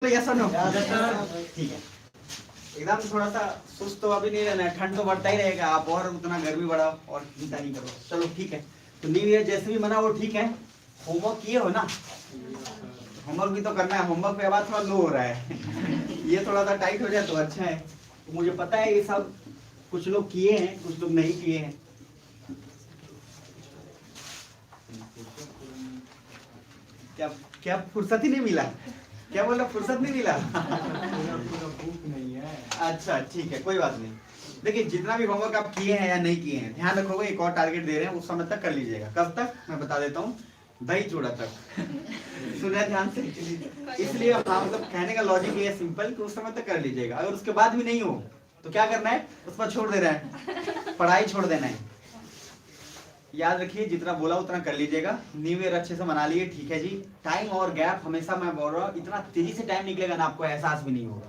Yes और no? ठीक है। एकदम थोड़ा सा सुस्त तो अभी नहीं रहना है, ठंड तो बढ़ता ही रहेगा, आप और उतना गर्मी बढ़ाओ और चिंता नहीं करो। चलो ठीक है, तो न्यू ईयर जैसे भी मना वो ठीक है। होमवर्क किए हो ना? होमवर्क भी तो करना है, होमवर्क पे आवाज थोड़ा लो हो रहा है ये थोड़ा सा टाइट हो जाए तो अच्छा है। तो मुझे पता है ये सब कुछ लोग किए हैं, कुछ लोग नहीं किए हैं। क्या क्या फुर्सत ही नहीं मिला? क्या बोला, फुर्सत नहीं मिला? भूख नहीं है। अच्छा ठीक है, कोई बात नहीं। देखिए जितना भी होमवर्क आप किए हैं या नहीं किए हैं, ध्यान रखोगे एक और टारगेट दे रहे हैं, उस समय तक कर लीजिएगा। कब तक मैं बता देता हूँ, दही चूड़ा तक सुना ध्यान से। इसलिए हाँ, मतलब कहने का लॉजिक ये है सिंपल कि उस समय तक कर लीजिएगा। अगर उसके बाद भी नहीं हो तो क्या करना है, उस पर छोड़ देना है, पढ़ाई छोड़ देना है। याद रखिए जितना बोला उतना कर लीजिएगा। न्यू ईयर अच्छे से मना लिए, ठीक है जी। टाइम और गैप, हमेशा मैं बोल रहा हूँ, इतना तेजी से टाइम निकलेगा ना, आपको एहसास भी नहीं होगा।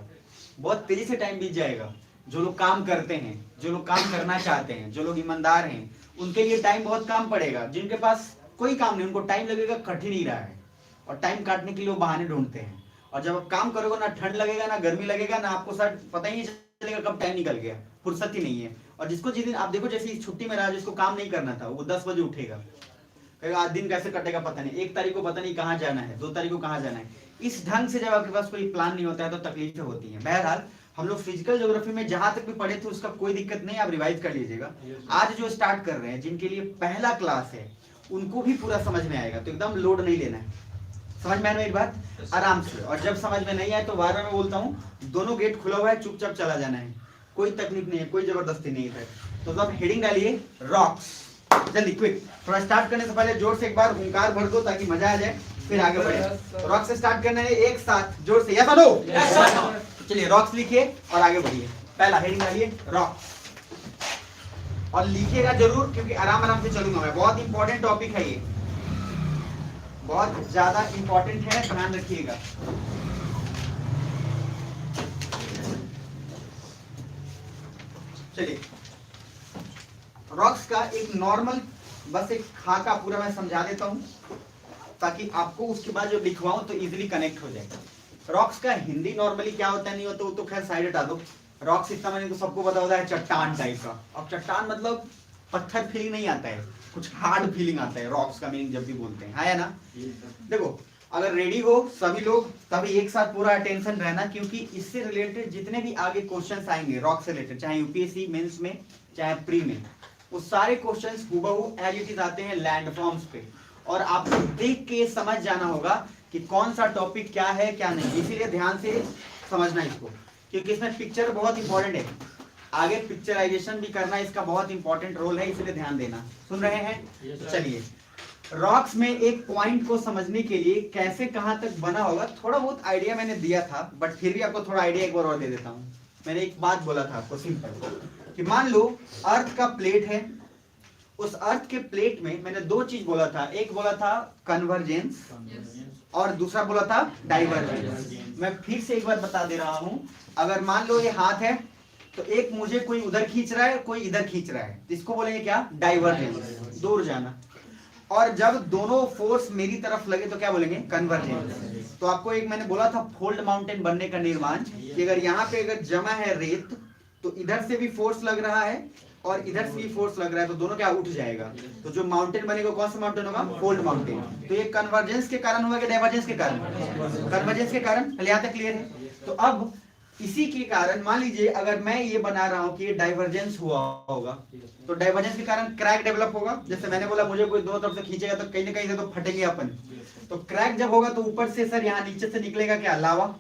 बहुत तेजी से टाइम बीत जाएगा। जो लोग काम करते हैं, जो लोग काम करना चाहते हैं, जो लोग ईमानदार हैं, उनके लिए टाइम बहुत काम पड़ेगा। जिनके पास कोई काम नहीं, उनको टाइम लगेगा, कठिन ही रहा है, और टाइम काटने के लिए वो बहाने ढूंढते हैं। और जब आप काम करोगे ना, ठंड लगेगा ना गर्मी लगेगा ना, आपको शायद पता ही नहीं चलेगा कब टाइम निकल गया, फुर्सत ही नहीं है। और जिसको जिस दिन आप देखो, जैसे छुट्टी में रहा, जिसको काम नहीं करना था, वो 10 बजे उठेगा, कहेगा आज दिन कैसे कटेगा पता नहीं, 1 तारीख को पता नहीं कहाँ जाना है, 2 तारीख को कहाँ जाना है। इस ढंग से जब आपके पास कोई प्लान नहीं होता है तो तकलीफें होती हैं। बहरहाल हम लोग फिजिकल ज्योग्राफी में जहां तक भी पढ़े थे उसका कोई दिक्कत नहीं, आप रिवाइज कर लीजिएगा। आज जो स्टार्ट कर रहे हैं, जिनके लिए पहला क्लास है, उनको भी पूरा समझ में आएगा, तो एकदम लोड नहीं लेना है। समझ में आए मेरी बात? आराम से। और जब समझ में नहीं आए तो बार बार मैं बोलता हूँ, दोनों गेट खुला हुआ है, चुपचाप चला जाना है, कोई तकलीफ नहीं है, कोई जबरदस्ती नहीं है। तो अब हेडिंग डालिए रॉक्स, जल्दी क्विक। थोड़ा स्टार्ट करने से पहले जोर से एक बार हुंकार भर दो ताकि मजा आ जाए, फिर आगे बढ़े। रॉक से स्टार्ट करना है, एक साथ जोर से, यस और नो? चलिए रॉक्स लिखिए और आगे बढ़िए। पहला हेडिंग डालिए रॉक्स, और लिखिएगा जरूर, क्योंकि आराम आराम से चलूंगा मैं। बहुत इंपॉर्टेंट टॉपिक है ये, बहुत ज्यादा इंपॉर्टेंट है, ध्यान रखिएगा। चलिए रॉक्स का एक नॉर्मल, बस एक खाका पूरा मैं समझा देता हूं, ताकि आपको उसके बाद जो लिखवाऊं तो इजीली कनेक्ट हो जाएगा। रॉक्स का हिंदी नॉर्मली क्या होता है नहीं होता, वो तो खैर साइड हटा दो। रॉक्स इतना मैंने तो सबको पता होता है, चट्टान टाइप का। अब चट्टान मतलब पत्थर फीलिंग नहीं आता है, कुछ हार्ड फीलिंग आता है रॉक्स का मीनिंग जब भी बोलते हैं, है ना? देखो अगर रेडी हो सभी लोग, तभी एक साथ पूरा अटेंशन रहना, क्योंकि इससे रिलेटेड जितने भी आगे क्वेश्चंस आएंगे रॉक से रिलेटेड, चाहे यूपीएससी मेंस में चाहे प्री में, वो सारे क्वेश्चंस हुबहू एज इट इज आते हैं लैंडफॉर्म्स पे, और आपको देख के समझ जाना होगा कि कौन सा टॉपिक क्या है क्या नहीं। इसीलिए ध्यान से समझना इसको, क्योंकि इसमें पिक्चर बहुत इंपॉर्टेंट है, आगे पिक्चराइजेशन भी करना इसका बहुत इंपॉर्टेंट रोल है, इसलिए ध्यान देना। सुन रहे हैं? तो चलिए रॉक्स में एक पॉइंट को समझने के लिए कैसे कहां तक बना होगा, थोड़ा बहुत आइडिया मैंने दिया था, बट फिर भी आपको थोड़ा आइडिया एक बार और दे देता हूं। मैंने एक बात बोला था आपको सिंपल, कि मान लो अर्थ का प्लेट है, उस अर्थ के प्लेट में मैंने 2 चीज बोला था, एक बोला था कन्वर्जेंस और दूसरा बोला था डाइवर्जेंस। मैं फिर से एक बार बता दे रहा हूं, अगर मान लो ये हाथ है, तो एक मुझे कोई उधर खींच रहा है, कोई इधर खींच रहा है, तो इसको बोलेंगे क्या? डाइवर्जेंस, दूर जाना। और जब दोनों फोर्स मेरी तरफ लगे तो क्या बोलेंगे? कन्वर्जेंस। तो आपको एक मैंने बोला था फोल्ड माउंटेन बनने का निर्माण, कि अगर यहाँ पे अगर जमा है रेत, तो इधर से भी फोर्स लग रहा है और इधर से भी फोर्स लग रहा है, तो दोनों क्या उठ जाएगा, तो जो माउंटेन बनेगा कौन सा माउंटेन होगा? Fold mountain. तो ये कन्वर्जेंस के कारण होगा कि डाइवर्जेंस के कारण? कन्वर्जेंस के कारण। पहले यहाँ तक क्लियर है? तो अब इसी के कारण मान लीजिए अगर मैं ये बना रहा हूं कि ये डाइवर्जेंस हुआ होगा, तो डाइवर्जेंस के कारण क्रैक डेवलप होगा। जैसे मैंने बोला मुझे कोई दोनों तरफ से खींचेगा तो कहीं ना कहीं से तो फटेंगे अपन, तो क्रैक जब होगा तो ऊपर से सर यहाँ नीचे से निकलेगा क्या? लावा।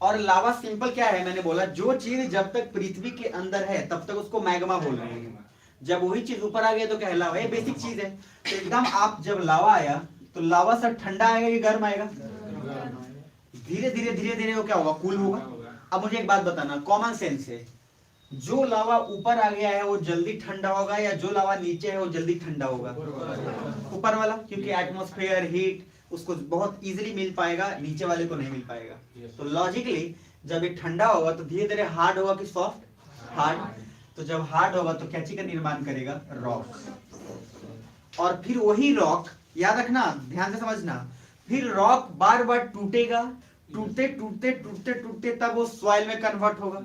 और लावा सिंपल क्या है, मैंने बोला जो चीज जब तक पृथ्वी के अंदर है तब तक उसको मैग्मा बोल रहे हैं, जब वही चीज ऊपर आ गया तो क्या है? लावा। ये बेसिक चीज है। तो एकदम आप जब लावा आया तो लावा सर ठंडा आएगा कि गर्म आएगा? धीरे धीरे वो क्या होगा? कूल होगा। अब मुझे एक बात बताना, कॉमन सेंस है, जो लावा ऊपर आ गया है वो जल्दी ठंडा होगा या जो लावा नीचे है वो जल्दी ठंडा होगा? ऊपर वाला, क्योंकि एटमॉस्फेयर हीट उसको बहुत इजीली मिल पाएगा, नीचे वाले को नहीं मिल पाएगा। तो लॉजिकली जब ये ठंडा होगा तो धीरे धीरे हार्ड होगा कि सॉफ्ट? हार्ड। तो जब हार्ड होगा तो क्या चीज का निर्माण करेगा? रॉक। और फिर वही रॉक, याद रखना ध्यान से समझना, फिर रॉक बार बार टूटेगा, टूटते टूटते टूटते टूटते तब वो सॉइल में कन्वर्ट होगा।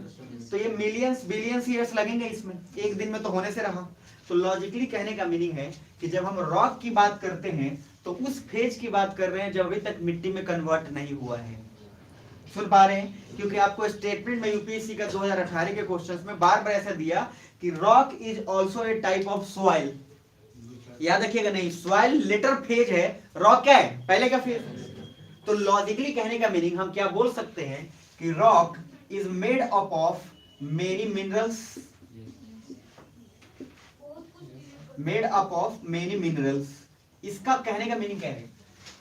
तो ये मिलियंस बिलियंस ईयर्स लगेंगे इसमें, एक दिन में तो होने से रहा। तो लॉजिकली कहने का मीनिंग है कि जब हम रॉक की बात करते हैं तो उस फेज की बात कर रहे हैं जब अभी तक मिट्टी में कन्वर्ट नहीं हुआ है। सुन पा रहे हैं? क्योंकि आपको स्टेटमेंट में यूपीएससी का 2018 के क्वेश्चंस में बार बार ऐसा दिया कि rock is also a type of soil. याद रखिएगा, नहीं सॉइल लेटर फेज है, रॉक क्या है? पहले का फेज। तो लॉजिकली कहने का मीनिंग हम क्या बोल सकते हैं कि rock is made up of many minerals, made up of many minerals. इसका कहने का मीनिंग क्या है?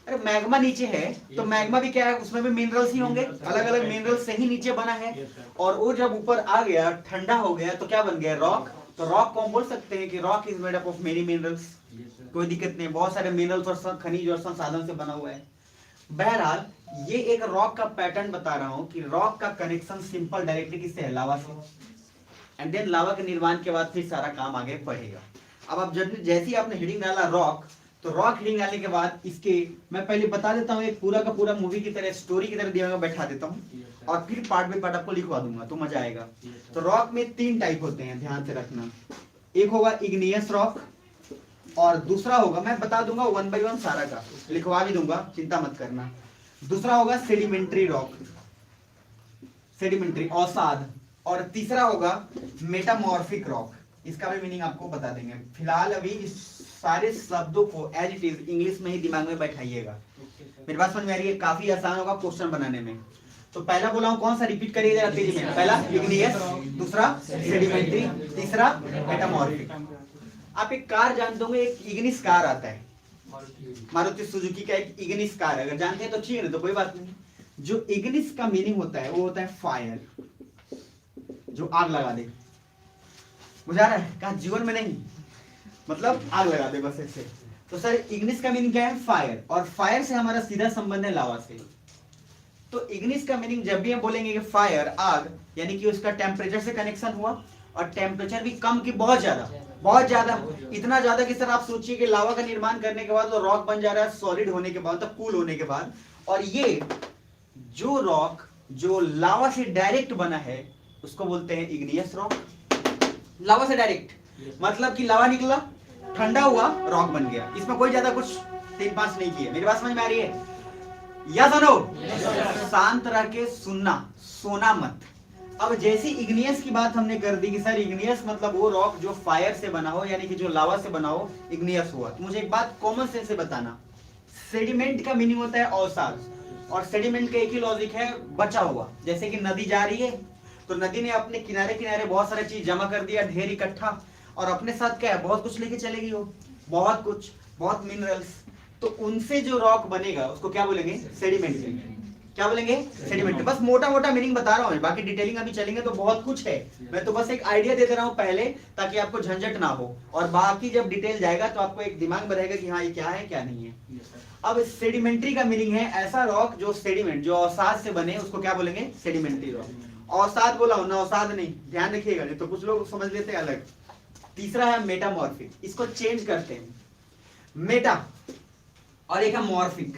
अरे मैग्मा नीचे है तो मैग्मा भी क्या है? उसमें भी मिनरल्स ही होंगे, अलग अलग मिनरल्स से ही नीचे बना है। और वो जब ऊपर आ गया, ठंडा हो गया, तो क्या बन गया? रॉक। तो रॉक को हम बोल सकते हैं कि rock is made up of many minerals. कोई दिक्कत नहीं, बहुत सारे मिनरल्स और खनिज और संसाधन से बना हुआ है। बहरहाल ये एक रॉक का पैटर्न बता रहा हूं कि रॉक का कनेक्शन सिंपल डायरेक्टली किससे है? लावा से। एंड देन लावा के निर्माण के बाद फिर सारा काम आगे बढ़ेगा। अब आप जैसे ही आपने हेडिंग डाला रॉक, तो रॉक हेडिंग डालने के बाद इसके मैं पहले बता देता हूँ, एक पूरा का पूरा मूवी की तरह स्टोरी की तरह दिया हुआ बैठा देता हूँ और फिर पार्ट बाय पार्ट आपको लिखवा दूंगा तो मजा आएगा। तो रॉक में 3 टाइप होते हैं, ध्यान से रखना। एक होगा इग्नियस रॉक और दूसरा होगा, मैं बता दूंगा 1 by 1 सारा का, लिखवा भी दूंगा, चिंता मत करना। दूसरा होगा सेडिमेंट्री रॉक, सेडिमेंट्री औसाद, और तीसरा होगा मेटामॉर्फिक रॉक। इसका भी मीनिंग आपको बता देंगे। फिलहाल अभी इस सारे शब्दों को एज इट इज इंग्लिश में ही दिमाग में बैठाइएगा। मेरी बात समझ में आ रही है? काफी आसान होगा क्वेश्चन बनाने में। तो पहला बोला हूं, कौन सा रिपीट करिए जरा तेजी में। पहला इग्नियस, दूसरा सेडिमेंट्री, तीसरा मेटामॉर्फिक। आप एक कार जानते होंगे, एक इग्निस कार आता है, मारुति सुजुकी का एक इग्निस कार, अगर जानते हैं तो ठीक है, तो कोई बात नहीं। जो इग्निस का मीनिंग होता है वो होता है फायर, जो आग लगा दे। बुझा रहा है? कहा जीवन में नहीं, मतलब आग लगा दे बस ऐसे। तो सर इग्निस का मीनिंग क्या है? फायर। और फायर से हमारा सीधा संबंध है लावा से। तो इग्निस का मीनिंग जब भी हम बोलेंगे कि फायर, आग, यानी कि उसका टेम्परेचर से कनेक्शन हुआ, और टेम्परेचर भी कम की बहुत ज्यादा, बहुत ज्यादा, इतना ज्यादा कि सर आप सोचिए कि लावा का निर्माण करने के बाद वो रॉक बन जा रहा है सॉलिड होने के बाद, तो कूल होने के बाद। और ये जो रॉक जो लावा से डायरेक्ट बना है उसको बोलते हैं इग्नियस रॉक। लावा से डायरेक्ट मतलब कि लावा निकला, ठंडा हुआ, रॉक बन गया। इसमें कोई ज्यादा कुछ 3-5 नहीं किए। मेरी बात समझ में आ रही है? या सुनो, शांत रह के सुनना, सोना मत। अब जैसी इग्नियस की बात हमने कर दी कि सर इग्नियस मतलब वो रॉक जो फायर से बना हो, यानी कि जो लावा से बना हो, इग्नियस हुआ। तो मुझे एक बात कॉमन सेंस से बताना, सेडिमेंट का मीनिंग होता है अवसाद, और सेडिमेंट का एक ही लॉजिक है, बचा हुआ। जैसे कि नदी जा रही है तो नदी ने अपने किनारे किनारे बहुत सारी चीज जमा कर दिया, ढेर इकट्ठा, और अपने साथ क्या है? बहुत कुछ लेके चलेगी वो, बहुत कुछ, बहुत मिनरल्स। तो उनसे जो रॉक बनेगा उसको क्या बोलेंगे? सेडिमेंट। क्या बोलेंगे? सेडिमेंट। बस मोटा मोटा मीनिंग बता रहा हूं, बाकी डिटेलिंग अभी चलेंगे तो बहुत कुछ है। मैं तो बस एक आइडिया दे रहा हूं पहले, ताकि आपको झंझट ना हो, और बाकी जब डिटेल जाएगा तो आपको एक दिमाग में रहेगा कि हाँ ये क्या है क्या नहीं है। अब सेडिमेंट्री का मीनिंग है ऐसा रॉक जो सेडिमेंट, जो अवसाद से बने, उसको क्या बोलेंगे? Sedimentary rock. अवसाद बोला हूं ना, अवसाद नहीं, ध्यान रखिएगा, नहीं तो कुछ लोग समझ लेते हैं अलग। तीसरा है मेटामॉर्फिक, इसको चेंज करते हैं, मेटा, और एक है मॉर्फिक।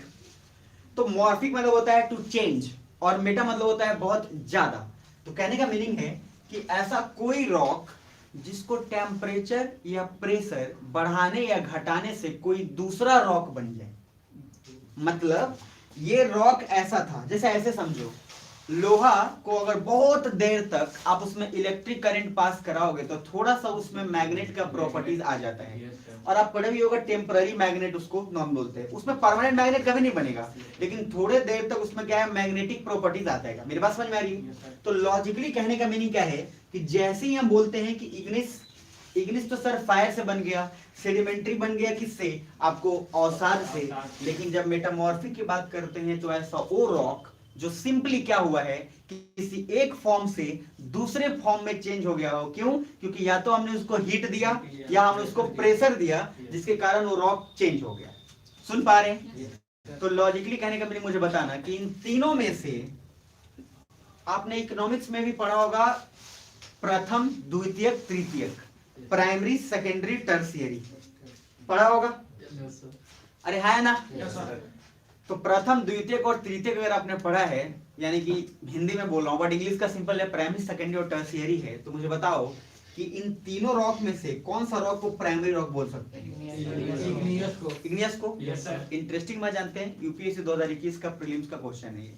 तो मॉर्फिक मतलब होता है टू चेंज, और मेटा मतलब होता है बहुत ज्यादा। तो कहने का मीनिंग है कि ऐसा कोई रॉक जिसको टेम्परेचर या प्रेशर बढ़ाने या घटाने से कोई दूसरा रॉक बन जाए। मतलब ये रॉक ऐसा था, जैसे ऐसे समझो, लोहा को अगर बहुत देर तक आप उसमें इलेक्ट्रिक करंट पास कराओगे तो थोड़ा सा उसमें मैग्नेट का प्रॉपर्टीज आ जाता है। और आप पढ़े भी होगा टेम्पररी मैग्नेट उसको नॉन बोलते हैं। उसमें परमानेंट मैग्नेट कभी नहीं बनेगा, लेकिन थोड़े देर तक उसमें क्या है? मैग्नेटिक प्रॉपर्टीज आता है। मेरी बात समझ में आ रही है? तो लॉजिकली कहने का मीनिंग क्या है कि जैसे ही हम बोलते हैं कि इग्निस तो सर फायर से बन गया, सेडिमेंट्री बन गया किससे? आपको अवसाद से। लेकिन जब मेटामॉर्फिक की बात करते हैं तो ऐसा वो रॉक जो सिंपली क्या हुआ है कि किसी एक फॉर्म से दूसरे फॉर्म में चेंज हो गया हो। क्यों? क्योंकि या तो हमने उसको हीट दिया या हमने उसको प्रेशर दिया, जिसके कारण वो रॉक चेंज हो गया। सुन पा रहे हैं? तो लॉजिकली कहने का मीनिंग मुझे बताना कि इन तीनों में से आपने इकोनॉमिक्स में भी पढ़ा होगा, प्रथम, द्वितीयक, तृतीयक, प्राइमरी, सेकेंडरी, टर्शियरी, पढ़ा होगा? अरे है ना? तो प्रथम, द्वितीयक और तृतीयक अगर आपने पढ़ा है, यानी कि हिंदी में बोल रहा हूँ बट इंग्लिश का सिंपल है, प्राइमरी सेकेंडरी और टर्शियरी है, तो मुझे बताओ कि इन तीनों रॉक में से कौन सा रॉक को प्राइमरी रॉक बोल सकते हैं? इग्नियस को। Yes, sir. इंटरेस्टिंग बात जानते हैं, यूपीएससी 2021 का प्रीलिम्स का क्वेश्चन है ये।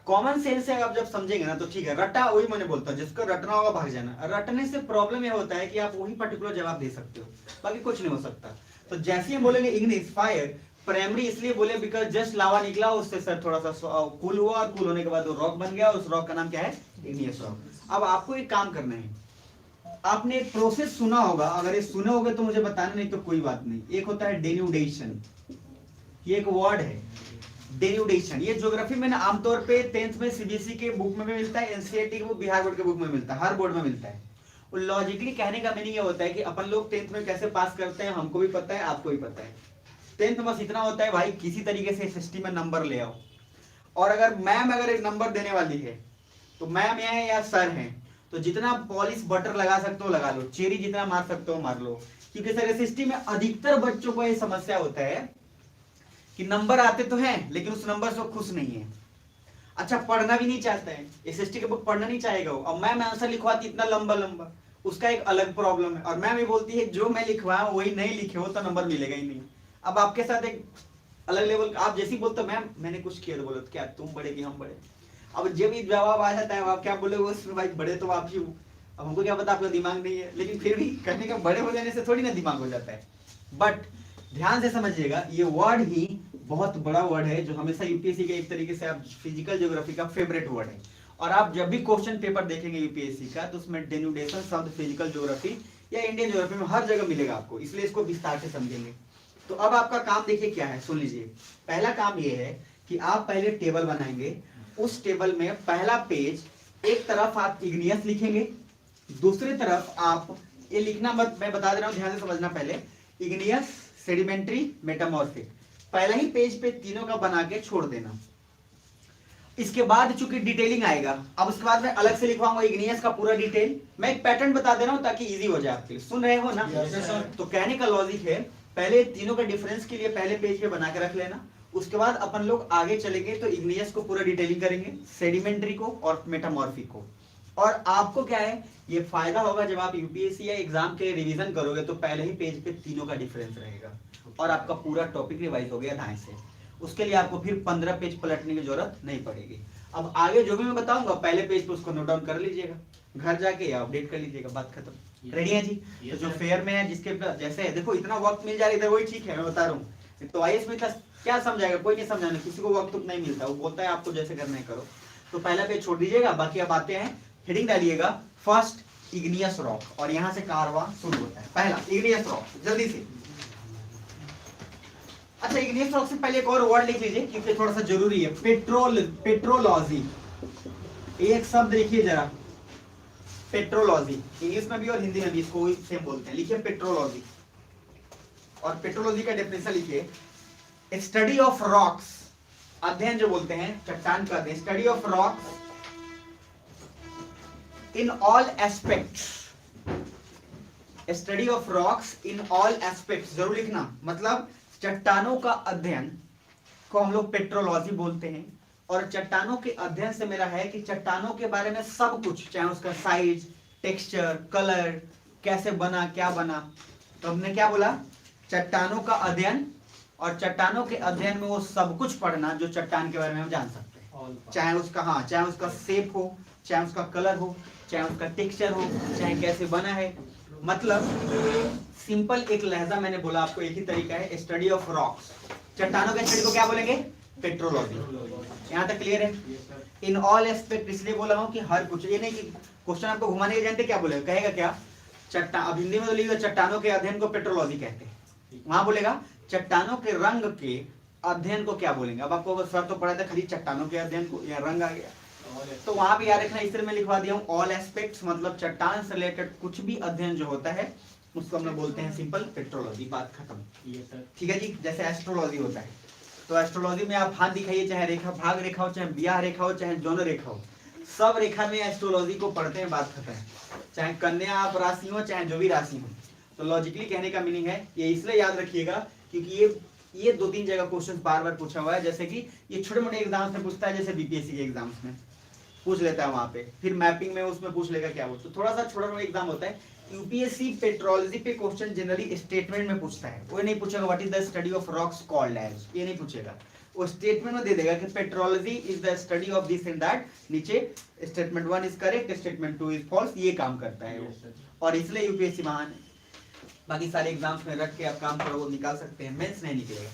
कॉमन सेंस से आप जब समझेंगे ना तो ठीक है, रट्टा वही मैंने बोलता हूँ, जिसको रटना होगा भाग जाना। रटने से प्रॉब्लम ये होता है कि आप वही पर्टिकुलर जवाब दे सकते हो, बाकी कुछ नहीं हो सकता। तो जैसे ही बोलेंगे इग्निस फायर, प्राइमरी इसलिए बोले बिकॉज जस्ट लावा निकला, उससे सर थोड़ा सा कूल हुआ, और कूल होने के बाद वो रॉक बन गया, उस रॉक का नाम क्या है? Igneous rock. अब आपको एक काम करना है, आपने एक प्रोसेस सुना होगा, अगर ये सुने होगे तो मुझे बताना, नहीं तो कोई बात नहीं। एक होता है डेन्यूडेशन, ये एक वर्ड है डेन्यूडेशन। ये ज्योग्राफी में ना आमतौर पे 10th में सीबीएसई के बुक में भी मिलता है, एनसीईआरटी के बुक, बिहार बोर्ड के बुक में मिलता है, हर बोर्ड में मिलता है। और लॉजिकली कहने का मीनिंग ये होता है कि अपन लोग 10th में कैसे पास करते हैं, हमको भी पता है, आपको भी पता है। 10th में बस इतना होता है भाई, किसी तरीके से एसएसटी में नंबर ले आओ। और अगर मैम अगर एक नंबर देने वाली है तो मैम है या सर है, तो जितना पॉलिश बटर लगा सकते हो लगा लो, चेरी जितना मार सकते हो मार लो। क्योंकि सर एसएसटी में अधिकतर बच्चों को ये समस्या होता है कि नंबर आते तो हैं लेकिन उस नंबर से वो खुश नहीं है। अच्छा, पढ़ना भी नहीं चाहता है, एसएसटी के बुक पढ़ना नहीं चाहेगा वो। अब मैम आंसर लिखवाती इतना लंबा लंबा, उसका एक अलग प्रॉब्लम है। और मैम ये बोलती है जो मैं लिखवाया वही नहीं लिखे हो तो नंबर मिलेगा ही नहीं। अब आपके साथ एक अलग लेवल, आप जैसी बोलते हो मैम मैंने कुछ किया, तो बोलो क्या तुम बड़े कि हम बड़े। अब जब ये जवाब आ जाता है आप क्या बोले, उसमें भाई बड़े तो आप ही हो। अब हमको क्या पता आपका दिमाग नहीं है, लेकिन फिर भी कहने का बड़े हो जाने से थोड़ी ना दिमाग हो जाता है। बट ध्यान से समझिएगा, ये वर्ड ही बहुत बड़ा वर्ड है जो हमेशा यूपीएससी के एक तरीके से आप फिजिकल ज्योग्राफी का फेवरेट वर्ड है। और आप जब भी क्वेश्चन पेपर देखेंगे यूपीएससी का तो उसमें डेन्यूडेशन शब्द फिजिकल ज्योग्राफी या इंडियन ज्योग्राफी में हर जगह मिलेगा आपको, इसलिए इसको विस्तार से समझेंगे। तो अब आपका काम देखिए क्या है, सुन लीजिए। पहला काम ये है कि आप पहले टेबल बनाएंगे, उस टेबल में पहला पेज, एक तरफ आप इग्नियस लिखेंगे, दूसरी तरफ आप ये लिखना मत, मैं बता दे रहा हूं, ध्यान से समझना। पहले इग्नियस, सेडिमेंट्री, मेटामॉर्फिक, पहला ही पेज पे तीनों का बना के छोड़ देना। इसके बाद चूंकि डिटेलिंग आएगा, अब उसके बाद मैं अलग से लिखवाऊंगा इग्नियस का पूरा डिटेल। मैं एक पैटर्न बता दे रहा हूं ताकि इजी हो जाए आपके लिए। सुन रहे हो ना? तो कहने का लॉजिक है, पहले तीनों का डिफरेंस के लिए पहले पेज पे बना के रख लेना। उसके बाद अपन लोग आगे चलेंगे तो इग्नियस को पूरा डिटेलिंग करेंगे, सेडिमेंट्री को और मेटामॉर्फिक को। और आपको क्या है, ये फायदा होगा जब आप यूपीएससी या एग्जाम के रिवीजन करोगे तो पहले ही पेज पे तीनों का डिफरेंस रहेगा और आपका पूरा टॉपिक रिवाइज हो गया ढाई से। उसके लिए आपको फिर 15 पेज पलटने की जरूरत नहीं पड़ेगी। अब आगे जो भी मैं बताऊंगा पहले पेज पे उसको नोट डाउन कर लीजिएगा, घर जाके या अपडेट कर लीजिएगा, बात खत्म। रेडी है जी? तो जो फेयर में है, जिसके जैसे है, देखो इतना वक्त मिल जाएगा इधर, वही ठीक है, मैं बता रहा हूँ। तो आईएएस में क्या समझाएगा, कोई नहीं समझाना, किसी को वक्त नहीं मिलता, वो बोलता है आपको जैसे करना है करो। तो पहला पेज छोड़ दीजिएगा, बाकी अब आते हैं, हेडिंग डालिएगा फर्स्ट इग्नियस रॉक, और यहां से कारवां शुरू होता है। पहला इग्नियस रॉक, जल्दी से। अच्छा, इग्नियस रॉक से पहले एक और वर्ड लिख लीजिए क्योंकि थोड़ा सा जरूरी है, पेट्रोलॉजी। एक शब्द लिखिए जरा, पेट्रोलॉजी, इंग्लिश में भी और हिंदी में भी इसको सेम बोलते हैं। लिखिए पेट्रोलॉजी, और पेट्रोलॉजी का डेफिनेशन लिखिए, स्टडी ऑफ रॉक्स, अध्ययन जो बोलते हैं चट्टान का अध्ययन, study of rocks in all aspects, study of rocks in all aspects, जरूर लिखना। मतलब चट्टानों का अध्ययन को हम लोग पेट्रोलॉजी बोलते हैं। और चट्टानों के अध्ययन से मेरा है कि चट्टानों के बारे में सब कुछ, चाहे उसका साइज, टेक्सचर, कलर, कैसे बना, क्या बना। तो हमने क्या बोला, चट्टानों का अध्ययन, और चट्टानों के अध्ययन में वो सब कुछ पढ़ना जो चट्टान के बारे में हम जान सकते हैं, चाहे उसका, हाँ, चाहे उसका शेप हो, चाहे उसका कलर हो, चाहे उसका टेक्सचर हो, चाहे कैसे बना है। मतलब सिंपल एक लहजा मैंने बोला आपको, एक ही तरीका है, स्टडी ऑफ रॉक्स। चट्टानों के स्टडी को क्या बोलेंगे, पेट्रोलॉजी। यहाँ तक क्लियर है? इन ऑल एस्पेक्ट इसलिए बोला हूँ कि हर कुछ, ये नहीं कि क्वेश्चन आपको घुमाने के जानते क्या बोलेगा, कहेगा क्या, चट्टान, अब हिंदी में तो लिख दो चट्टानों के अध्ययन को पेट्रोलॉजी कहते हैं, वहां बोलेगा चट्टानों के रंग के अध्ययन को क्या बोलेंगे। अब आपको सर तो पढ़ा था खाली चट्टानों के अध्ययन को, या रंग आ गया, तो वहां भी याद रखना, इस तरह मैं लिखवा दिया हूँ ऑल एस्पेक्ट्स, मतलब चट्टान से रिलेटेड कुछ भी अध्ययन जो होता है उसको हम लोग बोलते हैं सिंपल पेट्रोलॉजी, बात खत्म। ठीक है जी? जैसे एस्ट्रोलॉजी होता है, तो एस्ट्रोलॉजी में आप हाथ दिखाइए, चाहे रेखा भाग रेखा हो, चाहे ब्याह रेखा हो, चाहे जौन रेखा हो, सब रेखा में एस्ट्रोलॉजी को पढ़ते हैं, बात खत्म। चाहे कन्या आप राशि हो, चाहे जो भी राशि हो। तो लॉजिकली कहने का मीनिंग है, ये इसलिए याद रखिएगा क्योंकि ये ये 2-3 जगह क्वेश्चन बार बार पूछा हुआ है, जैसे कि ये छोटे मोटे एग्जाम्स में पूछता है, जैसे बीपीएससी के एग्जाम्स में पूछ लेता है वहां पे, फिर मैपिंग में उसमें पूछ लेगा क्या वो, तो थोड़ा सा छोटा मोटा एग्जाम होता है। यूपीएससी पेट्रोलॉजी पे क्वेश्चन जनरली स्टेटमेंट में पूछता है, वो नहीं पूछेगा what is the study of rocks called as, ये नहीं पूछेगा, वो स्टेटमेंट में दे देगा कि petrology is the study of this and that, नीचे statement 1 is correct, statement 2 is false, ये काम करता है वो, और इसलिए यूपीएससी महान है। बाकी सारे एग्जाम्स में रख के आप काम करो, वो निकाल सकते हैं, मेंस नहीं निकलेगा।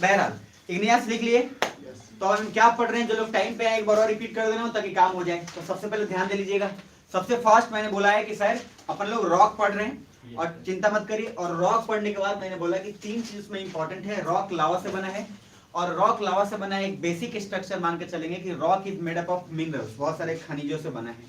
बहरहाल इग्नियस लिख लिए, तो हम क्या पढ़ रहे हैं, जो लोग टाइम पे आए एक बार और रिपीट कर देना ताकि काम हो जाए। तो सबसे पहले ध्यान दे लीजिएगा, सबसे फास्ट मैंने बोला है कि सर अपन लोग रॉक पढ़ रहे हैं और चिंता मत करिए, और रॉक पढ़ने के बाद मैंने बोला कि 3 चीज में इंपॉर्टेंट है, रॉक लावा से बना है, और रॉक लावा से बना है एक बेसिक स्ट्रक्चर मान के चलेंगे कि rock is made up of minerals, बहुत सारे खनिजों से बना है।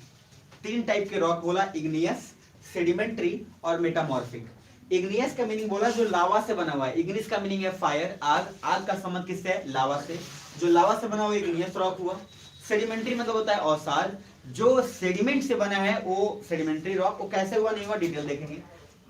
3 टाइप के रॉक बोला, इग्नियस, सेडिमेंट्री और मेटामॉर्फिक। इग्नियस का मीनिंग बोला जो लावा से बना हुआ है, इग्निस का मीनिंग है फायर, आग, आग का संबंध किससे है, लावा से, जो लावा से बना हुआ इग्नियस रॉक हुआ। सेडिमेंट्री मतलब होता है औसार, जो सेडिमेंट से बना है वो सेडिमेंट्री रॉक, वो कैसे हुआ नहीं हुआ डिटेल देखेंगे।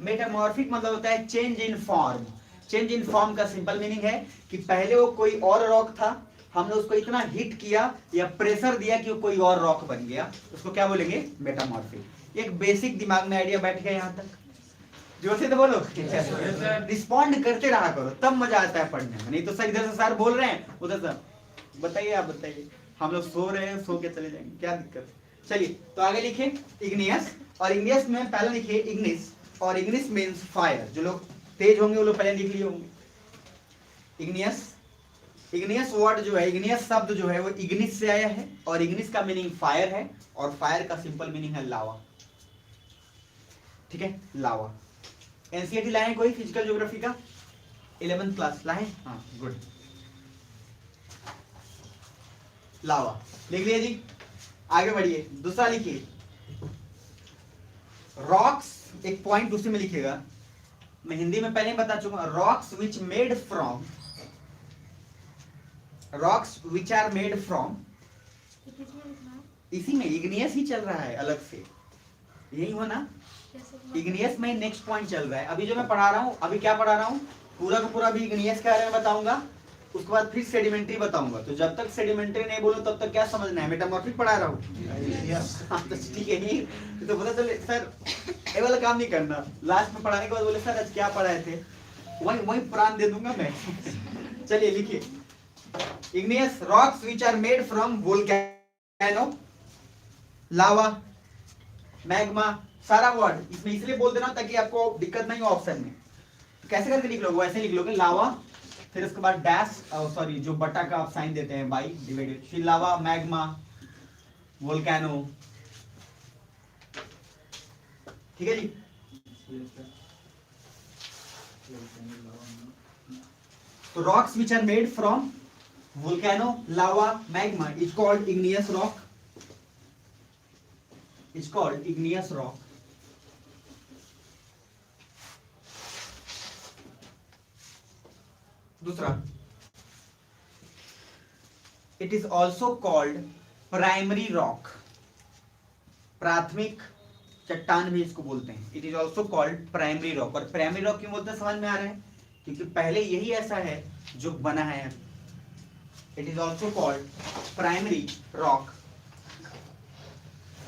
मेटामॉर्फिक मतलब होता है change in form, change in form का सिंपल मीनिंग है कि पहले वो कोई और रॉक था, हमने उसको इतना हिट किया या प्रेशर दिया कि वो कोई और रॉक बन गया, उसको क्या बोलेंगे, मेटामॉर्फिक। एक बेसिक दिमाग में आइडिया बैठ गया यहाँ तक, जोर से तो बोलो, रिस्पॉन्ड करते रहा करो तब मजा आता है पढ़ने में, नहीं तो सर इधर से सर बोल रहे हैं उधर से बताइए, आप बताइए, हम लोग सो रहे हैं, सो के चले जाएंगे, क्या दिक्कत है। चलिए तो आगे लिखिए इग्नियस, और इग्नियस में पहले लिखिए इग्निस, और इग्निस मीन्स फायर, जो लोग तेज होंगे वो लोग पहले लिख लिए होंगे। इग्नियस, इग्नियस वर्ड जो है, इग्नियस शब्द जो है वो इग्निस से आया है, और इग्निस का मीनिंग फायर है, और फायर का सिंपल मीनिंग है लावा, ठीक है, लावा। एनसीईआरटी लाए कोई फिजिकल ज्योग्राफी का 11th क्लास लाए, हाँ गुड, लावा लिख लिया जी। आगे बढ़िए, दूसरा लिखिए रॉक्स, एक पॉइंट दूसरे में लिखिएगा, मैं हिंदी में पहले ही बता चुका हूं, rocks which made from, rocks which are made from, इसी में इग्नियस ही चल रहा है अलग से, यही हो ना, इग्नियस में नेक्स्ट पॉइंट चल रहा है। अभी जो मैं पढ़ा रहा हूँ, अभी क्या पढ़ा रहा हूँ, पूरा का पूरा भी इग्नियस के बारे में बताऊंगा, उसके बाद फिर सेडिमेंट्री बताऊंगा। तो जब तक सेडिमेंट्री नहीं बोलूं तब तक क्या समझना है, मेटामॉर्फिक पढ़ा रहा हूँ, तो ठीक है, नहीं तो पता चले सर ये वाला काम नहीं करना, लास्ट में पढ़ाने के बाद बोले सर आज क्या पढ़ाए थे, वही वही प्राण दे दूंगा मैं। चलिए लिखिए igneous, rocks which are made from volcano, lava, magma, सारा वर्ड इसमें इसलिए बोल देना ताकि आपको दिक्कत नहीं हो ऑप्शन में। तो कैसे करके लिख लोगे, वैसे लिख लोगे लावा, फिर उसके बाद डैश, सॉरी जो बटा का आप साइन देते हैं बाई डिवाइडेड, फिर लावा, मैग्मा, वोल्केनो, ठीक है जी। तो rocks which are made from volcano, lava, magma is called igneous rock, is called igneous rock. दूसरा, it is also called primary rock, प्राथमिक चट्टान भी इसको बोलते हैं, it is also called primary rock. और प्राइमरी रॉक क्यों बोलते हैं समझ में आ रहा है, क्योंकि पहले यही ऐसा है जो बना है, it is also called primary rock.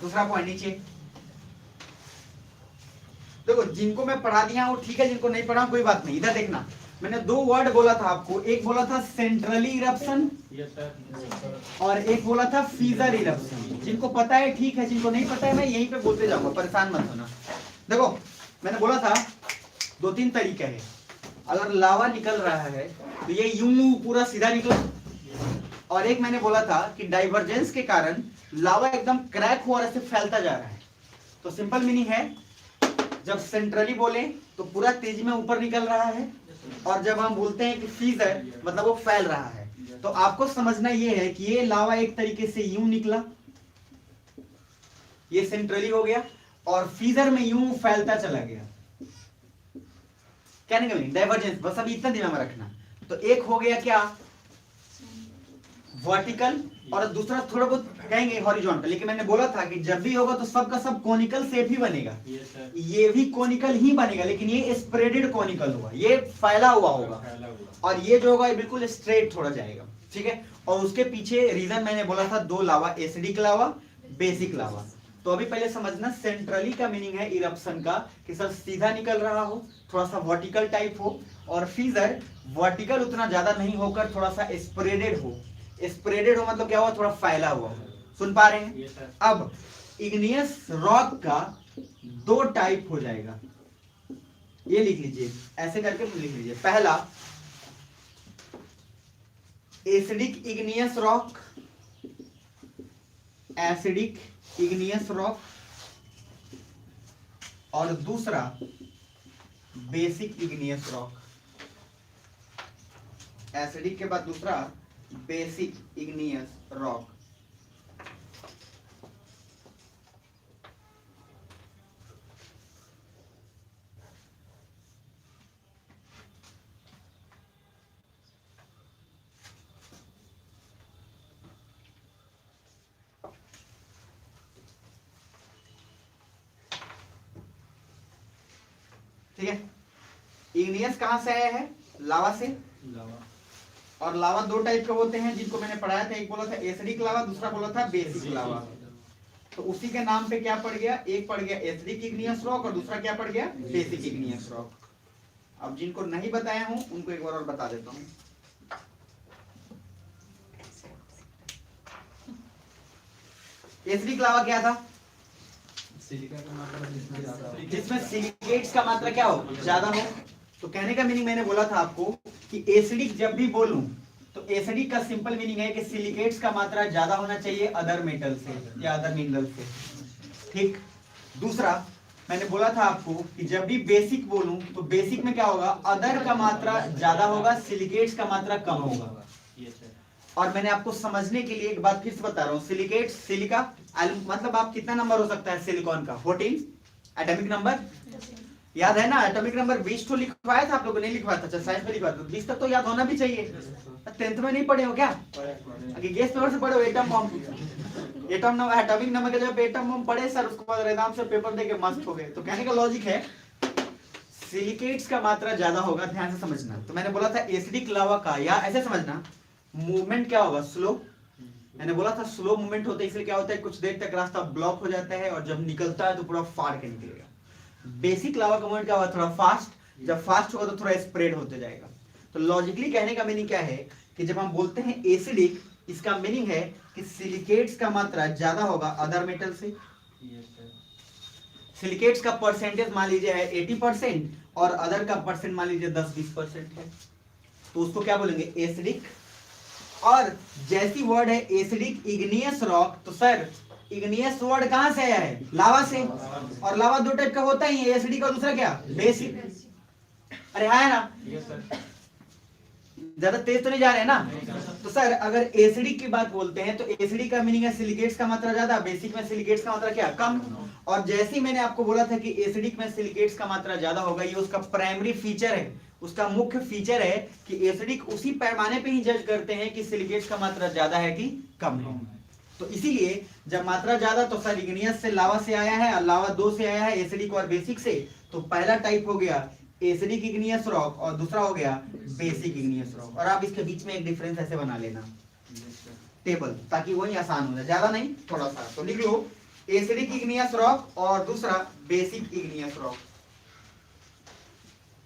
दूसरा पॉइंट नीचे देखो, जिनको मैं पढ़ा दिया वो ठीक है, जिनको नहीं पढ़ा कोई बात नहीं, इधर देखना, मैंने 2 वर्ड बोला था आपको, एक बोला था सेंट्रली इरप्शन और एक बोला था फीजर इरप्शन। जिनको पता है ठीक है, जिनको नहीं पता है मैं यहीं पे बोलते जाऊंगा, परेशान मत होना। देखो मैंने बोला था 2-3 तरीके हैं, अगर लावा निकल रहा है तो ये यूं पूरा सीधा निकला, और एक मैंने बोला था कि डाइवर्जेंस के कारण लावा एकदम क्रैक हुआ और ऐसे फैलता जा रहा है। तो सिंपल मीनिंग है, जब सेंट्रली बोले तो पूरा तेजी में ऊपर निकल रहा है, और जब हम बोलते हैं कि फीजर मतलब वो फैल रहा है। तो आपको समझना ये है कि ये लावा एक तरीके से यूं निकला, ये सेंट्रली हो गया, और फीजर में यूं फैलता चला गया, कहने का मीनिंग डाइवर्जेंस, बस अभी इतना दिमाग में रखना। तो एक हो गया क्या वर्टिकल, और दूसरा थोड़ा बहुत कहेंगे हॉरिजॉन्टल, लेकिन मैंने बोला था कि जब भी होगा तो सब का सब कोनिकल शेप ही बनेगा। ये भी कोनिकल ही बनेगा, लेकिन ये स्प्रेडेड कोनिकल होगा, ये फैला हुआ होगा, और ये जो होगा ये बिल्कुल स्ट्रेट थोड़ा जाएगा, ठीक है। और उसके पीछे रीजन मैंने बोला था दो लावा, एसिडिक लावा, बेसिक लावा। तो अभी पहले समझना सेंट्रली का मीनिंग है इरप्शन का कि सर सीधा निकल रहा हो, थोड़ा सा वर्टिकल टाइप हो, और फीजर वर्टिकल उतना ज्यादा नहीं होकर थोड़ा सा स्प्रेडेड हो। स्प्रेडेड हो मतलब क्या हुआ, थोड़ा फैला हुआ हो। सुन पा रहे हैं? अब इग्नियस रॉक का दो टाइप हो जाएगा, ये लिख लीजिए, ऐसे करके लिख लीजिए। पहला acidic igneous rock, acidic igneous rock, और दूसरा बेसिक इग्नियस रॉक। एसिडिक के बाद दूसरा बेसिक इग्नियस रॉक। ठीक है, इग्नियस कहां से आया है? लावा से। और लावा दो टाइप के होते हैं जिनको मैंने पढ़ाया था, एक बोला था एसिडिक लावा, दूसरा बोला था बेसिक लावा। तो उसी के नाम पे क्या पड़ गया, एक पड़ गया एसिडिक इग्नियस रॉक और दूसरा क्या पड़ गया, बेसिक इग्नियस रॉक। अब जिनको नहीं बताया हूं उनको एक बार और बता देता हूं। एसिडिक लावा क्या था? सिलिका का मात्रा जिसमें ज्यादा हो, जिसमें सिलिकेट्स का मात्रा क्या हो, ज्यादा हो। तो कहने का मीनिंग मैंने बोला था आपको कि एसिडिक जब भी बोलूं तो एसिडिक का सिंपल मीनिंग है कि सिलिकेट्स का मात्रा ज्यादा होना चाहिए अदर मेटल से या अदर मिनरल से, ठीक। दूसरा मैंने बोला था आपको कि जब भी बेसिक बोलूं तो बेसिक में क्या होगा, अदर का मात्रा ज्यादा होगा, सिलिकेट्स का मात्रा कम होगा। और मैंने आपको समझने के लिए एक बात फिर से बता रहा हूं, सिलिकेट सिलिका मतलब आप कितना नंबर हो सकता है सिलिकॉन का, 14 एटॉमिक नंबर याद है ना? एटॉमिक नंबर 20 तो लिखवाया था आप लोगों ने, लिखवाया था, अच्छा साइंस में लिखवाया था, 20 तक तो याद होना भी चाहिए। 10th में नहीं पढ़े हो क्या? गैस पेपर से पढ़े हो, atom bomb, atom number, atomic number के जब एटम बम पढ़े सर, उसके बाद एकदम से पेपर देके मस्त हो गए। तो कहने का लॉजिक है सिलिकेट्स का मात्रा ज्यादा होगा, ध्यान से समझना। तो मैंने बोला था एसिडिक लावा का, या ऐसे समझना मूवमेंट क्या होगा, स्लो। मैंने बोला था स्लो मूवमेंट होता है, इसलिए क्या होता है कुछ देर तक रास्ता ब्लॉक हो जाता है और जब निकलता है तो पूरा फाड़ के निकलेगा। बेसिक लावा का मूवमेंट क्या होगा, थोड़ा फास्ट, जब फास्ट होगा तो थोड़ा स्प्रेड होते जाएगा। तो लॉजिकली कहने का मीनिंग क्या है कि जब हम बोलते हैं एसिडिक, इसका मीनिंग है कि सिलिकेट्स का मात्रा ज्यादा होगा अदर मेटल से। सिलिकेट्स का परसेंटेज मान लीजिए है 80% और अदर का परसेंट मान लीजिए 10-20% है, तो उसको क्या बोलेंगे, एसिडिक। और जैसी वर्ड है एसिडिक इग्नियस रॉक, तो सर इग्नियस वर्ड कहां से आया है, लावा से। और लावा दो टाइप का होता ही है, एसिडिक और दूसरा क्या, बेसिक। अरे है ना, ज्यादा तेज तो नहीं जा रहे हैं ना? तो सर अगर एसिडिक की बात बोलते हैं तो एसिडिक का मीनिंग है सिलिकेट्स का मात्रा ज्यादा, बेसिक में सिलिकेट्स का मात्रा क्या, कम। और जैसे ही मैंने आपको बोला था कि एसिडिक में सिलिकेट्स का मात्रा ज्यादा होगा, ये उसका प्राइमरी फीचर है, उसका मुख्य फीचर है कि एसिडिक उसी पैमाने पे ही जज करते हैं कि सिलिकेट्स का मात्रा ज्यादा है कि कम है। तो इसीलिए जब मात्रा ज्यादा तो सर इग्नियस से लावा से आया है और लावा 2 से आया है, एसिडिक और बेसिक से। तो पहला टाइप हो गया एसिडिक इग्नियस रॉक और दूसरा हो गया बेसिक इग्नियस रॉक। और आप इसके बीच में एक डिफरेंस ऐसे बना लेना टेबल, ताकि वही आसान हो जाए, ज्यादा नहीं थोड़ा सा। तो लिख लो एसिडिक इग्नियस रॉक और दूसरा basic igneous rock,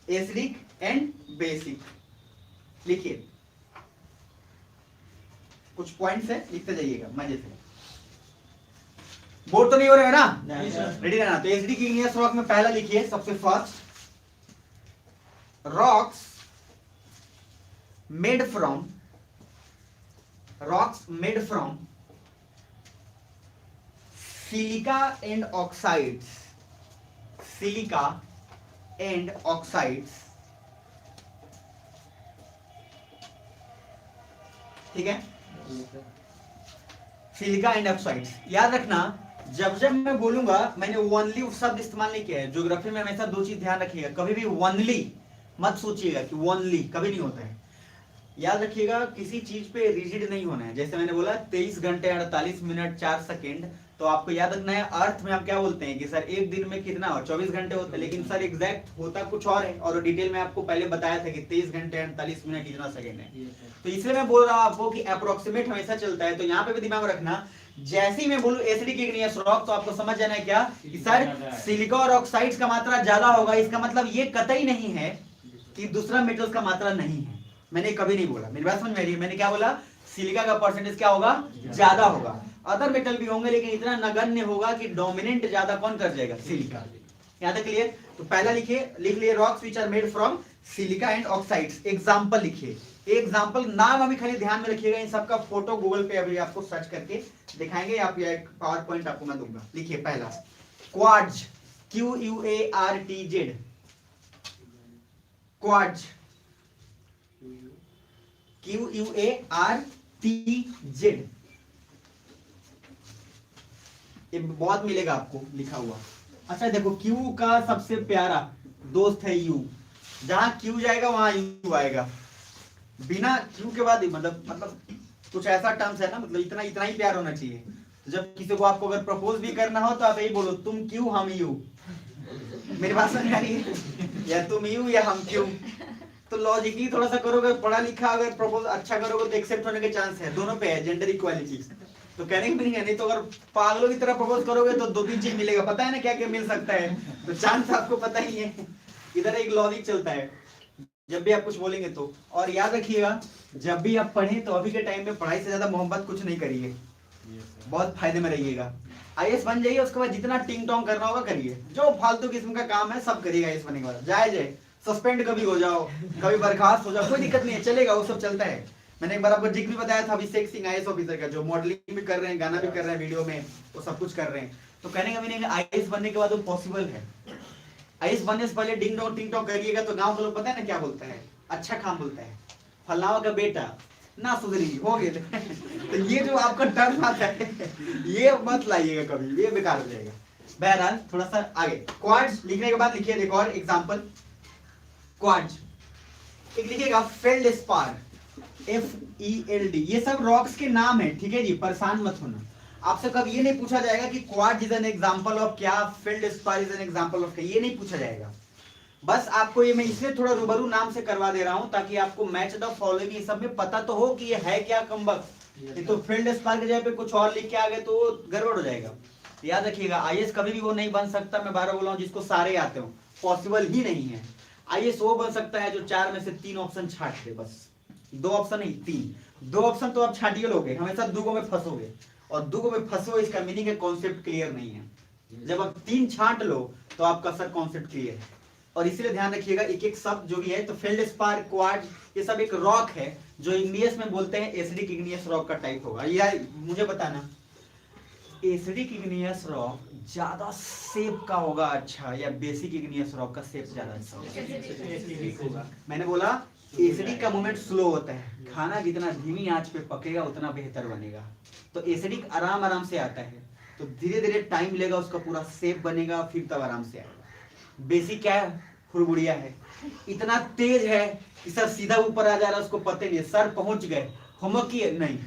acidic and basic. लिखिए कुछ पॉइंट्स है, लिखते जाइएगा मजे से, बोर्ड तो नहीं हो रहे हो ना, रेडी रहना। तो एसिडिक इग्नियस रॉक में पहला लिखिए सबसे first, rocks made from silica and oxides, silica and oxides, ठीक है, सिलिका एंड ऑक्साइड्स। याद रखना जब जब मैं बोलूंगा, मैंने ओनली शब्द इस्तेमाल नहीं किया है। ज्योग्राफी में हमेशा दो चीज ध्यान रखिएगा, कभी भी ओनली मत सोचिएगा कि ओनली कभी नहीं होता है। याद रखिएगा किसी चीज पे रिजिड नहीं होना है। जैसे मैंने बोला 23 घंटे 48 मिनट 4 सेकेंड, तो आपको याद रखना है अर्थ में हम क्या बोलते हैं कि सर एक दिन में कितना हो 24 घंटे होते हैं, लेकिन सर एग्जैक्ट होता कुछ और है, और डिटेल में आपको पहले बताया था कि 23 घंटे 48 मिनट इतना सेकेंड है। तो इसलिए मैं बोल रहा हूँ आपको कि अप्रोक्सीमेट हमेशा चलता है। तो यहाँ पे भी दिमाग में रखना, जैसे ही मैं बोलूं एसिडिक इग्नियस रॉक तो आपको समझ जाना है क्या कि सर सिलिका और ऑक्साइड्स का मात्रा ज्यादा होगा। इसका मतलब ये कतई नहीं है कि दूसरा मेटल्स का मात्रा नहीं है। मैंने कभी नहीं बोला, मेरी बात समझ में आ रही है? मैंने क्या बोला, सिलिका का परसेंटेज क्या होगा, ज्यादा होगा। अदर मेटल भी होंगे लेकिन इतना नगण्य होगा कि डोमिनेंट ज्यादा कौन कर जाएगा, सिलिका। यहां तक क्लियर? तो पहला लिखिए, लिख लिए rocks which are made from silica and oxides. Example लिखिए, एग्जांपल नाम अभी खाली ध्यान में रखिएगा। इन सबका फोटो गूगल पे अभी आपको सर्च करके दिखाएंगे, आप या एक पावर पॉइंट आपको मैं दूंगा। लिखिए पहला क्वार्ट्ज, QUARTZ, क्वार्ट्ज QUARTZ। ये बहुत मिलेगा आपको लिखा हुआ। अच्छा देखो, Q का सबसे प्यारा दोस्त है U, जहां Q जाएगा वहां U आएगा। बिना Q के बाद मतलब कुछ ऐसा टर्म्स है ना, मतलब इतना इतना ही प्यार होना चाहिए। तो जब किसी को आपको अगर प्रपोज भी करना हो तो आप यही बोलो, तुम Q हम U। मेरी बात समझ आ रही है? या तुम U या हम Q। तो लॉजिकली थोड़ा सा करोगे, पढ़ा लिखा अगर प्रपोज अच्छा करोगे तो एक्सेप्ट होने के चांस है। दोनों पे है जेंडर इक्वालिटी, तो कहने की नहीं है। नहीं तो अगर पागलों की तरह प्रपोज करोगे तो 2-3 चीज मिलेगा, पता है ना क्या क्या मिल सकता है, तो चांस आपको पता ही है। इधर एक लॉजिक चलता है जब भी आप कुछ बोलेंगे तो। और याद रखिएगा जब भी आप पढ़ें तो अभी के टाइम में पढ़ाई से ज्यादा मोहब्बत कुछ नहीं करिए, बहुत फायदे में रहिएगा। IAS बन जाइए, उसके बाद जितना टिंग टोंग करना होगा करिए, जो फालतू किस्म का काम है सब करिएगा। IAS बनने के बाद जायज है, सस्पेंड कभी हो जाओ, कभी बर्खास्त हो जाओ, कोई दिक्कत नहीं है, चलेगा, वो सब चलता है। मैंने एक बार आपको जिक्र भी बताया था अभिषेक सिंह IAS ऑफिसर का, जो मॉडलिंग भी कर रहे हैं, गाना भी कर रहे हैं, वीडियो में वो सब कुछ कर रहे हैं। तो कहने का मीनिंग IAS बनने के बाद वो पॉसिबल है। IAS बनने से पहले डिंग डोंग टिंग टोंग करिएगा तो गाँव के लोग पता है ना क्या बोलता है, अच्छा काम बोलता है, फलावा का बेटा ना सुधरी हो गए। तो ये जो आपका टर्म आता है ये मत लाइएगा कभी, ये बेकार हो जाएगा। बहरहाल थोड़ा सा आगे, क्वार्ट्ज लिखने के बाद लिखिए एक और एग्जांपल, क्वार्ट्ज। एक लिखिएगा फेल्डस्पार, FELD। ये सब रॉक्स के नाम है, ठीक है जी, परेशान मत होना। आपसे कब ये नहीं पूछा जाएगा कि quartz is an example of क्या, feldspar is an example of क्या, ये नहीं पूछा जाएगा। बस आपको ये मैं इसलिए थोड़ा रूबरू नाम से करवा दे रहा हूं ताकि आपको मैच द फॉलोइंग ये सब में पता तो हो कि ये है क्या कमबख्त। नहीं तो फेल्डस्पार के जगह पे कुछ और लिख के आ गए तो गड़बड़ हो जाएगा। याद रखिएगा IAS कभी भी वो नहीं बन सकता, मैं 12 बोल रहा हूं, जिसको सारे आते हो, पॉसिबल ही नहीं है। IAS वो बन सकता है जो 4 में से 3 ऑप्शन छाट दे, बस 2 ऑप्शन नहीं 3। 2 ऑप्शन तो आप छाटिए लोगे, हमेशा दुगो में फंसोगे, और दुगो में फंसो इसका मीनिंग है कॉन्सेप्ट क्लियर नहीं है। जब आप 3 छांट लो तो आपका सर कॉन्सेप्ट क्लियर है। और इसलिए ध्यान रखिएगा एक एक शब्द जो भी है, तो फेल्डस्पार, क्वार्ट्ज, ये सब एक रॉक है जो इंग्लिश में बोलते हैं एसिडिक इग्नियस रॉक का टाइप होगा। या मुझे बताना एसिडिक इग्नियस रॉक ज्यादा शेप का होगा अच्छा, या बेसिक इग्नियस रॉक का शेप ज्यादा अच्छा होगा? मैंने बोला एसिडिक का मूवमेंट स्लो होता है, खाना जितना धीमी आंच पे पकेगा उतना बेहतर बनेगा। तो एसिडिक आराम आराम से आता है, तो धीरे धीरे टाइम लेगा, उसका पूरा शेप बनेगा, फिर तब आराम से आएगा। बेसिक क्या है, हुड़बुड़िया है, इतना तेज है कि सर सीधा ऊपर आ जा रहा है, उसको पता नहीं, सर पहुंच गए, होमवर्क किए नहीं।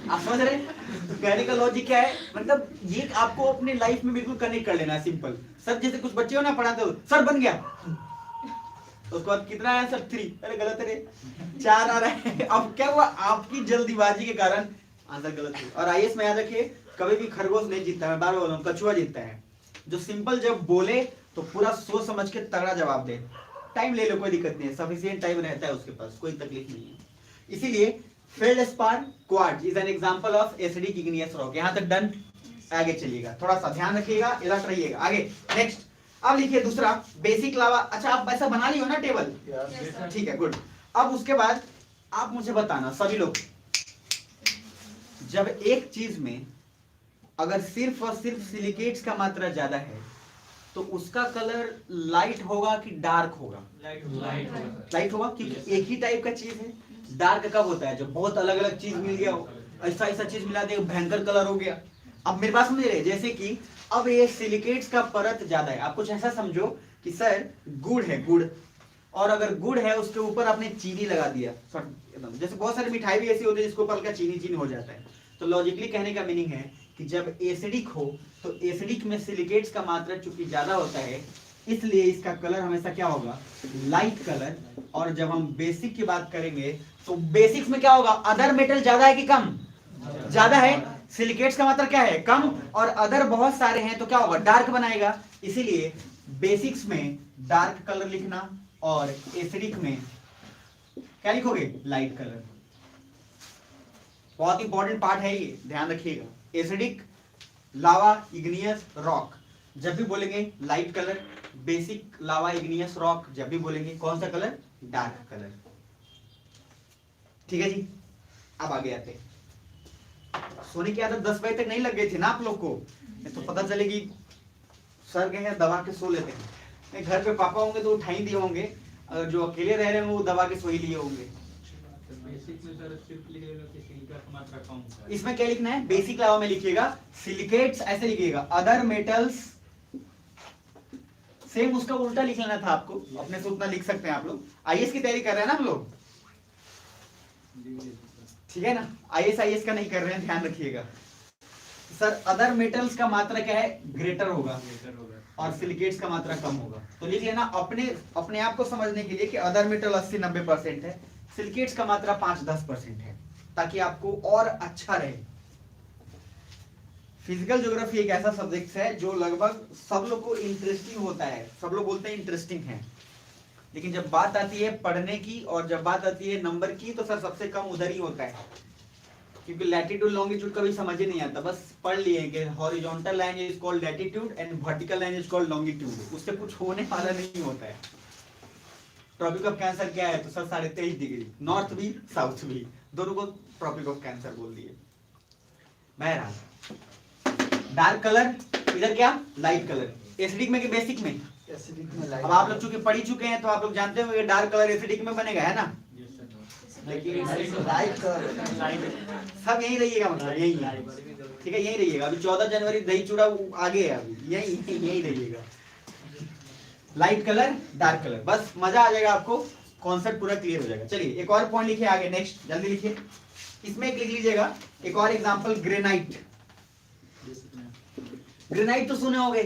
आप समझ रहे? तो कहने का लॉजिक क्या है, मतलब ये आपको अपने लाइफ में बिल्कुल कनेक्ट कर लेना है, सिंपल। सर जैसे कुछ बच्चे हो ना पढ़ाते हो, सर बन गया, उसके बाद कितना आया सर 3, अरे गलत है, 4 आ रहा है। अब क्या हुआ, आपकी जल्दीबाजी के कारण आंसर गलत हुआ। और IAS में याद रखिए कभी भी खरगोश नहीं जीतता, मैं बार बार बोल रहा हूं, कछुआ जीतता है। जो सिंपल जब बोले तो पूरा सोच समझ के तगड़ा जवाब दे, टाइम ले लो कोई दिक्कत नहीं है, सफिशिएंट टाइम रहता है उसके पास, कोई तकलीफ नहीं है। इसीलिए feldspar, quartz is an example of acidic igneous rock. यहां तक डन? आगे चलिएगा, थोड़ा सा ध्यान रखिएगा, अलर्ट रहिएगा। आगे नेक्स्ट, अब लिखिए दूसरा बेसिक लावा। अच्छा आप ऐसा बना लियो ना टेबल, ठीक है, गुड। अब उसके बाद आप मुझे बताना सभी लोग, जब एक चीज में अगर सिर्फ और सिर्फ सिलिकेट्स का मात्रा ज्यादा है तो उसका कलर लाइट होगा कि डार्क होगा? लाइट होगा, क्योंकि एक ही टाइप का चीज है। डार्क कब होता है, जब बहुत अलग अलग चीज मिल गया हो, ऐसा ऐसा चीज मिला दे भयंकर कलर हो गया। अब मेरे पास समझ रहे, जैसे कि अब ये सिलिकेट्स का परत ज्यादा है, आप कुछ ऐसा समझो कि सर गुड़ है, गुड़, और अगर गुड़ है उसके ऊपर आपने चीनी लगा दिया, एकदम जैसे बहुत सारी मिठाई भी ऐसी होती है जिसके ऊपर हल्का चीनी चीनी हो जाता है। तो लॉजिकली कहने का मीनिंग है कि जब एसिडिक हो तो एसिडिक में सिलिकेट्स का मात्रा चूंकि ज्यादा होता है, इसलिए इसका कलर हमेशा क्या होगा, लाइट कलर। और जब हम बेसिक की बात करेंगे तो बेसिक्स में क्या होगा, अदर मेटल ज्यादा है कि कम, ज्यादा है, सिलिकेट्स का मात्रा क्या है, कम, और अदर बहुत सारे हैं तो क्या होगा, डार्क बनाएगा। इसीलिए बेसिक्स में डार्क कलर लिखना और एसिडिक में क्या लिखोगे, लाइट कलर। बहुत इंपॉर्टेंट पार्ट है ये, ध्यान रखिएगा। एसिडिक, लावा, इग्नियस, रॉक जब भी बोलेंगे लाइट कलर, बेसिक, लावा, इग्नियस, रॉक जब भी बोलेंगे कौन सा कलर, डार्क कलर। ठीक है जी। अब आगे आते हैं। सोने की आदत 10 बजे तक नहीं लग गई थी ना आप लोग को, तो पता चलेगी सर गए हैं दबा के सो लेते हैं। घर पे पापा होंगे तो उठा ही दिए होंगे, अगर जो अकेले रह रहे हैं वो दबा के सो ही लिए होंगे। बेसिक में सर सिर्फ लिखेगा कि सिलिका का मात्रा कम है। इसमें क्या लिखना है, बेसिक लावा में लिखिएगा सिलिकेट्स, ऐसे लिखिएगा, अदर मेटल्स, सेम उसका उल्टा लिख लेना था आपको, अपने से उतना लिख सकते हैं आप लोग। आईएएस की तैयारी कर रहे हैं ना हम लोग, ठीक है ना, आईएएस आईएएस का नहीं कर रहे हैं, ध्यान रखिएगा। सर अदर मेटल्स का मात्रा क्या है, ग्रेटर होगा, और सिलिकेट्स का मात्रा कम होगा। तो लिख लेना अपने आप को समझने के लिए कि अदर मेटल 80-90% है, सिलिकेट्स का मात्रा 5-10% है, ताकि आपको और अच्छा रहे। फिजिकल ज्योग्राफी एक ऐसा सब्जेक्ट है जो लगभग सब लोग को इंटरेस्टिंग होता है, सब लोग बोलते हैं इंटरेस्टिंग है, लेकिन जब बात आती है पढ़ने की और जब बात आती है नंबर की तो सर सबसे कम उधर ही होता है, क्योंकि लैटिट्यूड लॉन्गिट्यूड कभी समझ ही नहीं आता, बस पढ़ लिए कि horizontal line is called latitude and vertical line is called longitude, उससे कुछ होने वाला नहीं होता है। ट्रॉपिक ऑफ कैंसर क्या है, तो सर 23.5 डिग्री, नॉर्थ भी साउथ भी, दोनों को ट्रॉपिक ऑफ कैंसर बोल दिए। बहरहाल डार्क कलर, इधर क्या, लाइट कलर। एसिडिक में कि बेसिक में, एसिडिक में लाइट। अब आप लोग चूंकि पढ़ ही चुके हैं तो आप लोग जानते हो ये डार्क कलर एसिडिक में बनेगा, है ना, लेकिन लाइट कलर सब यही रहिएगा, मतलब यही है, ठीक है, यही रहिएगा। अभी 14 जनवरी दही चूड़ा आगे है, अभी यही रहिएगा। लाइट कलर, डार्क कलर, बस मजा आ जाएगा आपको, कॉन्सेप्ट पूरा क्लियर हो जाएगा। चलिए एक और पॉइंट लिखिए आगे, नेक्स्ट जल्दी लिखिए। इसमें एक लिख लीजिएगा, एक और एग्जांपल, ग्रेनाइट। ग्रेनाइट तो सुने होंगे,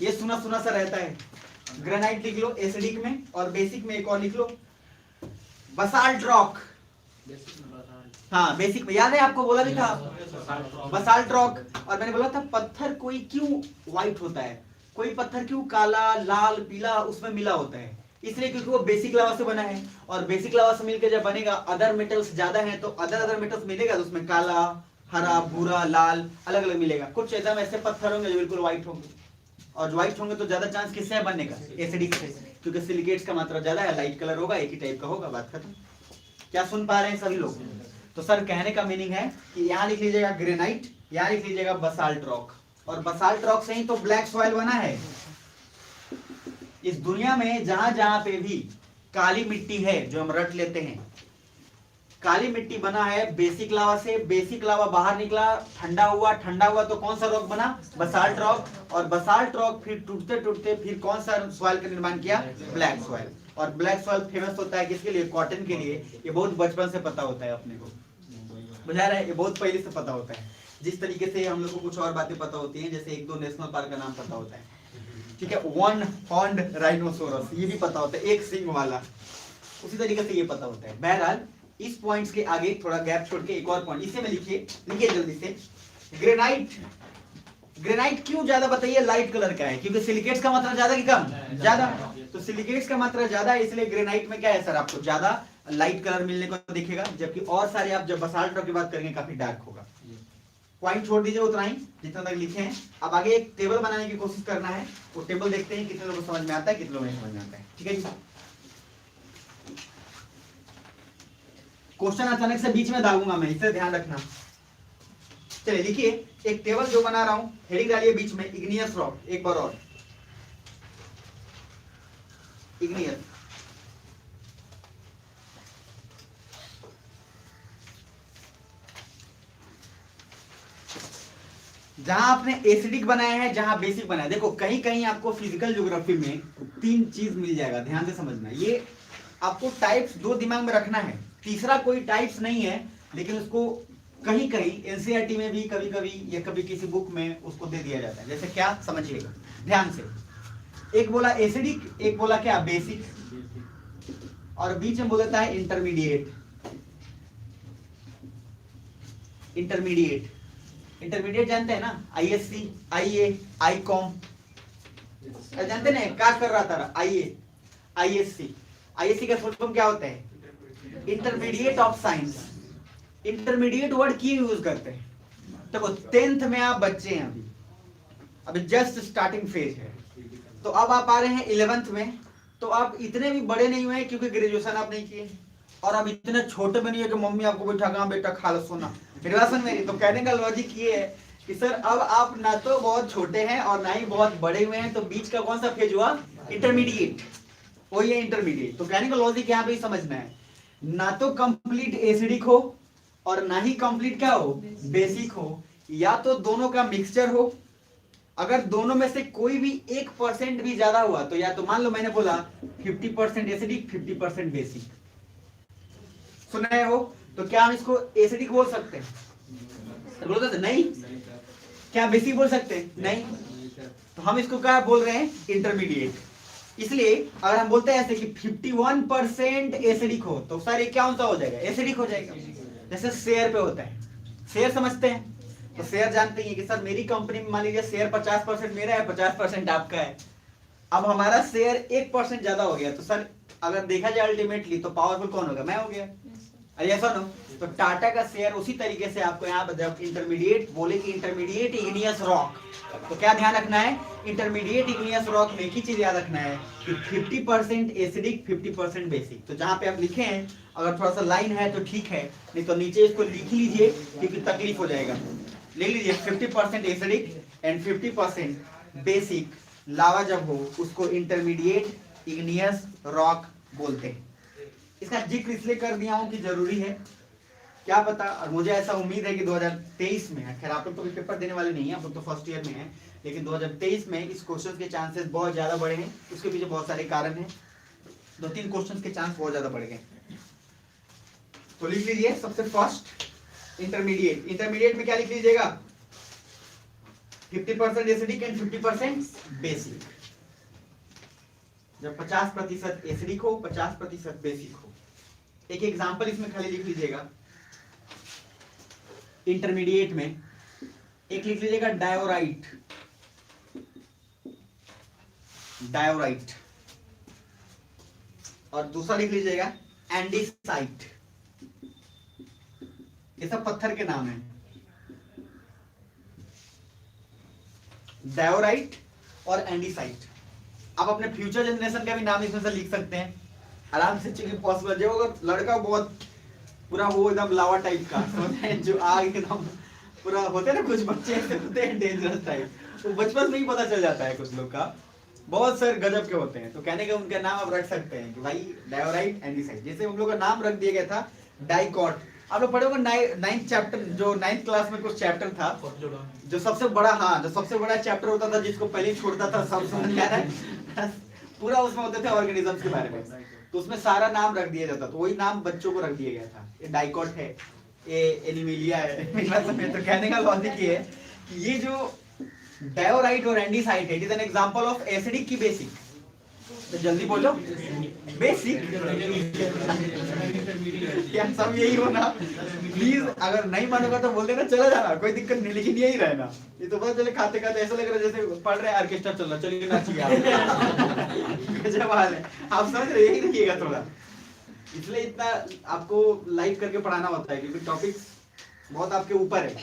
ये सुना सुना सा रहता है। ग्रेनाइट लिख लो एसिडिक में, और बेसिक में एक और लिख लो, बसाल्ट रॉक। हाँ बेसिक में याद है आपको, बोला भी था बसाल्ट रॉक। और मैंने बोला था पत्थर कोई क्यों व्हाइट होता है, कोई पत्थर क्यों काला, लाल, पीला उसमें मिला होता है, इसलिए क्योंकि वो बेसिक लावा से बना है, और बेसिक लावा से मिलकर जब बनेगा अदर मेटल्स ज्यादा हैं तो अदर मेटल्स मिलेगा तो उसमें काला, हरा, भूरा, लाल अलग अलग मिलेगा। कुछ एकदम ऐसे पत्थर होंगे जो बिल्कुल व्हाइट होंगे, और व्हाइट होंगे तो ज्यादा चांस किससे है बनने का, एसिडिक से, क्योंकि सिलिकेट्स का मात्रा ज्यादा है, लाइट कलर होगा, एक ही टाइप का होगा, बात खत्म। क्या सुन पा रहे हैं सभी लोग? तो सर कहने का मीनिंग है कि यहाँ लिख लीजिएगा ग्रेनाइट, यहाँ लिख लीजिएगा बसाल्ट रॉक, और बसाल्ट रॉक से ही तो ब्लैक सॉइल बना है। इस दुनिया में जहां जहां पे भी काली मिट्टी है जो हम रट लेते हैं, काली मिट्टी बना है बेसिक लावा से, बेसिक लावा बाहर निकला, ठंडा हुआ तो कौन सा रॉक बना, बसाल्ट रॉक, और बसाल्ट रॉक फिर टूटते टूटते फिर कौन सा सॉइल का निर्माण किया, ब्लैक सॉइल। और ब्लैक सॉइल फेमस होता है किसके लिए, कॉटन के लिए। ये बहुत बचपन से पता होता है अपने को, बुझा रहा है, ये बहुत पहले से पता होता है। जिस तरीके से हम लोग को कुछ और बातें पता होती हैं, जैसे 1-2 नेशनल पार्क का नाम पता होता है, ठीक है, वन हॉर्न्ड राइनोसोरस ये भी पता होता है, एक सिंग वाला, उसी तरीके से ये पता होता है। बहरहाल इस पॉइंट्स के आगे थोड़ा गैप छोड़ के एक और पॉइंट इसे में लिखिए जल्दी से, ग्रेनाइट। ग्रेनाइट क्यों ज्यादा बताइए, लाइट कलर का है, क्योंकि सिलिकेट्स का मात्रा ज्यादा कि कम, ज्यादा, तो सिलिकेट्स का मात्रा ज्यादा है, इसलिए ग्रेनाइट में क्या है सर, आपको ज्यादा लाइट कलर मिलने को दिखेगा, जबकि और सारे आप जब बसाल्ट रॉक की बात करेंगे काफी डार्क होगा। पॉइंट छोड़ दीजिए उतना ही जितना तक लिखे हैं। अब आगे एक टेबल बनाने की कोशिश करना है, वो टेबल देखते हैं कितने लोगों को समझ में आता है, कितने लोगों को समझ में आता है, ठीक है जी। क्वेश्चन अचानक से बीच में दागूंगा मैं, इससे ध्यान रखना। चलिए लिखिए, एक टेबल जो बना रहा हूं, हेडिंग डालिए बीच में, इग्नियस रॉक, एक बार और, इग्नियस। जहां आपने एसिडिक बनाया है, जहां बेसिक बनाया है। देखो कहीं कहीं आपको फिजिकल ज्योग्राफी में 3 चीज मिल जाएगा, ध्यान से समझना। ये आपको टाइप्स 2 दिमाग में रखना है, तीसरा कोई टाइप्स नहीं है, लेकिन उसको कहीं कहीं एनसीईआरटी में भी कभी कभी या कभी किसी बुक में उसको दे दिया जाता है। जैसे क्या, समझिएगा ध्यान से। एक बोला एसिडिक, एक बोला क्या, बेसिक, और बीच में बोलता है इंटरमीडिएट। इंटरमीडिएट, इंटरमीडिएट जानते हैं ना, आईएससी, आईए, आईकॉम, जानते ना क्या कर रहा था, आईए, आईएससी। आईएससी का फुल फॉर्म क्या होता है, intermediate of science. Intermediate word क्यों यूज करते हैं, देखो 10th में आप बच्चे हैं, अभी जस्ट स्टार्टिंग फेज है, तो अब आप आ रहे हैं 11th में, तो आप इतने भी बड़े नहीं हुए क्योंकि ग्रेजुएशन आप नहीं किए, और अब इतने छोटे में नहीं है कि मम्मी आपको बैठा कहा बेटा खा लो सोना, मेरी बात सुन मेरी। तो कहने का लॉजिक ये है कि सर अब आप ना तो बहुत छोटे हैं और ना ही बहुत बड़े हुए हैं, तो बीच का कौन सा फेज हुआ, इंटरमीडिएट, वही है इंटरमीडिएट। तो कहने का लॉजिक यहाँ पे समझना है, ना तो कंप्लीट एसिडिक हो और ना ही कंप्लीट क्या हो, बेसिक हो, या तो दोनों का मिक्सचर हो। अगर दोनों में से कोई भी 1% भी ज्यादा हुआ तो या तो मान लो मैंने बोला 50% एसिडिक 50% बेसिक, सुना हो, तो क्या हम इसको एसिडिक बोल सकते हैं, तो बोलते थे नहीं, क्या बेसिक बोल सकते हैं, नहीं, तो हम इसको क्या बोल रहे हैं, इंटरमीडिएट। इसलिए अगर हम बोलते हैं ऐसे कि 51% एसिडिक हो तो सर ये क्या हो जाएगा, एसिडिक हो जाएगा। जैसे शेयर पे होता है, शेयर समझते हैं, तो शेयर जानते हैं कि सर मेरी कंपनी में मान लीजिए शेयर 50% मेरा है, 50% आपका है। अब हमारा शेयर 1% ज्यादा हो गया, तो सर अगर देखा जाए अल्टीमेटली तो पावरफुल कौन होगा, मैं हो गया, अरे ऐसा नो। तो टाटा का शेयर उसी तरीके से आपको यहाँ जब इंटरमीडिएट बोले कि इंटरमीडिएट इग्नियस रॉक, तो क्या ध्यान रखना है, इंटरमीडिएट इग्नियस रॉक में एक ही चीज याद रखना है कि 50% एसिडिक 50% बेसिक। तो जहां पे आप लिखे हैं अगर थोड़ा सा लाइन है तो ठीक है, नहीं तो नीचे इसको लिख लीजिए क्योंकि तकलीफ हो जाएगा। ले लीजिए 50% एसिडिक एंड 50% बेसिक लावा जब हो उसको इंटरमीडिएट इग्नियस रॉक बोलते हैं। इसका जिक्र इसलिए कर दिया हूं कि जरूरी है, क्या पता, और मुझे ऐसा उम्मीद है कि 2023 में, खैर आप लोग तो पेपर देने वाले नहीं है, आप लोग तो फर्स्ट ईयर में हैं, लेकिन 2023 में इस क्वेश्चन के चांसेस बहुत ज्यादा बढ़े हैं। उसके पीछे बहुत सारे कारण हैं, 2-3 क्वेश्चन के चांस बहुत ज्यादा बढ़ गए। तो लिख लीजिए सबसे फर्स्ट इंटरमीडिएट। इंटरमीडिएट में क्या लिख लीजिएगा, 50% एसिडिक एंड 50% बेसिक। जब 50% एसिडिक हो 50% बेसिक हो। एक एग्जांपल इसमें खाली लिख लीजिएगा, इंटरमीडिएट में एक लिख लीजिएगा डायोराइट, डायोराइट, और दूसरा लिख लीजिएगा एंडीसाइट। ये सब पत्थर के नाम हैं, डायोराइट और एंडीसाइट। आप अपने फ्यूचर जनरेशन का भी नाम इसमें से लिख सकते हैं आराम से, चूंकि पॉसिबल जो अगर लड़का बहुत पूरा वो एकदम लावा टाइप का होता है, जो आग एकदम पूरा होते हैं ना, कुछ बच्चे ऐसे होते हैं डेंजरस टाइप, तो बचपन में ही पता चल जाता है कुछ लोग का, बहुत सर गजब के होते हैं। तो कहने का उनका नाम आप रख सकते हैं कि भाई डायोराइट एंडीसाइट। जैसे हम लोग का नाम रख दिया गया था डाइकॉट, आप लोग पढ़े होंगे 9th चैप्टर, जो 9th क्लास में कुछ चैप्टर था जो सबसे बड़ा, हाँ जो सबसे बड़ा चैप्टर होता था जिसको पहले ही छोड़ता था सब समझ में आ रहा है पूरा उसमें होते थे ऑर्गेनिजम्स के बारे में, तो उसमें सारा नाम रख दिया जाता, तो वही नाम बच्चों को रख दिया गया था। ये डाइकॉट है, ये एनिमिलिया है तो कहने का लॉजिक ये है कि ये जो डायोराइट और एंडीसाइट है, it is an example of acidic की बेसिक। तो जल्दी बोलो बेसिक क्या सब यही हो ना, प्लीज अगर नहीं मानोगा तो बोल देना चला जाना, कोई दिक्कत नहीं, लेकिन यही रहना। ये तो पता चले खाते खाते ऐसा लग रहा है जैसे पढ़ रहे हैं ऑर्केस्ट्रा चल रहा, चलिए नाचिए गजब हाल है, आप समझ रहे, यही रखिएगा थोड़ा। इसलिए इतना आपको लाइव करके पढ़ाना होता है क्योंकि टॉपिक्स बहुत आपके ऊपर है,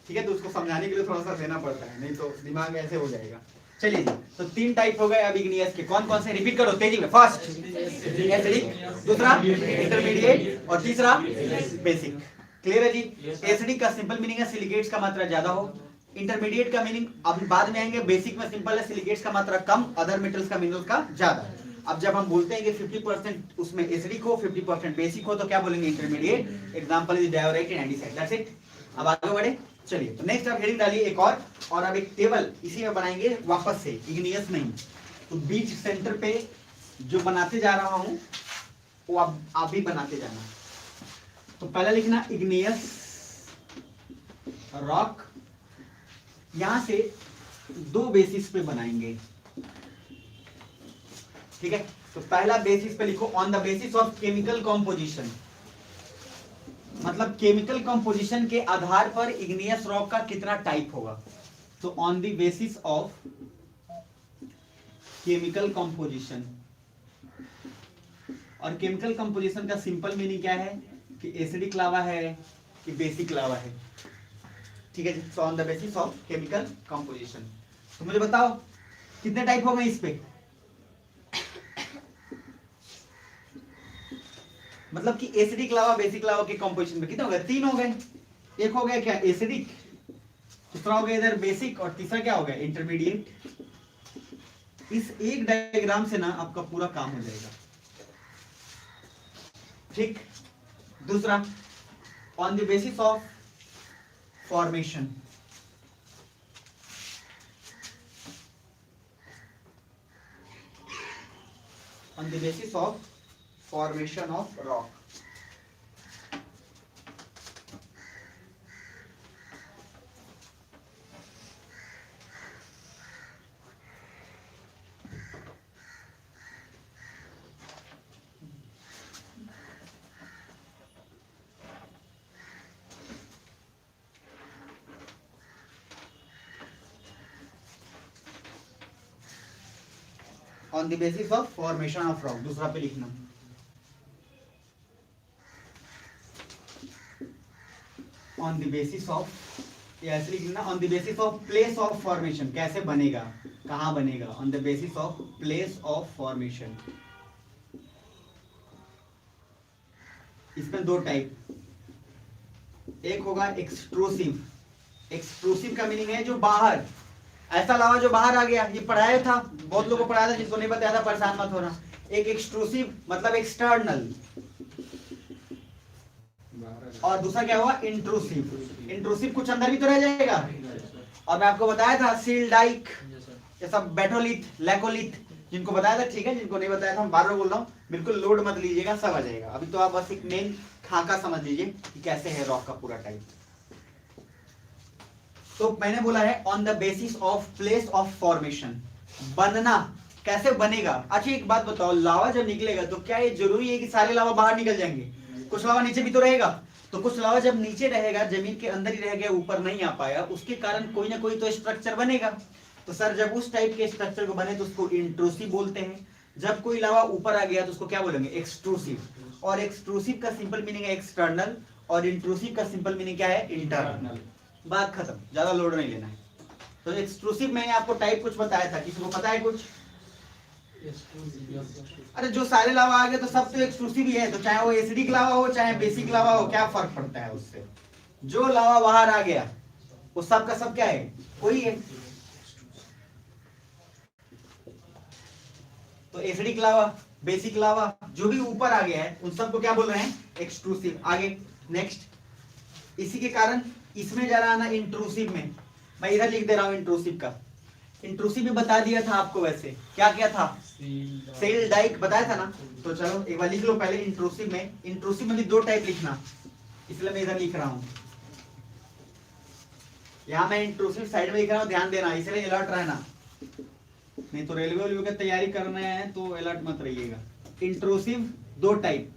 ठीक है, तो उसको समझाने के लिए थोड़ा सा देना पड़ता है, नहीं तो दिमाग ऐसे हो जाएगा। चलिए जी, तो 3 टाइप हो गए अब इग्नियस के, कौन कौन से रिपीट करो तेजी में। फर्स्ट एसिडिक, दूसरा इंटरमीडिएट और तीसरा बेसिक। क्लियर है जी। एसिडिक का सिंपल मीनिंग है सिलिकेट्स का मात्रा ज्यादा हो, इंटरमीडिएट का मीनिंग अभी बाद में आएंगे, बेसिक में सिंपल है सिलिकेट्स का मात्रा कम, अदर मेटल्स का मिनरल्स का ज्यादा। अब जब हम बोलते हैं कि 50% उसमें एसिडिक हो 50% बेसिक हो तो क्या बोलेंगे, intermediate. Example is diorite and andesite, that's it. अब आगे बढ़े, चलिए तो नेक्स्ट आप हेडिंग डालिए एक और अब एक टेबल इसी में बनाएंगे वापस से, इग्नियस नहीं। तो बीच सेंटर पे जो बनाते जा रहा हूं वो आप भी बनाते जाना। तो पहला लिखना इग्नियस रॉक, यहां से 2 बेसिस पे बनाएंगे, ठीक है। तो पहला बेसिस पे लिखो on the basis of chemical composition, मतलब केमिकल कॉम्पोजिशन के आधार पर इग्नियस रॉक का कितना टाइप होगा। तो on the basis of chemical composition, और केमिकल कॉम्पोजिशन का सिंपल मीनिंग क्या है कि एसिडिक लावा है कि बेसिक लावा है, ठीक है। So on the basis of chemical composition, तो मुझे बताओ कितने टाइप हो गए इस पे, मतलब कि एसिडिक लावा बेसिक लावा के कंपोजिशन में कितने हो गए, 3 हो गए। एक हो गया क्या एसिडिक, दूसरा हो गया इधर बेसिक, और तीसरा क्या हो गया इंटरमीडिएट। इस एक डायग्राम से ना आपका पूरा काम हो जाएगा, ठीक। दूसरा on the basis of formation, on the basis of formation of rock, on the basis of formation of rock। दूसरा पे लिखना ऑन द बेसिस ऑफ, ऐसे लिखना on the basis of place of formation, कैसे बनेगा कहां बनेगा, on the basis of place of formation. इसमें 2 टाइप, एक होगा एक्सट्रूसिव, एक्सट्रूसिव का मीनिंग है जो बाहर, ऐसा लावा जो बाहर आ गया, ये पढ़ाया था बहुत लोगों को पढ़ाया था, जिसको नहीं बताया था परेशान मत होना। एक एक्सट्रूसिव मतलब एक्सटर्नल, और दूसरा क्या हुआ इंट्रूसिव। इंट्रूसिव कुछ अंदर भी तो रह जाएगा, और मैं आपको बताया था सील डाइक, ये सब बेटोलिथ लैकोलिथ, जिनको बताया था ठीक है, जिनको नहीं बताया था हम बार बार बोल रहा हूँ, बिल्कुल लोड मत लीजिएगा, सब आ जाएगा। अभी तो आप बस एक मेन खाका समझ लीजिए कि कैसे है रॉक का पूरा टाइप। तो मैंने बोला है on the basis of place of formation, बनना कैसे बनेगा। अच्छा एक बात बताओ, लावा जब निकलेगा तो क्या ये जरूरी है कि सारे लावा बाहर निकल जाएंगे, कुछ लावा नीचे भी तो रहेगा। तो कुछ लावा जब नीचे रहेगा, जमीन के अंदर ही रह गया, ऊपर नहीं आ पाया, उसके कारण कोई ना कोई तो स्ट्रक्चर बनेगा। तो सर जब उस टाइप के स्ट्रक्चर को बने तो उसको इंट्रूसिव बोलते हैं। जब कोई लावा ऊपर आ गया तो उसको क्या बोलेंगे एक्सट्रूसिव। और एक्सट्रूसिव का सिंपल मीनिंग है एक्सटर्नल, और इंट्रूसिव का सिंपल मीनिंग क्या है इंटरनल। बात खत्म, ज्यादा लोड नहीं लेना है। तो एक्सट्रूसिव मैंने आपको टाइप कुछ बताया था, किसी को पता है कुछ? अरे जो सारे लावा आ गए तो सब तो एक्सक्लूसिव ही है, तो चाहे वो एसिडिक लावा हो चाहे बेसिक लावा हो, क्या फर्क पड़ता है उससे। जो लावा बाहर आ गया वो सब का सब क्या है, वही है। तो एसिडिक लावा बेसिक लावा जो भी ऊपर आ गया है उन सबको क्या बोल रहे हैं एक्सट्रूसिव। आगे नेक्स्ट, इसी के कारण इसमें जरा आना इंट्रूसिव में, मैं इधर लिख दे रहा हूं इंट्रूसिव का। इंट्रूसिव भी बता दिया था आपको, वैसे क्या क्या था सेल डाइक बताया था ना। तो चलो एक बार लिख लो पहले इंट्रूसिव में। इंट्रूसिव में भी 2 टाइप लिखना, इसलिए मैं इधर लिख रहा हूं। यहां मैं इंट्रूसिव साइड में लिख रहा हूं, ध्यान देना, इसलिए अलर्ट रहना, नहीं तो रेलवे की तैयारी करना है तो अलर्ट मत रहिएगा। इंट्रूसिव 2 टाइप,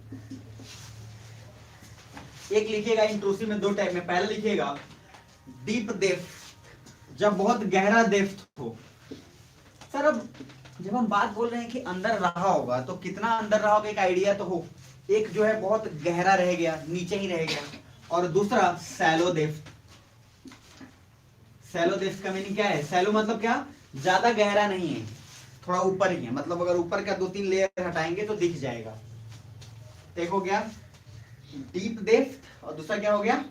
एक लिखिएगा इंट्रूसिव में 2 टाइप में। पहला लिखिएगा डीप डेप्थ, जब बहुत गहरा डेप्थ हो। सर अब जब हम बात बोल रहे हैं कि अंदर रहा होगा तो कितना अंदर रहा होगा एक आइडिया तो हो। एक जो है बहुत गहरा रह गया, नीचे ही रह गया, और दूसरा सैलो डेप्थ। सैलो डेप्थ का मीनिंग क्या है? सैलो मतलब क्या, ज्यादा गहरा नहीं है, थोड़ा ऊपर ही है, मतलब अगर ऊपर का 2-3 लेयर हटाएंगे तो दिख जाएगा। देखो क्या डीप डेप्थ, और दूसरा क्या हो गया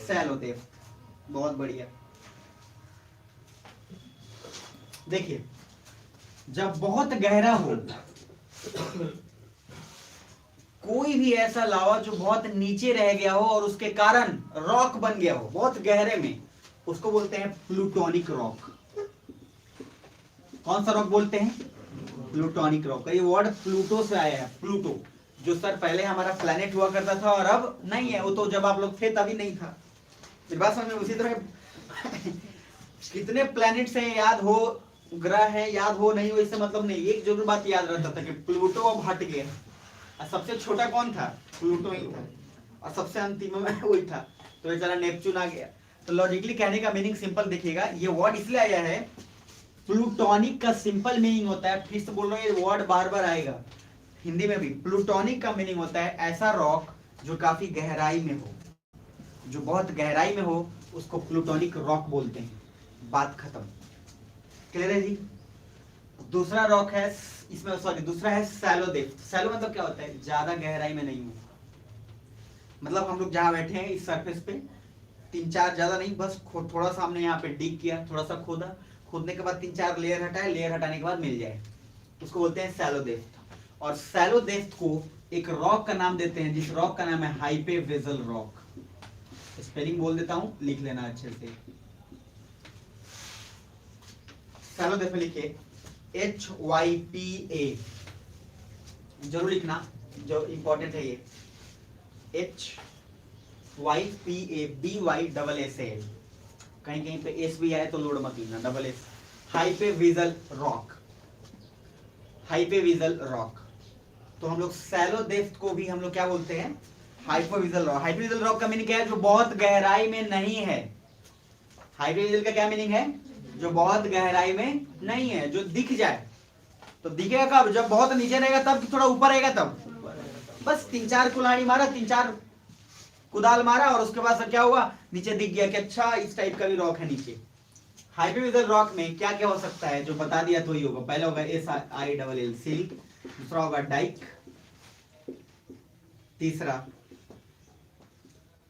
सैलो डेप्थ। बहुत बढ़िया। देखिए जब बहुत गहरा हो, कोई भी ऐसा लावा जो बहुत नीचे रह गया हो और उसके कारण रॉक बन गया हो बहुत गहरे में, उसको बोलते हैं प्लूटोनिक रॉक। कौन सा रॉक बोलते हैं? Plutonic rock. ये वर्ड प्लूटो से आया है, प्लूटो, जो सर पहले हमारा प्लेनेट हुआ करता था और अब नहीं है। वो तो जब आप लोग थे तभी नहीं था। मेरी बात समझ में? उसी तरह कितने प्लेनेट्स हैं याद हो, ग्रह है याद हो नहीं हो, इससे मतलब नहीं। एक जरूर बात याद रहता था कि प्लूटो अब हट गया। और सबसे छोटा कौन था? प्लूटो ही था। और सबसे अंतिम में वही था, तो बेचारा नेपच्यून आ गया। तो लॉजिकली कहने का मीनिंग सिंपल देखिएगा, ये वर्ड इसलिए आया है, प्लूटोनिक का सिंपल मीनिंग होता है, फिर से बोल रहा हूं ये वर्ड बार बार आएगा हिंदी में भी। प्लूटोनिक का मीनिंग होता है ऐसा रॉक जो काफी गहराई में हो, जो बहुत गहराई में हो, उसको प्लूटोनिक रॉक बोलते हैं। बात खत्म। क्लियर है जी? दूसरा रॉक है इसमें, सॉरी, दूसरा है सैलो डेप्थ। सैलो मतलब क्या होता है? ज्यादा गहराई में नहीं हो। मतलब हम लोग जहां बैठे हैं इस सरफेस पे 3-4, ज्यादा नहीं, बस थोड़ा सा हमने यहाँ पे डिग किया, थोड़ा सा खोदा, खोदने के बाद 3-4 लेयर हटाए, लेयर हटाने के बाद मिल जाए, उसको बोलते हैं सैलो डेप्थ। और सैलो डेप्थ को एक रॉक का नाम देते हैं, जिस रॉक का नाम है हाइपेवेजल रॉक। स्पेलिंग बोल देता हूं, लिख लेना अच्छे से। सैलो डेप्थ में लिखिए HYPA, जरूर लिखना, जो इंपॉर्टेंट है ये। HYPA BYSSL, कहीं कहीं पे एस भी आए तो लोड मत लेना, double S. Hypabyssal rock, hypabyssal rock. तो हम लोग सैलो डेप्थ को भी हम लोग क्या बोलते हैं? हाइपेवेजल रॉक। हाइपेवेजल रॉक का मीनिंग क्या है? जो बहुत गहराई में नहीं है। हाइपेवेजल का क्या मीनिंग है? जो बहुत गहराई में नहीं है, जो दिख जाए। तो दिखेगा कब? जब बहुत नीचे रहेगा तब, थोड़ा ऊपर रहेगा तब। बस 3-4 कुल्हाड़ी मारा, 3-4 कुदाल मारा और उसके बाद क्या हुआ? नीचे दिख गया कि अच्छा इस टाइप का भी रॉक है नीचे। हाइपेवेजल रॉक में क्या क्या हो सकता है? जो बता दिया तो ही होगा। पहला होगा SILL सिल्क, दूसरा होगा डाइक, तीसरा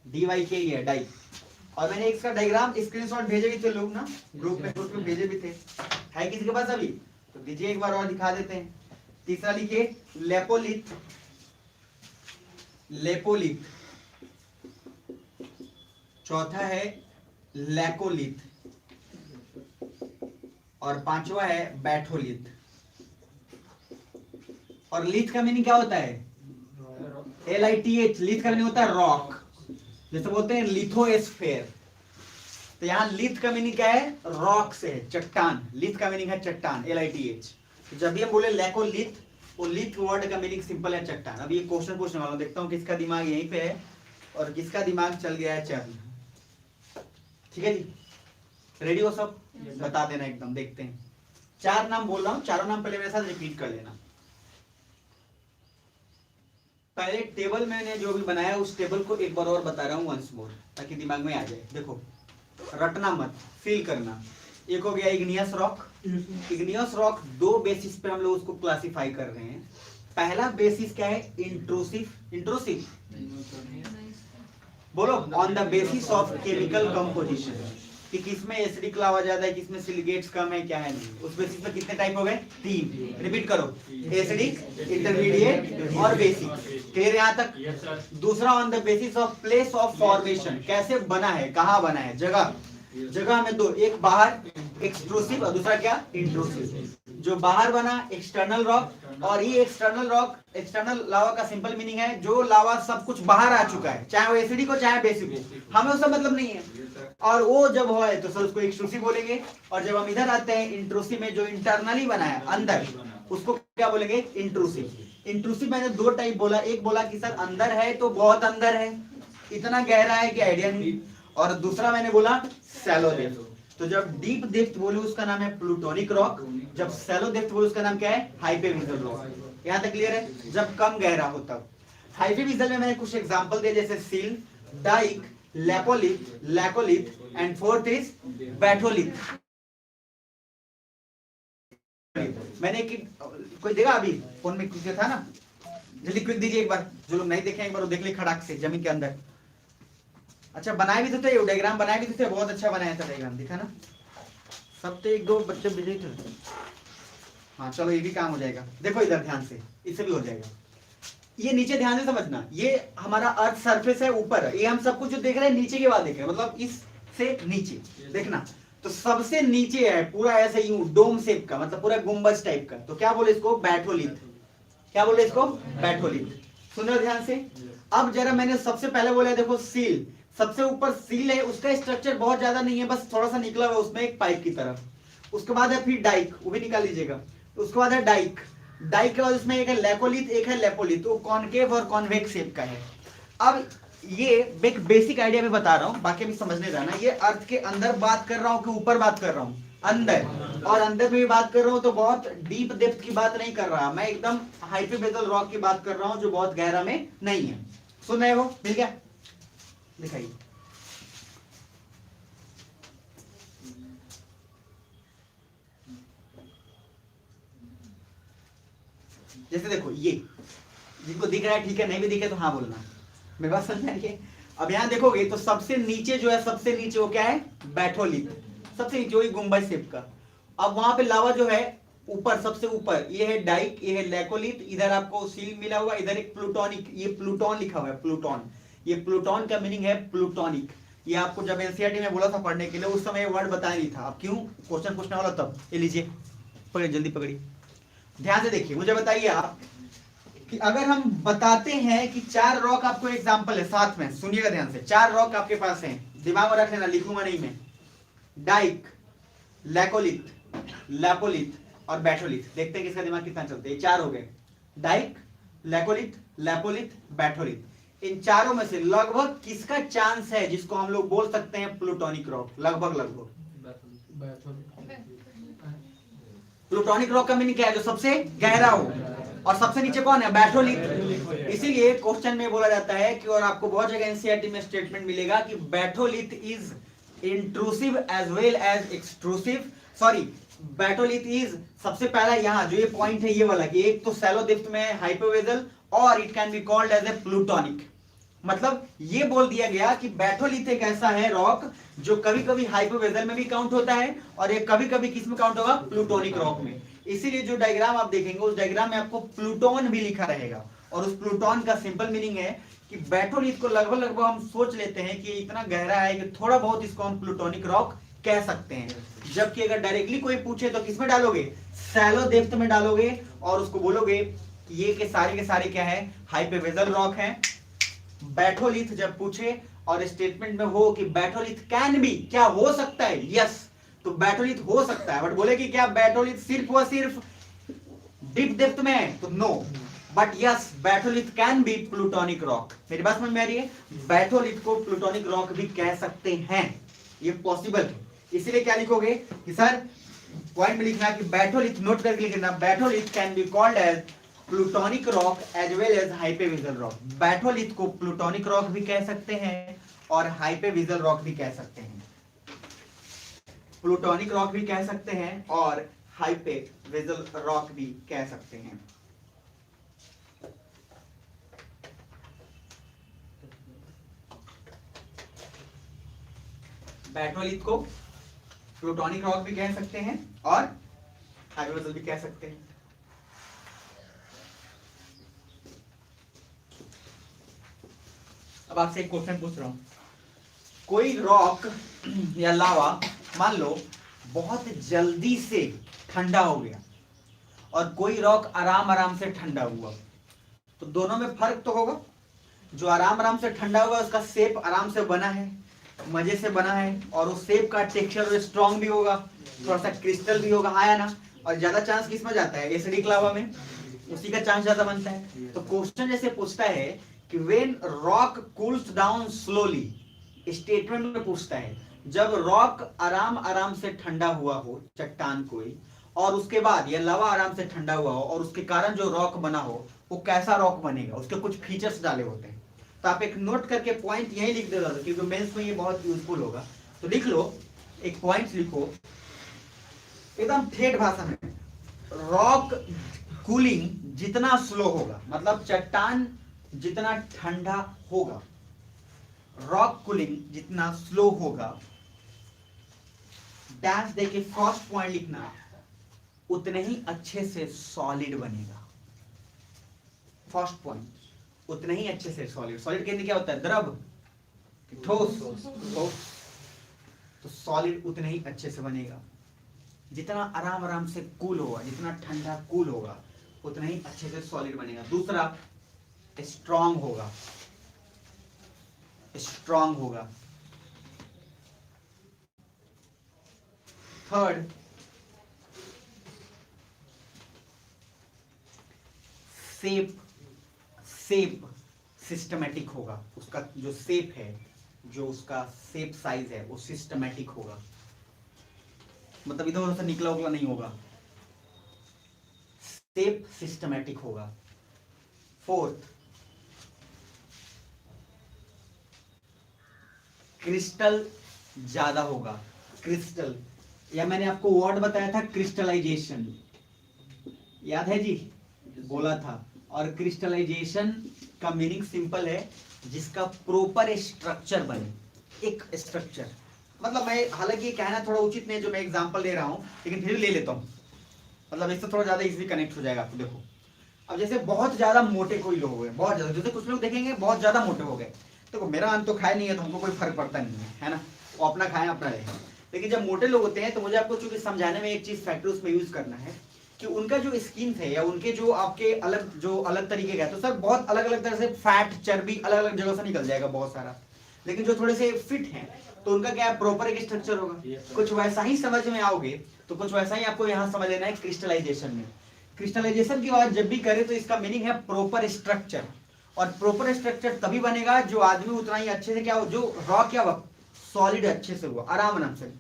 DYK ही है, डाइक। और मैंने इसका डायग्राम स्क्रीनशॉट भेजे भी थे लोग ना, ग्रुप में भेजे भी थे। है किसी के पास अभी? तो दीजिए एक बार और दिखा देते हैं। तीसरा लिखिए लेपोलिथ, लेपोलिथ। चौथा है लैकोलिथ, और पांचवा है बैठोलिथ। और लिथ का मीनिंग क्या होता है? LITH। लिथ का मीनिंग होता है रॉक, जैसे बोलते हैं लिथोस्फेयर। तो यहाँ लिथ का मीनिंग क्या है? रॉक से, चट्टान। लिथ का मीनिंग है चट्टान, LITH। तो जब भी हम बोले लैकोलिथ, वो लिथ वर्ड का मीनिंग सिंपल है चट्टान। अब ये क्वेश्चन पूछने वाला हूं, देखता हूं किसका दिमाग यहीं पे है और किसका दिमाग चल गया है चल। ठीक है जी, रेडी हो सब? बता देना एकदम। देखते हैं, 4 नाम बोल रहा हूं, चारों नाम पहले मेरे साथ रिपीट कर लेना। पहले टेबल मैंने जो भी बनाया उस टेबल को एक बार और बता रहा हूं वंस मोर, ताकि दिमाग में आ जाए। देखो, रटना मत, फील करना। एक हो गया igneous rock. Igneous rock 2 basis पे हम लोग उसको क्लासिफाई कर रहे हैं। पहला बेसिस क्या है? इंट्रूसिव। इंट्रूसिव बोलो, on the basis of chemical composition, कि किसमें एसिडिक लावा ज्यादा है, किसमें सिलिकेट्स कम है, क्या है नहीं। उस बेसिस पे कितने टाइप हो गए? 3। रिपीट करो, एसिडिक, इंटरमीडिएट और बेसिक। क्लियर यहाँ तक? दूसरा on the basis of place of formation, कैसे बना है, कहाँ बना है, जगह। जगह में 2, एक बाहर एक्सट्रूसिव और दूसरा क्या? इंट्रूसिव। जो बाहर बना एक्सटर्नल रॉक, और ये एक्सटर्नल रॉक, एक्सटर्नल लावा का सिंपल मीनिंग है जो लावा सब कुछ बाहर आ चुका है, चाहे वो एसिडिक हो चाहे बेसिक हो, हमें उसका मतलब नहीं है। और वो जब हो तो सर उसको एक्सट्रूसिव बोलेंगे। और जब हम इधर आते हैं इंट्रूसिव में, जो इंटरनली बना है अंदर, उसको क्या बोलेंगे? इंट्रूसिव। इंट्रूसिव मैंने 2 टाइप बोला, एक बोला कि सर अंदर है तो बहुत अंदर है, इतना गहरा है कि आइडिया नहीं। और दूसरा मैंने बोला सैलो डेप्थ। तो जब डीप डेप्थ बोले उसका नाम है प्लूटोनिक रॉक, जब सैलो डेप्थ बोले उसका नाम क्या है? हाइपेवेजल रॉक। यहाँ तक क्लियर है? जब कम गहरा हो तब। हाइपेवेजल में मैंने कुछ एग्जांपल दिए, जैसे sill, dike, lopolith, laccolith and 4th is batholith. मैंने कोई देगा अभी फोन में क्लिक था ना? जल्दी क्लिक दीजिए एक बार, जो लोग नहीं देखे एक बार वो देख ले खड़ाक से जमीन के अंदर। अच्छा बनाए भी तो थे, डायग्राम बनाए भी तो थे, बहुत अच्छा बनाया था डायग्राम, दिखा ना? सब तो 1-2 बच्चे बिजी थे। हाँ चलो ये भी काम हो जाएगा। देखो इधर ध्यान से, इससे भी हो जाएगा। ये नीचे ध्यान से समझना, ये हमारा अर्थ सरफेस है ऊपर, ये हम सब कुछ जो देख रहे हैं नीचे के बाद देख रहे हैं। मतलब इस से नीचे, देखना तो सबसे नीचे है पूरा ऐसे यूं डोम शेप का, मतलब पूरा गुंबज टाइप का, तो क्या बोले इसको? बैठोलिथ। क्या बोले इसको? बैठोलिथ। सुन रहे हो ध्यान से? अब जरा मैंने सबसे पहले बोला देखो सील, सबसे ऊपर सील है, उसका स्ट्रक्चर बहुत ज्यादा नहीं है, बस थोड़ा सा निकला हुआ उसमें एक पाइप की तरफ। उसके बाद है फिर डाइक, वो भी निकाल लीजिएगा। उसके बाद है डाइक, डाइक के बाद उसमें एक है लेकोलिथ, एक है लेपोलिथ, वो कॉनकेव और कॉन्वेक्स शेप का है। अब ये एक बेसिक आइडिया मैं बता रहा हूं, बाकी भी समझने जाना। ये अर्थ के अंदर बात कर रहा हूं कि ऊपर बात कर रहा हूं? अंदर। और अंदर में भी बात कर रहा हूं तो बहुत डीप डेप्थ की बात नहीं कर रहा, मैं एकदम हाइपरबेजल रॉक की बात कर रहा हूं जो बहुत गहरा में नहीं है। सुन रहे हो? मिल गया? दिखाइए। जैसे देखो ये, जिनको दिख रहा है ठीक है, नहीं भी दिखे तो हाँ बोलना। मेरी बात समझ आइए। अब यहां देखोगे तो सबसे नीचे जो है, सबसे नीचे वो क्या है? बैठोलिथ, सबसे नीचे वही गुंबज शेप का। अब वहां पे लावा जो है ऊपर, सबसे ऊपर ये है डाइक, ये है लेकोलिथ, इधर आपको सील मिला हुआ, इधर एक प्लूटोनिक, ये प्लूटोन लिखा हुआ है, प्लूटोन। ये प्लूटोन का मीनिंग है प्लूटोनिक। ये आपको जब एनसीईआरटी में बोला था पढ़ने के लिए, उस समय वर्ड बताया नहीं था। अब क्यों क्वेश्चन पूछने वाला तब। ये लीजिए, पकड़िए, जल्दी पकड़िए, ध्यान से देखिए। मुझे बताइए आप कि अगर हम बताते हैं कि 4 रॉक, आपको एग्जांपल है साथ में, सुनिएगा ध्यान से। 4 रॉक आपके पास हैं, दिमाग में रख लेना, लिखूंगा नहीं मैं। डाइक, लेकोलिथ, लेपोलिथ और बैठोलिथ। देखते हैं किसका दिमाग कितना चलता है। 4 हो गए, डाइक, लेकोलिथ, लेपोलिथ, बैठोलिथ। इन चारों में से लगभग किसका चांस है जिसको हम लोग बोल सकते हैं प्लूटोनिक रॉक? लगभग प्लूटोनिक रॉक का मीनिंग क्या है? जो सबसे गहरा हो। और सबसे नीचे कौन है? बैठोलिथ। इसीलिए क्वेश्चन में बोला जाता है कि, और आपको बहुत जगह एनसीईआरटी में स्टेटमेंट मिलेगा कि batholith is intrusive as well as extrusive. Sorry, batholith is, सबसे पहला यहाँ जो ये पॉइंट है ये वाला, कि एक तो सैलो डेप्थ में है हाइपोवेजल, और it can be called as a plutonic. मतलब ये बोल दिया गया कि बैठोलिथ एक ऐसा है रॉक जो कभी कभी हाइपोवेजल में भी काउंट होता है, और ये कभी कभी किस में काउंट होगा? प्लूटोनिक रॉक में। इसीलिए जो डायग्राम आप देखेंगे उस डायग्राम में आपको प्लूटोन भी लिखा रहेगा, और उस प्लूटोन का सिंपल मीनिंग है कि बैठोलिथ को लगभग हम सोच लेते हैं कि इतना गहरा है कि थोड़ा बहुत इसको हम प्लूटोनिक रॉक कह सकते हैं। जबकि अगर डायरेक्टली कोई पूछे तो किसमें डालोगे? सैलो डेप्थ में डालोगे, और उसको बोलोगे कि ये के सारे क्या है? हाइपोवेजल रॉक है। बैठोलिथ जब पूछे और स्टेटमेंट में हो कि बैठोलिथ कैन बी, क्या हो सकता है? यस, तो बैठोलिथ हो सकता है। बट बोले कि क्या बैठोलिथ सिर्फ व सिर्फ डीप डेप्थ में है? तो no, but yes, batholith can be plutonic rock. मेरी बात समझ में आ रही है? बैठोलिथ को प्लूटोनिक रॉक भी कह सकते हैं, ये पॉसिबल है। इसीलिए क्या लिखोगे कि सर पॉइंट में लिखना कि बैठोलिथ, नोट करके लिखना, batholith can be called as plutonic rock as well as hypabyssal rock. Batholith को प्लूटोनिक रॉक भी कह सकते हैं और हाइपोवेजल रॉक भी कह सकते हैं। प्लूटोनिक रॉक भी कह सकते हैं और हाइपोवेजल रॉक भी कह सकते हैं। बैठोलिथ को प्लूटोनिक रॉक भी कह सकते हैं और हाइपोवेजल भी कह सकते हैं। अब आपसे एक क्वेश्चन पूछ रहा हूं, कोई रॉक या लावा मान लो बहुत जल्दी से ठंडा हो गया और कोई रॉक आराम आराम से ठंडा हुआ, तो दोनों में फर्क तो होगा। जो आराम आराम से ठंडा हुआ उसका शेप आराम से बना है, मजे से बना है, और उस शेप का टेक्सचर स्ट्रॉन्ग भी होगा, थोड़ा सा क्रिस्टल भी होगा, आया ना। और ज्यादा चांस किस में जाता है? एसिडिक लावा में, उसी का चांस ज्यादा बनता है। तो क्वेश्चन जैसे पूछता है कि when rock cools down slowly, statement में पूछता है जब रॉक आराम आराम से ठंडा हुआ हो, चट्टान कोई, और उसके बाद या लावा आराम से ठंडा हुआ हो, और उसके कारण जो रॉक बना हो वो कैसा रॉक बनेगा, उसके कुछ फीचर्स डाले होते हैं। तो आप एक नोट करके पॉइंट यही लिख देगा क्योंकि मेंस में ये बहुत यूजफुल होगा। तो लिख लो, एक पॉइंट लिखो एकदम ठेठ भाषा में, रॉक कूलिंग जितना स्लो होगा, मतलब चट्टान जितना ठंडा होगा, रॉक कूलिंग जितना स्लो होगा, डैश देके फर्स्ट पॉइंट लिखना, उतने ही अच्छे से सॉलिड बनेगा। फर्स्ट पॉइंट, उतने ही अच्छे से सॉलिड। सॉलिड कहने क्या होता है? द्रव, ठोस, ठोस। तो सॉलिड उतने ही अच्छे से बनेगा। जितना आराम आराम से कूल होगा, जितना ठंडा कूल होगा, उतना ही अच्छे से सॉलिड बनेगा। दूसरा, स्ट्रांग होगा, स्ट्रांग होगा। थर्ड, शेप सिस्टमेटिक होगा। उसका जो शेप है, जो उसका शेप साइज है, वो सिस्टमेटिक होगा, मतलब इधर उधर से निकला उगला नहीं होगा, शेप सिस्टमेटिक होगा। फोर्थ, क्रिस्टल ज्यादा होगा। क्रिस्टल, या मैंने आपको वर्ड बताया था क्रिस्टलाइजेशन, याद है जी, बोला था। और क्रिस्टलाइजेशन का मीनिंग सिंपल है, जिसका प्रॉपर स्ट्रक्चर बने। एक स्ट्रक्चर, मतलब मैं, हालांकि ये कहना थोड़ा उचित नहीं है जो मैं एग्जांपल दे रहा हूं, लेकिन फिर भी ले लेता हूं, मतलब इससे थोड़ा ज्यादा इजीली कनेक्ट हो जाएगा आपको। देखो, अब जैसे बहुत ज्यादा मोटे कोई लोग हो गए, बहुत ज्यादा, जैसे कुछ लोग देखेंगे बहुत ज्यादा मोटे हो गए, देखो मेरा अन्न तो खाया नहीं है तो हमको कोई फर्क पड़ता नहीं है ना, वो अपना खाएं अपना रहें। लेकिन जब मोटे लोग होते हैं तो मुझे आपको चूंकि समझाने में एक चीज फैक्टर उसमें यूज करना है कि उनका जो स्किन है या उनके जो आपके अलग तरीके का है, तो सर बहुत अलग अलग तरह से फैट चर्बी अलग अलग जगह से निकल जाएगा बहुत सारा। लेकिन जो थोड़े से फिट हैं तो उनका क्या प्रॉपर एक स्ट्रक्चर होगा, कुछ वैसा ही समझ में आओगे तो कुछ वैसा ही आपको यहाँ समझ लेना है क्रिस्टलाइजेशन में। क्रिस्टलाइजेशन की बात जब भी करें तो इसका मीनिंग है प्रॉपर स्ट्रक्चर, और प्रॉपर स्ट्रक्चर तभी बनेगा जो आदमी उतना ही अच्छे से क्या हो, जो रॉ क्या हुआ, सॉलिड अच्छे से हुआ, आराम से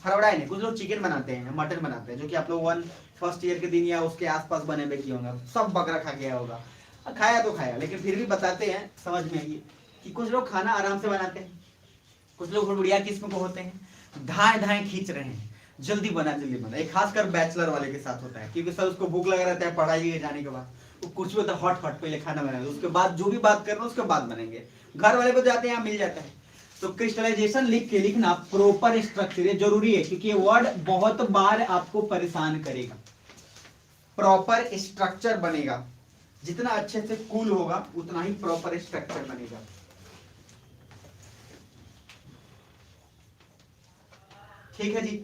हड़बड़ाए नहीं। कुछ लोग चिकन बनाते हैं, मटन बनाते हैं, जो कि आप लोग फर्स्ट ईयर के दिन या उसके आसपास बने हुए किए होंगे, सब बकरा खा गया होगा, खाया तो खाया, लेकिन फिर भी बताते हैं समझ में आइए कि कुछ लोग खाना आराम से बनाते हैं, कुछ लोग हुड़बुड़िया किस्म को होते हैं, धाए धाए खींच रहे हैं, जल्दी बना। एक खासकर बैचलर वाले के साथ होता है, क्योंकि सर उसको भूख लगा रहता है पढ़ाई के जाने के बाद, वो कुछ भी होता है हॉट पहले खाना बनाएंगे, उसके बाद जो भी बात करना उसके बाद बनेंगे, घर वाले को जाते हैं यहाँ मिल जाता है। तो क्रिस्टलाइजेशन लिख के लिखना प्रॉपर स्ट्रक्चर, ये जरूरी है क्योंकि ये वर्ड बहुत बार आपको परेशान करेगा। प्रॉपर स्ट्रक्चर बनेगा, जितना अच्छे से कूल होगा उतना ही प्रॉपर स्ट्रक्चर बनेगा। ठीक है जी,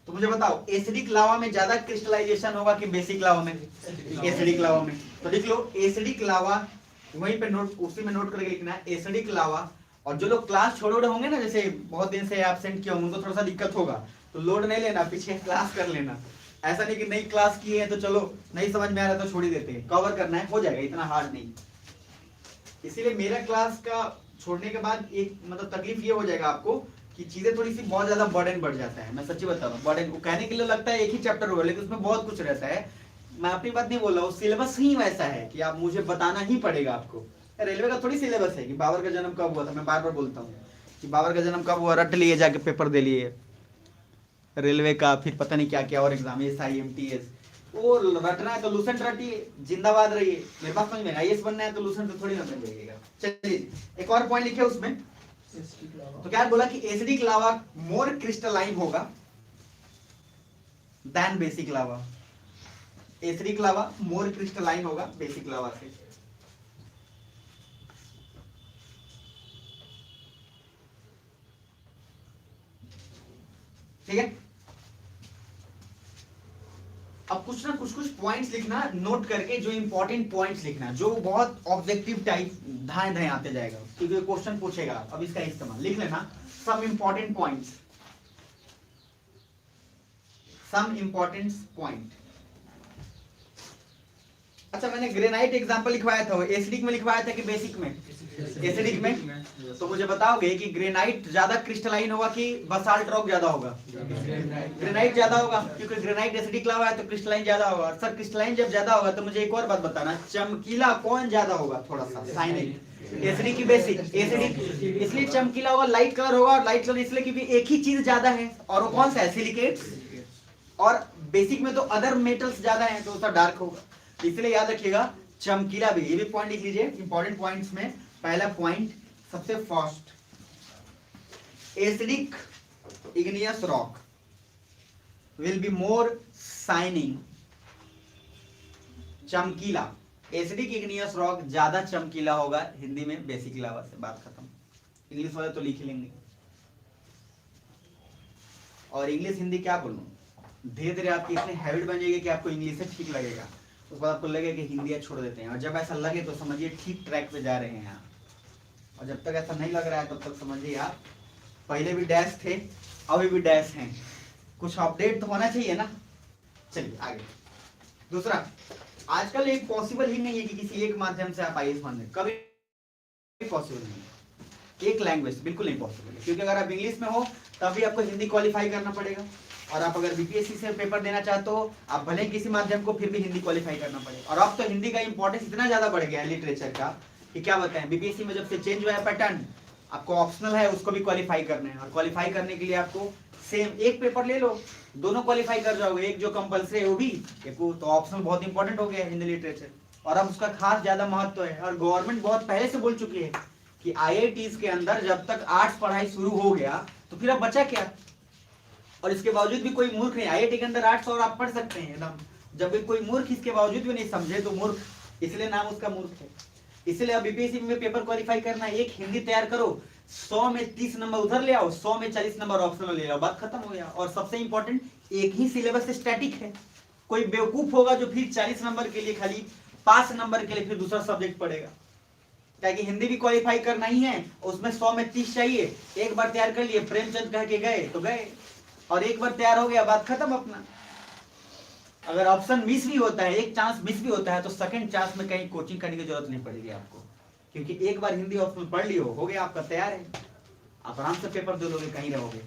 तो मुझे बताओ एसिडिक लावा में ज्यादा क्रिस्टलाइजेशन होगा कि बेसिक लावा में? एसिडिक लावा में। तो लिख लो एसिडिक लावा, वहीं पे नोट, उसी में नोट करके लिखना है एसिडिक लावा। और जो लोग क्लास छोड़े होंगे ना, जैसे बहुत दिन से एब्सेंट किए होंगे, उनको थोड़ा सा दिक्कत होगा, तो लोड नहीं लेना, पीछे क्लास कर लेना। ऐसा नहीं कि नई क्लास की है तो चलो नहीं समझ में आ रहा तो छोड़ ही देते हैं, कवर करना है, हो जाएगा, इतना हार्ड नहीं। इसीलिए मेरा क्लास का छोड़ने के बाद एक मतलब तकलीफ ये हो जाएगा आपको कि चीजें थोड़ी सी बहुत ज्यादा बर्डन बढ़ जाता है। मैं सच्ची बता रहा हूँ, बर्डन को कहने के लिए लगता है एक ही चैप्टर होगा, लेकिन उसमें बहुत कुछ रहता है। मैं अपनी बात नहीं बोल रहा हूँ, सिलेबस ही वैसा है कि आप मुझे बताना ही पड़ेगा आपको। रेलवे का थोड़ी सिलेबस है कि बाबर का जन्म कब हुआ था, मैं बार बार बोलता हूँ कि बाबर का जन्म कब हुआ, रट लिए जाके पेपर दे लिए रेलवे का, फिर पता नहीं क्या क्या और एग्जाम, SIMTS, वो रटना है तो लूसेंट रटिए, जिंदाबाद रहिए। मेरे पास समझ में IAS बनना है तो लूसेंट तो थोड़ी ना बन जाइएगा। चलिए एक और पॉइंट लिखे उसमें, तो क्या बोला कि एसिडिक लावा मोर क्रिस्टलाइन होगा देन बेसिक लावा। एसिडिक लावा मोर क्रिस्टलाइन होगा बेसिक लावा से। ठीक है, अब कुछ ना कुछ पॉइंट्स लिखना नोट करके, जो इंपॉर्टेंट पॉइंट्स लिखना, जो बहुत ऑब्जेक्टिव टाइप धाए धाए आते जाएगा, क्योंकि क्वेश्चन पूछेगा, अब इसका इस्तेमाल लिख लेना। Some important points, some important point. अच्छा, मैंने ग्रेनाइट एग्जांपल लिखवाया था, एसिडिक में लिखवाया था कि बेसिक में? एसिडिक में। तो मुझे बताओगे कि ग्रेनाइट ज्यादा क्रिस्टलाइन होगा कि बसाल्ट रॉक ज्यादा होगा? ग्रेनाइट ज्यादा होगा, क्योंकि ग्रेनाइट एसिडिक लावा है तो क्रिस्टलाइन ज्यादा होगा। सर क्रिस्टलाइन जब ज्यादा होगा तो मुझे एक और बात बताना, चमकीला कौन ज्यादा होगा? थोड़ा सा साइनिक, एसिडिक की बेसिक? एसिडिक इसलिए चमकीला होगा, लाइट कलर होगा, और लाइट कलर इसलिए क्योंकि एक ही चीज ज्यादा है, और वो कौन सा है? सिलिकेट्स। और बेसिक में तो अदर मेटल्स ज्यादा है तो उसका डार्क होगा, इसलिए याद रखिएगा चमकीला भी। ये भी पॉइंट लिख लीजिए इंपॉर्टेंट पॉइंट्स में। पहला पॉइंट सबसे first, acidic igneous rock will be more shining, चमकीला। एसिडिक इग्नियस रॉक ज्यादा चमकीला होगा हिंदी में बेसिक लावा से, बात खत्म। इंग्लिश वाले तो लिख लेंगे। और इंग्लिश हिंदी क्या बोलूं, धीरे धीरे आपकी इतनी हैबिट बन जाएगी कि आपको इंग्लिश से ठीक लगेगा, उसके बाद आपको लगेगा कि हिंदी छोड़ देते हैं, और जब ऐसा लगे तो समझिए ठीक ट्रैक पे जा रहे हैं आप, और जब तक ऐसा नहीं लग रहा है तब तक समझिए आप पहले भी डैश थे अभी भी डैश हैं, कुछ अपडेट तो होना चाहिए ना। चलिए आगे। दूसरा, आजकल एक पॉसिबल ही नहीं है कि किसी एक माध्यम से आप आईएएस बन जाए, कभी पॉसिबल नहीं है। एक लैंग्वेज बिल्कुल नहीं पॉसिबल है, क्योंकि अगर आप इंग्लिश में हो तभी आपको हिंदी क्वालिफाई करना पड़ेगा, और आप अगर बीपीएससी से पेपर देना चाहते हो आप भले ही किसी माध्यम को फिर भी हिंदी क्वालिफाई करना पड़ेगा। और अब तो हिंदी का इंपॉर्टेंस इतना ज्यादा बढ़ गया है लिटरेचर का कि क्या बताएं, बीपीएससी में जब से चेंज हुआ है पैटर्न, आपको ऑप्शनल है उसको भी क्वालिफाई करना है, और क्वालिफाई करने के लिए आपको सेम एक पेपर ले लो, दोनों क्वालिफाई कर जाओगे, एक जो कंपलसरी है वो भी, एक वो तो ऑप्शनल बहुत इंपॉर्टेंट हो गया है हिंदी लिटरेचर, और अब उसका खास ज्यादा महत्व है। और गवर्नमेंट बहुत पहले से बोल चुकी है कि आईआईटीज के अंदर जब तक आर्ट्स पढ़ाई शुरू हो गया तो फिर अब बचा क्या, और इसके बावजूद भी कोई मूर्ख नहीं, आईआईटी के अंदर आर्ट्स और आप पढ़ सकते हैं एकदम, जब भी कोई मूर्ख इसके बावजूद भी नहीं समझे तो मूर्ख, इसलिए नाम उसका मूर्ख है। इसलिए अब बीपीएससी में पेपर क्वालिफाई करना, एक हिंदी तैयार करो, 100 में 30 नंबर उधर ले आओ, 100 में 40 नंबर ऑप्शनल ले आओ, बात खत्म हो गया। और सबसे इंपॉर्टेंट, एक ही सिलेबस स्टैटिक है, कोई बेवकूफ होगा जो फिर 40 नंबर के लिए खाली 5 नंबर के लिए फिर दूसरा सब्जेक्ट पढ़ेगा, ताकि हिंदी भी क्वालिफाई करना ही है, उसमें 100 में 30 चाहिए, एक बार तैयार कर लिए, प्रेमचंद कह के गए तो गए, और एक बार तैयार हो गया बात खत्म अपना। अगर ऑप्शन मिस भी होता है, एक चांस मिस भी होता है, तो सेकंड चांस में कहीं कोचिंग करने की जरूरत नहीं पड़ेगी आपको, क्योंकि एक बार हिंदी ऑप्शन पढ़ लियो, हो गया आपका तैयार है, आप आराम से पेपर दे लोगे, कहीं रहोगे।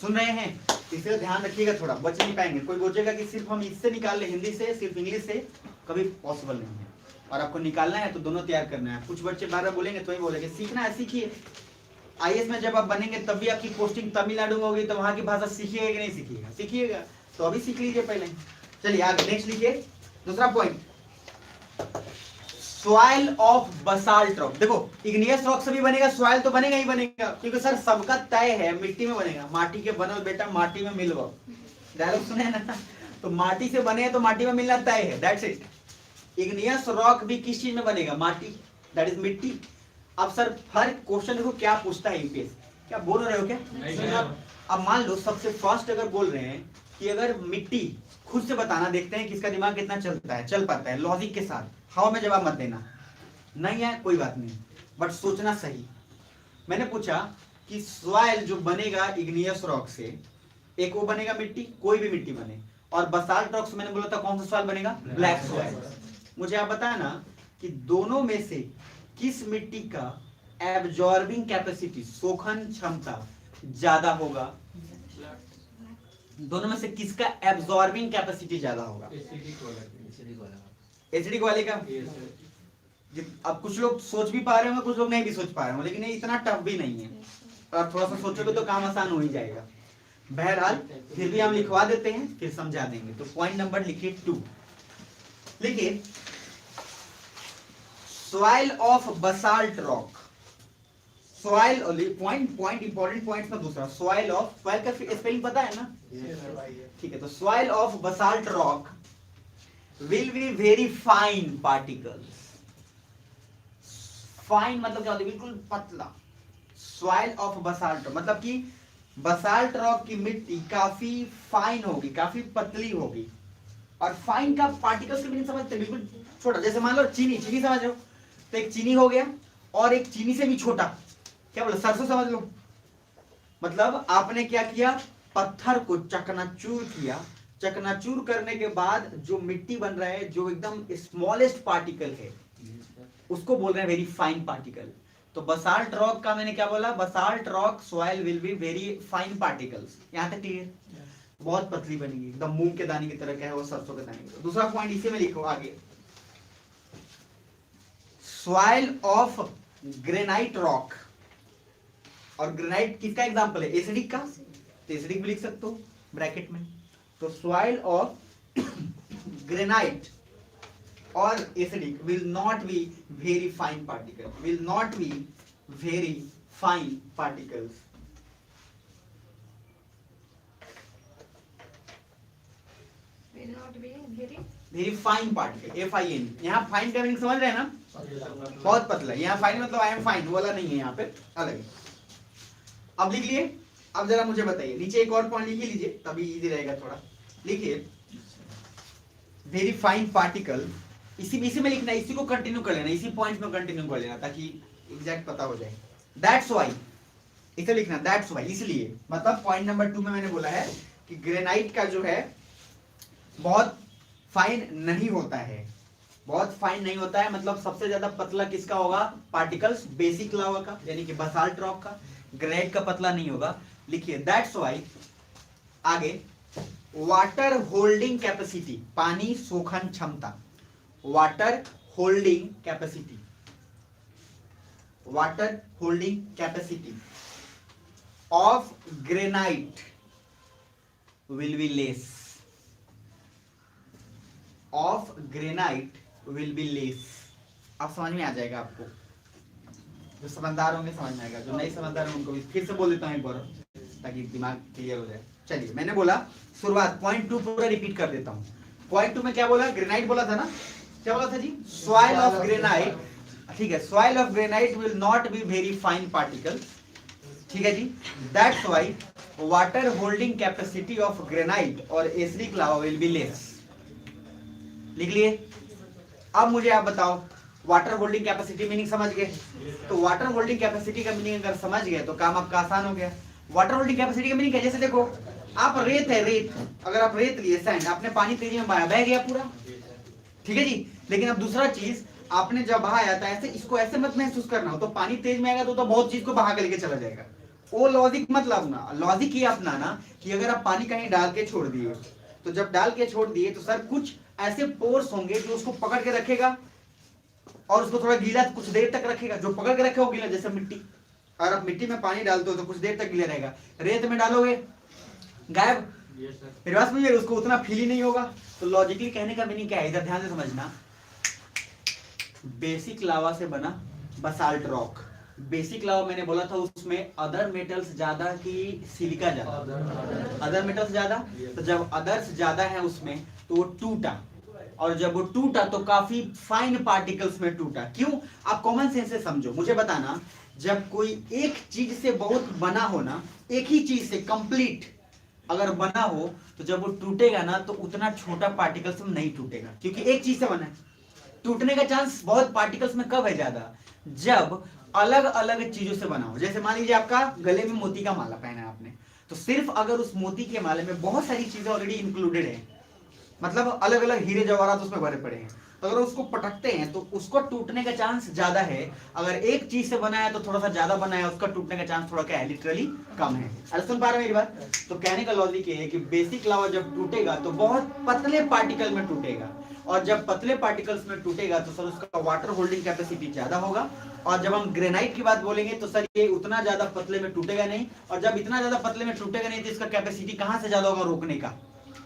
सुन रहे हैं, इसलिए ध्यान रखिएगा, थोड़ा बच नहीं पाएंगे। कोई सोचेगा कि सिर्फ हम इससे निकाल ले, हिंदी से सिर्फ इंग्लिश से, कभी पॉसिबल नहीं है, और आपको निकालना है तो दोनों तैयार करना है। कुछ बच्चे बार बार बोलेंगे तो ही बोलेंगे सीखना है, सीखिए। आईएएस में जब आप बनेंगे तब भी आपकी पोस्टिंग तमिलनाडु में होगी, तो वहां की भाषा सीखिएगा कि नहीं सीखिएगा, सीखिएगा, तो अभी सीख लीजिए पहले। चलिए आगे नेक्स्ट लिखिए, दूसरा point, soil of basalt rock. देखो इग्नियस रॉक से भी बनेगा, सॉइल तो बनेगा ही बनेगा, क्योंकि सर सबका तय है मिट्टी में बनेगा, माटी के बनल बेटा माटी में मिलवा, डायलॉग सुने ना, तो माटी से बने तो माटी में मिलना तय है, दैट्स इट। इग्नियस रॉक भी किस चीज में बनेगा, माटी, दैट इज मिट्टी। अब सर फर्क, क्वेश्चन देखो क्या पूछता है यूपीएस, क्या बोल रहे हो क्या? अब मान लो सबसे फर्स्ट अगर बोल रहे हैं कि अगर मिट्टी, खुद से बताना, देखते हैं किसका दिमाग कितना चलता है, चल पाता है लॉजिक के साथ, हवा में जवाब मत देना, नहीं है कोई बात नहीं, बट सोचना सही। मैंने पूछा कि सॉइल जो बनेगा इग्नियस रॉक से, एक वो बनेगा मिट्टी, कोई भी मिट्टी बने, और बसाल्ट रॉक से मैंने बोला था कौन सा सॉइल बनेगा, ब्लैक सॉइल। मुझे आप बताया ना कि दोनों में से किस मिट्टी का एब्जॉर्बिंग कैपेसिटी, शोषण क्षमता ज्यादा होगा, दोनों में से किसका एब्जॉर्बिंग कैपेसिटी ज्यादा होगा, एसिडिक वाले का। अब कुछ लोग सोच भी पा रहे होंगे, कुछ लोग नहीं भी सोच पा रहे होंगे, लेकिन ये इतना टफ भी नहीं है, और थोड़ा सा सोचोगे तो काम आसान हो ही जाएगा। बहरहाल फिर भी हम लिखवा देते हैं, फिर समझा देंगे। तो पॉइंट नंबर लिखिए 2, लिखिए soil of basalt rock, soil point important point का दूसरा, सॉइल ऑफ, सॉइल का स्पेलिंग पता है ना, ठीक है। तो soil of basalt rock will be very fine particles, fine मतलब क्या होता है, बिल्कुल पतला। सॉइल ऑफ बसाल्ट मतलब कि बसाल्ट रॉक की मिट्टी काफी फाइन होगी, काफी पतली होगी, और फाइन का पार्टिकल्स की मीनिंग समझते हैं, बिल्कुल छोटा। जैसे मान लो चीनी, चीनी समझ लो, तो एक चीनी हो गया, और एक चीनी से भी छोटा, क्या बोला, सरसों समझ लो। मतलब आपने क्या किया, पत्थर को चकनाचूर किया, चकनाचूर करने के बाद जो मिट्टी बन रहा है, जो एकदम स्मॉलेस्ट पार्टिकल है, उसको बोल रहे हैं वेरी फाइन पार्टिकल। तो बसाल्ट रॉक का मैंने क्या बोला, basalt rock soil will be very fine particles. यहां तक क्लियर, बहुत पतली बनेगी, एकदम मूंग के दाने की तरह, क्या है वो, सरसों के दाने की तरह। दूसरा पॉइंट इसी में लिखो आगे, सॉइल ऑफ ग्रेनाइट रॉक, और ग्रेनाइट किसका एग्जांपल है, एसिडिक का, तो एसिडिक भी लिख सकते हो ब्रैकेट में। तो सॉइल ऑफ ग्रेनाइट और acidic will not be very fine particle, will not be very fine particles. will not be very very fine particle, FIN। यहाँ फाइन का मीनिंग समझ रहे हैं ना, बहुत पतला। यहाँ फाइन मतलब आई एम फाइन वाला नहीं है, यहाँ पे अलग है। अब लिख लिए अब जरा मुझे बताइए, नीचे एक और पॉइंट लिख लीजिए तभी इजी रहेगा थोड़ा। लिखिए वेरी फाइन पार्टिकल, इसी में लिखना, इसी को कंटिन्यू कर लेना, इसी पॉइंट में कंटिन्यू कर लेना ताकि एग्जैक्ट पता हो जाए। दैट्स व्हाई, इसे लिखना दैट्स व्हाई, इसलिए मतलब पॉइंट नंबर 2 में मैंने बोला है कि ग्रेनाइट का जो है बहुत फाइन नहीं होता है, बहुत फाइन नहीं होता है, मतलब सबसे ज्यादा पतला किसका होगा? पार्टिकल्स बेसिक लावा का, यानी कि बसाल्ट रॉक का। ग्रेनाइट का पतला नहीं होगा। लिखिए दैट्स व्हाई, आगे वाटर होल्डिंग कैपेसिटी, पानी सोखन क्षमता, water holding capacity, water holding capacity of granite will be less, of granite will be less. अब समझ में आ जाएगा आपको, जो समझदार होंगे समझ में आएगा, जो नहीं समझदार होंगे उनको भी फिर से बोल देता हूं एक बार ताकि दिमाग क्लियर हो जाए। चलिए मैंने बोला शुरुआत, पॉइंट 2 पूरा रिपीट कर देता हूं। पॉइंट 2 में क्या बोला? ग्रेनाइट बोला था ना, क्या बोला था जी? सॉइल ऑफ ग्रेनाइट, ठीक है, soil of granite will not be very fine particle, ठीक है जी। That's why water holding capacity of granite और acidic lava will be less. लिख लिए? अब मुझे आप बताओ, वाटर होल्डिंग कैपेसिटी मीनिंग समझ गए? तो वाटर होल्डिंग कैपेसिटी का मीनिंग अगर समझ गए तो काम आपका आसान हो गया। वाटर होल्डिंग कैपेसिटी का मीनिंग है, जैसे देखो आप रेत है, रेत, अगर आप रेत लिए सैंड, आपने पानी तेजी में बहाया, बह गया पूरा, ठीक है जी। लेकिन अब दूसरा चीज, आपने जब बहाया था ऐसे, इसको ऐसे मत महसूस करना हो, तो पानी तेज में आएगा तो बहुत चीज को बहा के लेके चला जाएगा। वो लॉजिक मत लाना, लॉजिक ये अपनाना कि अगर आप पानी कहीं डाल के छोड़ दिए, तो जब डाल के छोड़ दिए तो सर कुछ ऐसे पोर्स होंगे जो उसको पकड़ के रखेगा और उसको थोड़ा गीला कुछ देर तक रखेगा, जो पकड़ के रखे हो गीला, जैसे मिट्टी, और आप मिट्टी में पानी डालते हो तो कुछ देर तक गीला रहेगा, रेत में डालोगे गायब, मेरे पास में उसको उतना फील ही नहीं होगा। तो लॉजिकली कहने का मीनिंग क्या है, इधर ध्यान से समझना। बेसिक लावा से बना बसाल्ट रॉक, बेसिक लावा मैंने बोला था उसमें अदर मेटल्स ज्यादा कि सिलिका ज्यादा? अदर मेटल्स ज्यादा। तो जब अदर्स ज्यादा है उसमें तो वो टूटा, और जब वो टूटा तो काफी फाइन पार्टिकल्स में टूटा। क्यों? आप कॉमन सेंस से समझो, मुझे बताना, जब कोई एक चीज से बहुत बना हो ना, एक ही चीज से कंप्लीट अगर बना हो, तो जब वो टूटेगा ना तो उतना छोटा पार्टिकल्स में नहीं टूटेगा, क्योंकि एक चीज से बना है। टूटने का चांस बहुत पार्टिकल्स में कब है ज्यादा? जब अलग अलग चीजों से बना हो। जैसे मान लीजिए आपका गले में मोती का माला पहना है आपने, तो सिर्फ अगर उस मोती के माले में बहुत सारी चीजें ऑलरेडी इंक्लूडेड है, मतलब अलग अलग हीरे जवाहरात उसमें भरे पड़े हैं, तो अगर उसको पटकते हैं तो उसको टूटने का चांस ज्यादा है। अगर एक चीज से बना है तो थोड़ा सा ज्यादा बना है, उसका टूटने का चांस थोड़ा क्या है, लिटरली कम है। अरे सुन पा रहे हैं मेरी बात? तो कहने का लॉजिक ये है कि बेसिक लावा जब टूटेगा तो बहुत पतले पार्टिकल में टूटेगा, और जब पतले पार्टिकल्स में टूटेगा तो सर उसका वाटर होल्डिंग कैपेसिटी ज्यादा होगा। और जब हम ग्रेनाइट की बात बोलेंगे तो सर ये उतना ज्यादा पतले में टूटेगा नहीं, और जब इतना ज्यादा पतले में टूटेगा नहीं तो इसका कैपेसिटी कहां से ज्यादा होगा रोकने का?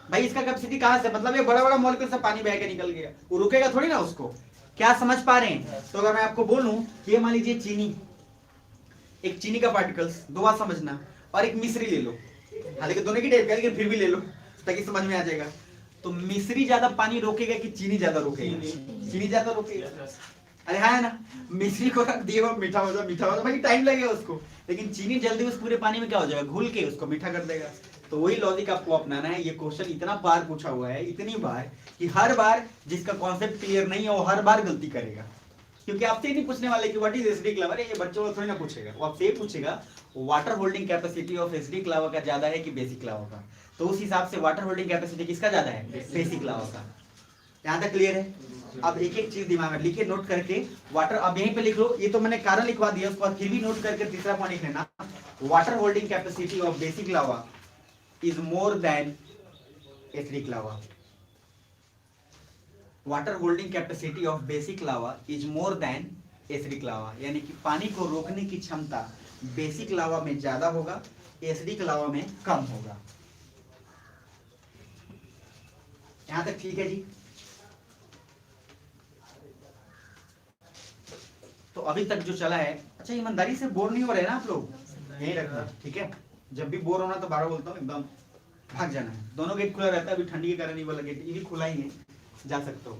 भाई इसका कैपेसिटी कहां से, मतलब ये बड़ा बड़ा मॉलिक्यूल से पानी बह के निकल गया, वो रुकेगा थोड़ी ना उसको। क्या समझ पा रहे हैं? तो अगर मैं आपको बोलूं ये मान लीजिए चीनी, एक चीनी का पार्टिकल्स, दो बात समझना, और एक मिश्री ले लो, हालांकि दोनों की टाइप का, लेकिन फिर भी ले लो ताकि समझ में आ जाएगा। तो मिश्री ज्यादा पानी रोकेगा कि चीनी ज्यादा रोकेगा? चीनी ज्यादा रोकेगा। अरे हाँ है ना, मिश्री को रख दिए मीठा हो जाए भाई, टाइम लगेगा उसको, लेकिन चीनी जल्दी उस पूरे पानी में क्या हो जाएगा, घुल के उसको मीठा कर देगा। तो वही लॉजिक आपको अपनाना है। ये क्वेश्चन इतना बार पूछा हुआ है, इतनी बार, कि हर बार जिसका कॉन्सेप्ट क्लियर नहीं है वो हर बार गलती करेगा, क्योंकि आपसे नहीं पूछने वाले कि व्हाट इज एसिडिक लावा, ये बच्चों को थोड़ी ना पूछेगा, वो आपसे पूछेगा water holding capacity of acidic lava का ज्यादा है कि बेसिक लावा का। तो उस हिसाब से वाटर होल्डिंग कैपेसिटी किसका ज्यादा है? बेसिक लावा का। यहाँ तक क्लियर है? अब एक एक चीज दिमाग में लिखिए, नोट करके वाटर, अब यहीं पे लिख लो, ये तो मैंने कारण लिखवा दिया, उसके बाद फिर भी नोट करके तीसरा पॉइंट लिख लेना, water holding capacity of basic lava is more than acidic lava. Water holding capacity of basic lava is more than acidic lava, यानी कि पानी को रोकने की क्षमता बेसिक लावा में ज्यादा होगा, एसिडिक लावा में कम होगा। यहां तक ठीक है जी? तो अभी तक जो चला है, अच्छा ईमानदारी से बोर नहीं हो रहे ना आप लोग? यही रखना, ठीक है? जब भी बोर होना तो 12 बोलता हूँ, एकदम भाग जाना है। दोनों गेट खुला रहता है, अभी ठंडी के कारण ये वाला गेट, ये भी खुला ही है, जा सकते हो।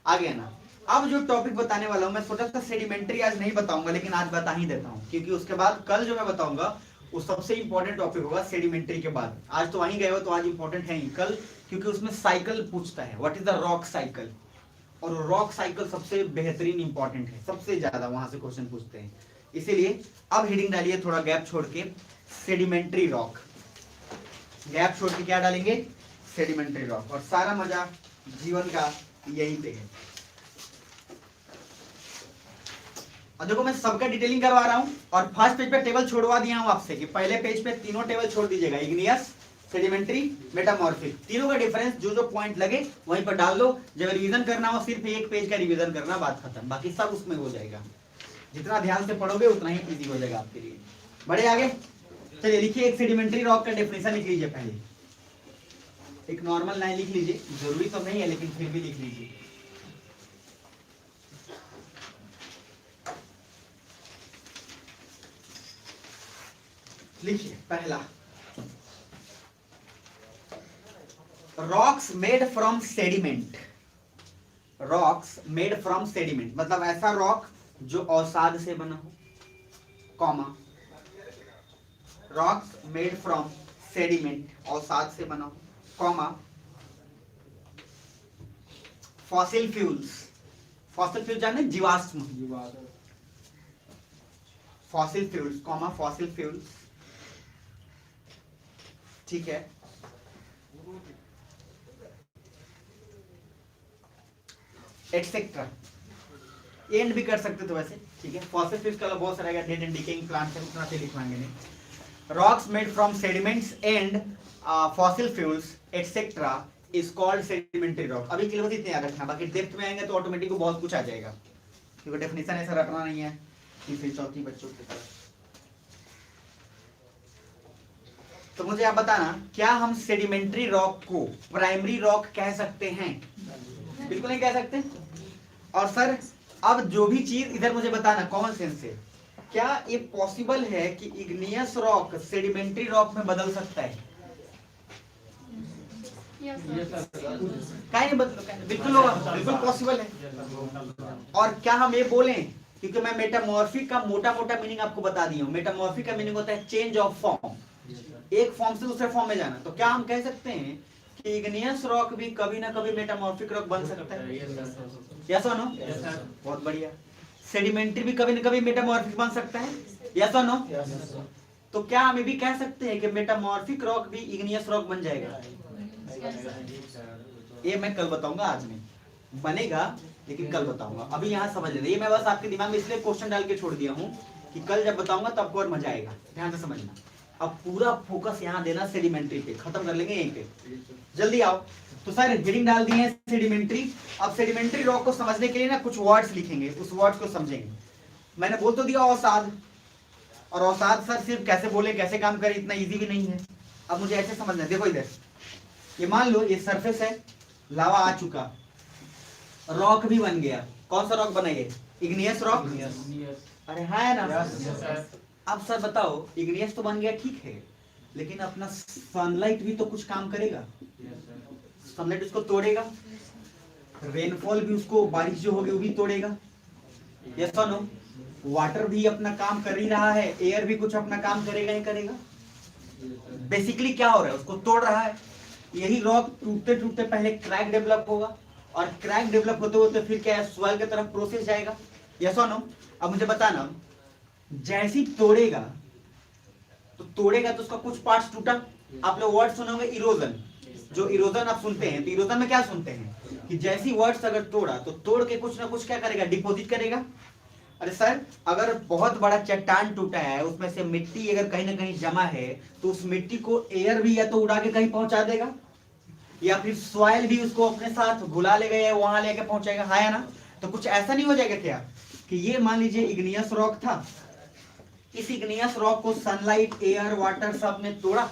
आ गया ना? अब जो टॉपिक बताने वाला हूँ, मैं सोचा था सेडिमेंट्री आज नहीं बताऊंगा, लेकिन आज बता ही देता हूँ, क्योंकि उसके बाद कल जो मैं बताऊंगा वो सबसे इंपॉर्टेंट टॉपिक होगा सेडिमेंट्री के बाद। आज तो वहीं गए हो तो आज इंपॉर्टेंट है ही, कल क्योंकि उसमें साइकिल पूछता है, what is the rock cycle, और रॉक साइकिल सबसे बेहतरीन इंपॉर्टेंट है, सबसे ज्यादा वहां से क्वेश्चन पूछते हैं। इसीलिए अब हेडिंग डालिए थोड़ा गैप छोड़ के, सेडिमेंट्री रॉक। गैप छोड़ के क्या डालेंगे? Sedimentary rock. और सारा मजा जीवन का यहीं पे है। और देखो मैं सबका डिटेलिंग करवा रहा हूं और फर्स्ट पेज पे टेबल छोड़वा दिया हूं आपसे कि पहले पेज पे तीनों टेबल छोड़ दीजिएगा, इग्नियस, सेडिमेंट्री, मेटामॉर्फिक, तीनों का डिफरेंस जो जो पॉइंट लगे वहीं पर डाल दो। जब रिवीजन करना हो सिर्फ एक पेज का रिवीजन करना, बात खत्म, बाकी सब उसमें हो जाएगा। जितना ध्यान से पढ़ोगे उतना ही इजी हो जाएगा आपके लिए। बढ़े आगे, चलिए लिखिए एक सेडिमेंट्री रॉक का डेफिनेशन लिख लीजिए। पहले एक नॉर्मल लाइन लिख लीजिए, जरूरी तो नहीं है लेकिन फिर भी लिख लीजिए। लिखिए पहला, rocks made from sediment. Rocks made from sediment मतलब ऐसा रॉक जो अवसाद से बना हो, comma, rocks made from sediment, अवसाद से बना हो, comma, fossil fuels. Fossil fuel जाने, जीवाश्म, fossil fuels, comma, fossil fuels, ठीक है। एटसेट्रा, एंड भी कर सकते थे वैसे, ठीक है। फॉसिल फ्यूल्स का बहुत सारा डेड एंड डिकेइंग प्लांट्स है, उतना से लिखवाएंगे नहीं। Rocks made from sediments and fossil fuels etcetera is called sedimentary rock. अभी के लिए बस इतने याद रखना, बाकी डेप्थ में आएंगे तो ऑटोमेटिक बहुत कुछ आ जाएगा, क्योंकि डेफिनेशन ऐसा रटना नहीं है तीसरी चौथी बच्चों की तरह। तो मुझे आप बताना, क्या हम सेडिमेंट्री रॉक को प्राइमरी रॉक कह सकते हैं? बिल्कुल नहीं कह सकते। और सर अब जो भी चीज इधर मुझे बताना कॉमन सेंस से, क्या ये पॉसिबल है कि इग्नियस रॉक सेडिमेंट्री रॉक में बदल सकता है? नहीं बदल, बिल्कुल होगा, बिल्कुल पॉसिबल है। और क्या हम ये बोलें, क्योंकि मैं मेटामॉर्फिक का मोटा मोटा मीनिंग आपको बता दिया हूं। मेटामॉर्फिक का मीनिंग होता है चेंज ऑफ फॉर्म, एक फॉर्म से दूसरे फॉर्म में जाना। तो क्या हम कह सकते हैं कि इग्नियस रॉक भी कभी ना कभी मेटामॉर्फिक रॉक बन सकता है? यस और नो? बहुत बढ़िया। सेडिमेंट्री भी कभी ना कभी मेटामॉर्फिक बन सकता है? यस और नो? तो क्या हम ये भी कह सकते हैं कि मेटामॉर्फिक रॉक भी इग्नियस रॉक बन जाएगा? ये मैं कल बताऊंगा, आज नहीं बनेगा लेकिन कल बताऊंगा। अभी यहाँ समझ लेना, ये मैं बस आपके दिमाग में इसलिए क्वेश्चन डाल के छोड़ दिया हूँ कि कल जब बताऊंगा तो आपको और मजा आएगा। ध्यान से समझना, अब पूरा फोकस यहाँ देना सेडिमेंट्री पे, खत्म कर लेंगे यहीं पे। जल्दी आओ। तो सर हेडिंग डाल दी है सेडिमेंट्री। अब सेडिमेंट्री रॉक को समझने के लिए ना कुछ वर्ड्स लिखेंगे, उस वर्ड्स को समझेंगे। मैंने बोल तो दिया अवसाद, और अवसाद सर सिर्फ कैसे बोले कैसे काम करे इतना इजी भी नहीं है। अब मुझे ऐसे समझना है, देखो इधर ये मान लो ये सरफेस है, लावा आ चुका, रॉक भी बन गया। कौन सा रॉक बना ये? Igneous rock. अरे हाँ है ना? अब सर बताओ, इग्नियस तो बन गया ठीक है, लेकिन अपना सनलाइट भी तो कुछ काम करेगा। सनलाइट उसको तोड़ेगा, रेनफॉल भी उसको, बारिश जो होगी वो भी तोड़ेगा। यस और नो? वाटर भी अपना काम कर ही रहा है, एयर भी कुछ अपना काम करेगा ही करेगा। बेसिकली क्या हो रहा है, उसको तोड़ रहा है। यही रॉक टूटते टूटते पहले क्रैक डेवलप होगा, और क्रैक डेवलप होते होते फिर क्या है, सॉइल की तरफ प्रोसेस जाएगा। यस और नो? अब मुझे बताना, जैसी तोड़ेगा तो उसका कुछ पार्ट्स टूटा। आप लोग वर्ड सुनोगे इरोजन, जो इरोजन आप सुनते हैं, तो इरोजन में क्या सुनते हैं कि जैसी वर्ड्स अगर तोड़ा तो तोड़ के कुछ ना कुछ क्या करेगा, डिपॉजिट करेगा। अरे सर अगर बहुत बड़ा चट्टान टूटा है, उसमें से मिट्टी अगर कहीं ना कहीं जमा है, तो उस मिट्टी को एयर भी या तो उड़ा के कहीं पहुंचा देगा, या फिर सॉइल भी उसको अपने साथ घुला लेगा या वहां लेके पहुंचाएगा, हाँ या ना? तो कुछ ऐसा नहीं हो जाएगा क्या कि ये मान लीजिए इग्नियस रॉक था, इस इग्नियस रॉक को सनलाइट, एयर, वाटर सब ने तोड़ा,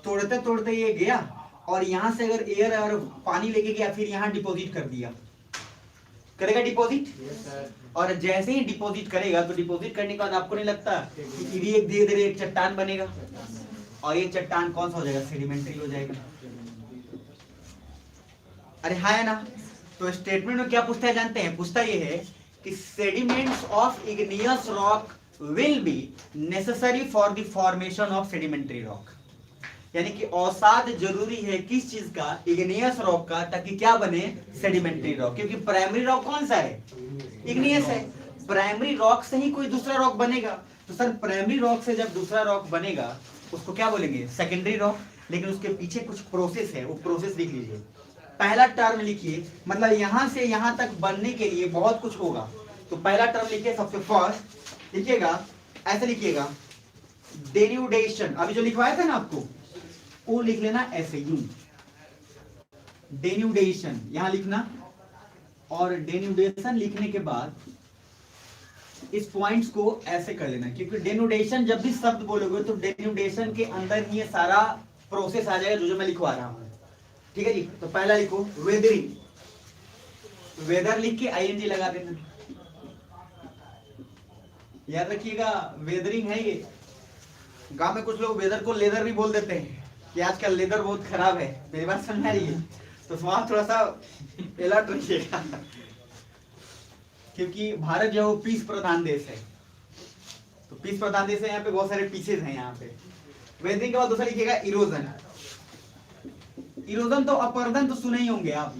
तोड़ते तोड़ते ये गया और यहां से अगर एयर और पानी लेके गया, फिर यहां डिपॉजिट कर दिया, करेगा डिपॉजिट? और जैसे ही डिपॉजिट करेगा, तो डिपॉजिट करने के बाद आपको नहीं लगता कि ये एक धीरे धीरे एक चट्टान बनेगा, और ये चट्टान कौन सा हो जाएगा, सेडिमेंट्री हो जाएगा। अरे हाँ है ना? तो स्टेटमेंट में क्या पूछता है जानते हैं? पूछता ये है कि sediments of igneous rock will be necessary for the formation of sedimentary rock। यानी कि औसात जरूरी है किस चीज का, इग्नियस रॉक का, ताकि क्या बने, सेडिमेंट्री रॉक। क्योंकि प्राइमरी रॉक कौन सा है, इग्नियस है। प्राइमरी रॉक से ही कोई दूसरा रॉक बनेगा। तो सर प्राइमरी रॉक से जब दूसरा रॉक बनेगा उसको क्या बोलेंगे, सेकेंडरी रॉक। लेकिन उसके पीछे कुछ प्रोसेस है, वो प्रोसेस लिख लीजिए। पहला टर्म लिखिए, मतलब यहां से यहां तक बनने के लिए बहुत कुछ होगा। तो पहला टर्म लिखिए, सबसे फर्स्ट लिखिएगा, ऐसे लिखिएगा डेन्यूडेशन। अभी जो लिखवाया था ना आपको वो लिख लेना ऐसे यूं, डेन्यूडेशन यहां लिखना। और डेन्यूडेशन लिखने के बाद इस पॉइंट्स को ऐसे कर लेना, क्योंकि डेन्यूडेशन जब भी शब्द बोलोगे तो डेन्यूडेशन के अंदर ही ये सारा प्रोसेस आ जाएगा जो मैं लिखवा रहा हूं। ठीक है जी। तो पहला लिखो वेदरिंग, वेदर लिख के आईएनजी लगा देना। याद रखिएगा वेदरिंग है ये। गांव में कुछ लोग वेदर को लेदर भी बोल देते हैं कि आजकल लेदर बहुत खराब है। मेरी बात समझ आ रही है? तो वहां थोड़ा सा अलर्ट रखिएगा, क्योंकि भारत जो है पीस प्रधान देश है। तो पीस प्रधान देश है, यहाँ पे बहुत सारे पीसेज हैं यहाँ पे। वेदरिंग के बाद दूसरा लिखिएगा इरोजन। इरोजन तो अपर्दन तो सुने ही होंगे आप।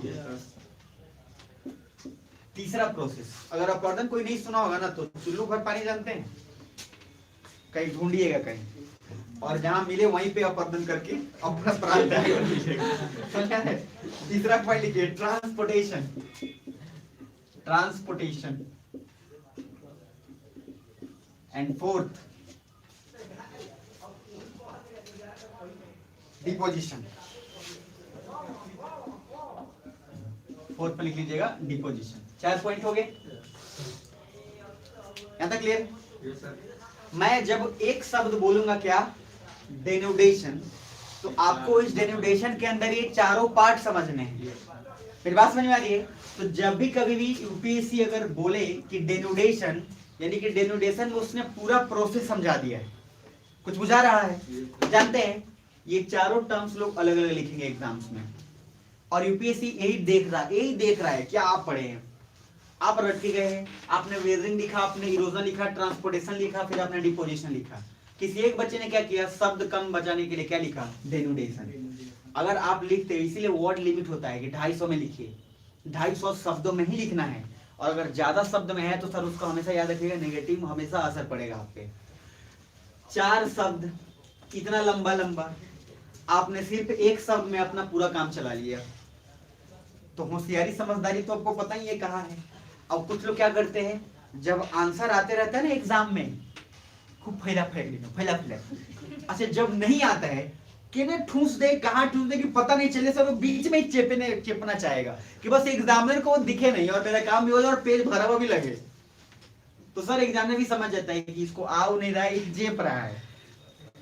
तीसरा प्रोसेस, अगर अपर्दन कोई नहीं सुना होगा ना तो चुल्लू भर पानी जानते हैं, कहीं ढूंढिएगा कहीं, और जहां मिले वहीं पे अपर्दन करके अपना प्राण त्याग कर दीजिएगा। तीसरा पॉइंट लिखिए transportation, transportation. And fourth deposition. Fourth पे लिख लीजिएगा डिपोजिशन। 4 पॉइंट हो गए, यहां तक क्लियर? मैं जब एक शब्द बोलूंगा क्या, डेन्यूडेशन, तो आपको इस डेन्यूडेशन के अंदर ये चारों पार्ट समझने हैं। मेरी बात समझ में आ रही है? तो जब भी कभी भी यूपीएससी अगर बोले कि डेन्यूडेशन, यानी कि डेन्यूडेशन में उसने पूरा प्रोसेस समझा दिया है। कुछ बुझा रहा है? जानते हैं ये चारों टर्म्स लोग अलग अलग लिखेंगे एग्जाम्स में, और यूपीएससी यही देख रहा है क्या आप पढ़े हैं। आप रट के गए हैं, आपने वेदरिंग लिखा, आपने इरोजन लिखा, ट्रांसपोर्टेशन लिखा, फिर आपने डिपोजिशन लिखा। किसी एक बच्चे ने क्या किया, शब्द कम बचाने के लिए क्या लिखा, डेन्यूडेशन। अगर आप लिखते, इसीलिए वर्ड लिमिट होता है कि 250 में लिखिए, 250 शब्दों में ही लिखना है। और अगर ज्यादा शब्द में है तो सर उसको हमेशा याद रखिएगा, नेगेटिव हमेशा असर पड़ेगा आप पे। 4 शब्द इतना लंबा लंबा, आपने सिर्फ एक शब्द में अपना पूरा काम चला लिया। तो होशियारी समझदारी तो आपको पता ही है कहाँ है। अब कुछ लोग क्या करते हैं, जब आंसर आते रहता है ना एग्जाम में, खूब फैला फैला। अच्छा जब नहीं आता है किने ठूस दे, कहाँ ठूस दे कि पता नहीं चले, सर वो बीच में ही चेपना चाहेगा कि बस एग्जामिनर को वो दिखे नहीं और मेरा काम भी हो जाए और पेज भरा हुआ भी लगे। तो सर एग्जामिनर भी समझ जाता है कि इसको आओ नहीं रहा है, जेप रहा है।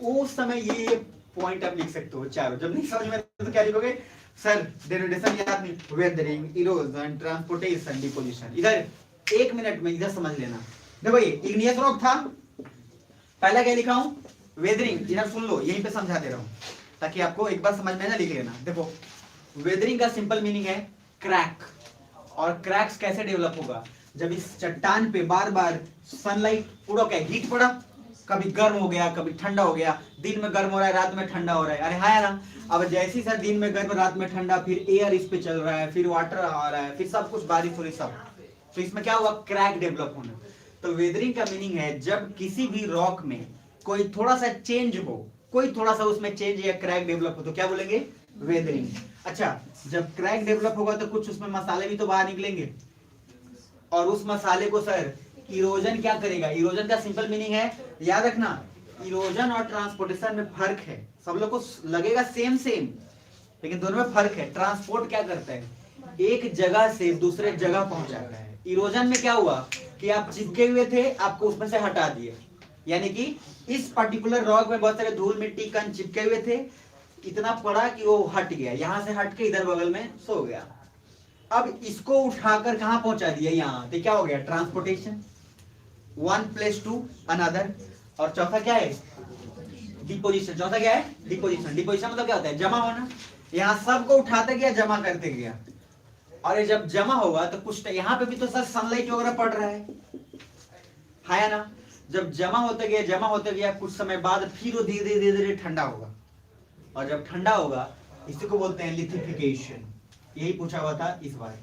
उस समय ये पॉइंट आप लिख सकते हो चारों। जब नहीं समझ में तो क्या लिखोगे, सर डेरिवेशन याद नहीं, वेदरिंग, इरोजन, ट्रांसपोर्टेशन, डिपोजिशन। इधर 1 मिनट में इधर समझ लेना। देखो ये इग्नियस रॉक था, पहला क्या लिखा हूं, वेदरिंग। इधर सुन लो, यहीं पे समझा दे रहा हूं ताकि आपको एक बार समझ में ना, लिख लेना। देखो वेदरिंग का सिंपल मीनिंग है क्रैक। और क्रैक्स कैसे डेवलप होगा, जब इस चट्टान पे बार बार सनलाइट, पूरा क्या हीट पड़ा, कभी गर्म हो गया कभी ठंडा हो गया, दिन में गर्म हो रहा है रात में ठंडा हो रहा है। अरे हाँ ना, अब जैसी सर दिन में गर्म रात में ठंडा, फिर एयर इस पे चल रहा है, फिर वाटर आ रहा है, फिर सब कुछ बारिश हो रही सब, तो इसमें क्या हुआ, क्रैक डेवलप होना। तो वेदरिंग का मीनिंग है जब किसी भी रॉक में कोई थोड़ा सा चेंज हो, कोई थोड़ा सा उसमें चेंज या क्रैक डेवलप हो, तो क्या बोलेंगे, वेदरिंग। अच्छा जब क्रैक डेवलप होगा तो कुछ उसमें मसाले भी तो बाहर निकलेंगे, और उस मसाले को सर इरोजन क्या करेगा। इरोजन का सिंपल मीनिंग है, याद रखना, इरोजन और ट्रांसपोर्टेशन में फर्क है। सब लोग को लगेगा सेम लेकिन दोनों में फर्क है। ट्रांसपोर्ट क्या करता है, एक जगह से दूसरे जगह पहुंचाता है। इरोजन में क्या हुआ कि आप चिपके हुए थे, आपको उसमें से हटा दिए, यानी कि इस पर्टिकुलर रॉक में बहुत सारे धूल मिट्टी कण चिपके हुए थे, इतना पड़ा कि वो हट गया, यहां से हट के इधर बगल में सो गया। अब इसको उठाकर कहां पहुंचा दिया, यहां, तो क्या हो गया, transportation, one place to another. और चौथा क्या है, डिपोजिशन। चौथा क्या है, डिपोजिशन। डिपोजिशन मतलब क्या होता है, जमा होना। यहाँ सबको उठाते गया, जमा करते गया, और ये जब जमा होगा तो कुछ यहाँ पे भी तो सर सनलाइट वगैरह पड़ रहा है ना। जब जमा होते गया कुछ समय बाद फिर वो धीरे धीरे धीरे धीरे ठंडा होगा, और जब ठंडा होगा इसी को बोलते हैं लिथिफिकेशन। यही पूछा हुआ था इस बार।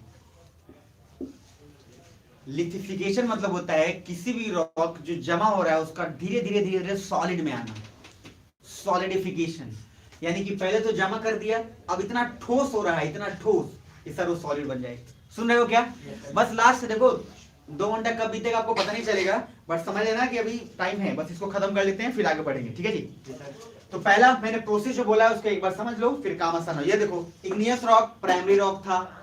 लिथिफिकेशन मतलब होता है किसी भी रॉक जो जमा हो रहा है उसका धीरे धीरे धीरे धीरे सॉलिड में आना, सॉलिडिफिकेशन। यानी कि पहले तो जमा कर दिया, अब इतना ठोस हो रहा है, इतना ठोस, इस तरह वो सॉलिड बन जाएगा। सुन रहे हो क्या? बस लास्ट देखो 2 घंटा कब बीतेगा आपको पता नहीं चलेगा, बट समझ लेना कि अभी टाइम है, बस इसको खत्म कर लेते हैं फिर आगे बढ़ेंगे, ठीक है जी। तो पहला मैंने प्रोसेस जो बोला है उसको एक बार समझ लो, फिर काम आसान हो। ये देखो इग्नियस रॉक प्राइमरी रॉक था,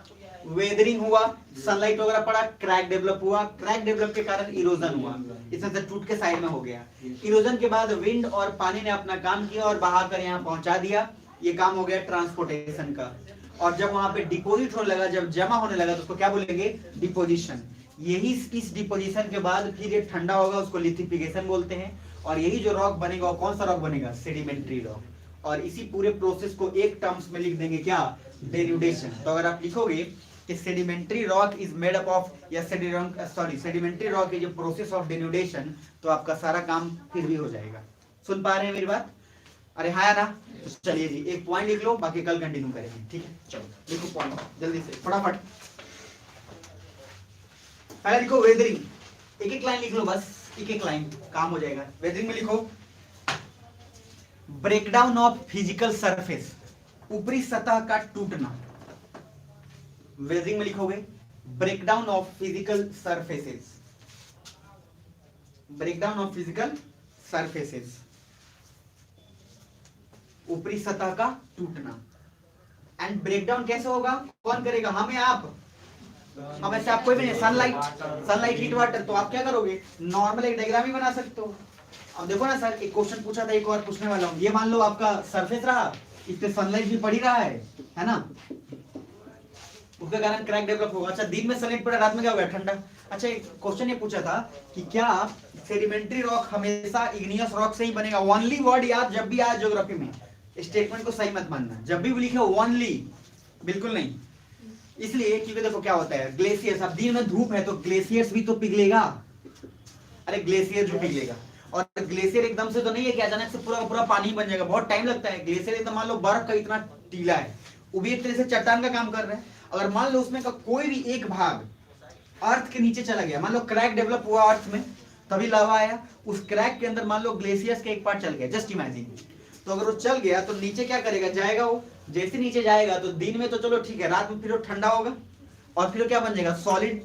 वेदरिंग हुआ, सनलाइट वगैरह पड़ा, क्रैक डेवलप हुआ, क्रैक डेवलप के कारण इरोजन हुआ, इसमें से टूट के साइड में हो गया। इरोजन के बाद विंड और पानी ने अपना काम किया और बहा कर यहाँ पहुंचा दिया, ये काम हो गया ट्रांसपोर्टेशन का। और जब वहां पे डिपोजिट होने लगा, जब जमा होने लगा तो उसको क्या बोलेंगे? डिपोजिशन। यही इस डिपोजिशन के बाद फिर ये ठंडा होगा, उसको लिथिफिकेशन बोलते हैं। और यही जो रॉक बनेगा वो कौन सा रॉक बनेगा? Sedimentary rock. और इसी पूरे प्रोसेस को एक टर्म्स में लिख देंगे, क्या? डेन्यूडेशन। तो अगर आप लिखोगे कि sedimentary rock is made up of, या sedimentary rock is a process of denudation, तो आपका सारा काम फिर भी हो जाएगा। सुन पा रहे हैं मेरी बात? अरे हाँ ना? तो चलिए जी एक पॉइंट लिख लो, बाकी कल कंटिन्यू करेंगे, ठीक है? चलो लिखो पॉइंट जल्दी से फटाफट। पहले लिखो वेदरिंग, एक एक लाइन लिख लो, बस एक एक लाइन काम हो जाएगा। वेदरिंग में लिखो ब्रेकडाउन ऑफ फिजिकल सरफेस, ऊपरी सतह का टूटना। वेदरिंग में लिखोगे breakdown of physical surfaces, breakdown of physical surfaces, ऊपरी सतह का टूटना। एंड ब्रेकडाउन कैसे होगा? कौन करेगा? हम या आप? हम ऐसे आप कोई भी नहीं। Sunlight heat water. तो आप क्या करोगे? नॉर्मल एक डायग्राम ही बना सकते हो। अब देखो ना सर, एक क्वेश्चन पूछा था, एक और पूछने वाला हूं। ये मान लो आपका सरफेस रहा, इस पे सनलाइट भी पड़ी रहा है ना, उसके कारण क्रैक डेवलप होगा। अच्छा दिन में सनलाइट पड़ा, रात में क्या होगा? ठंडा। अच्छा एक क्वेश्चन ये पूछा था कि क्या सेडिमेंट्री रॉक हमेशा इग्नियस रॉक से ही बनेगा? ओनली वर्ड याद जब भी आए ज्योग्राफी में, स्टेटमेंट को सही मत मानना, जब भी लिखे ओनली, बिल्कुल नहीं। इसलिए क्योंकि देखो क्या होता है, ग्लेशियर्स, अब दिन में धूप है तो ग्लेशियर्स भी तो पिघलेगा। अरे ग्लेशियर जो पिघलेगा, और ग्लेशियर एकदम से तो नहीं है कि अचानक से पूरा पूरा पानी बन जाएगा, बहुत टाइम लगता है। ग्लेशियर एकदम मान लो बर्फ का इतना टीला है, वो भी एक तरह से चट्टान का काम कर रहा है। अगर मान लो उसमें का कोई भी एक भाग अर्थ के नीचे चला गया, मान लो क्रैक डेवलप हुआ अर्थ में, तभी लावा आया, उस क्रैक के अंदर मान लो ग्लेशियर्स का एक पार्ट चल गया, जस्ट इमेजिन। तो अगर वो चल गया तो नीचे क्या करेगा? जाएगा वो, जैसे नीचे जाएगा तो दिन में तो चलो ठीक है, रात में फिर वो ठंडा होगा और फिर क्या बन जाएगा? सॉलिड।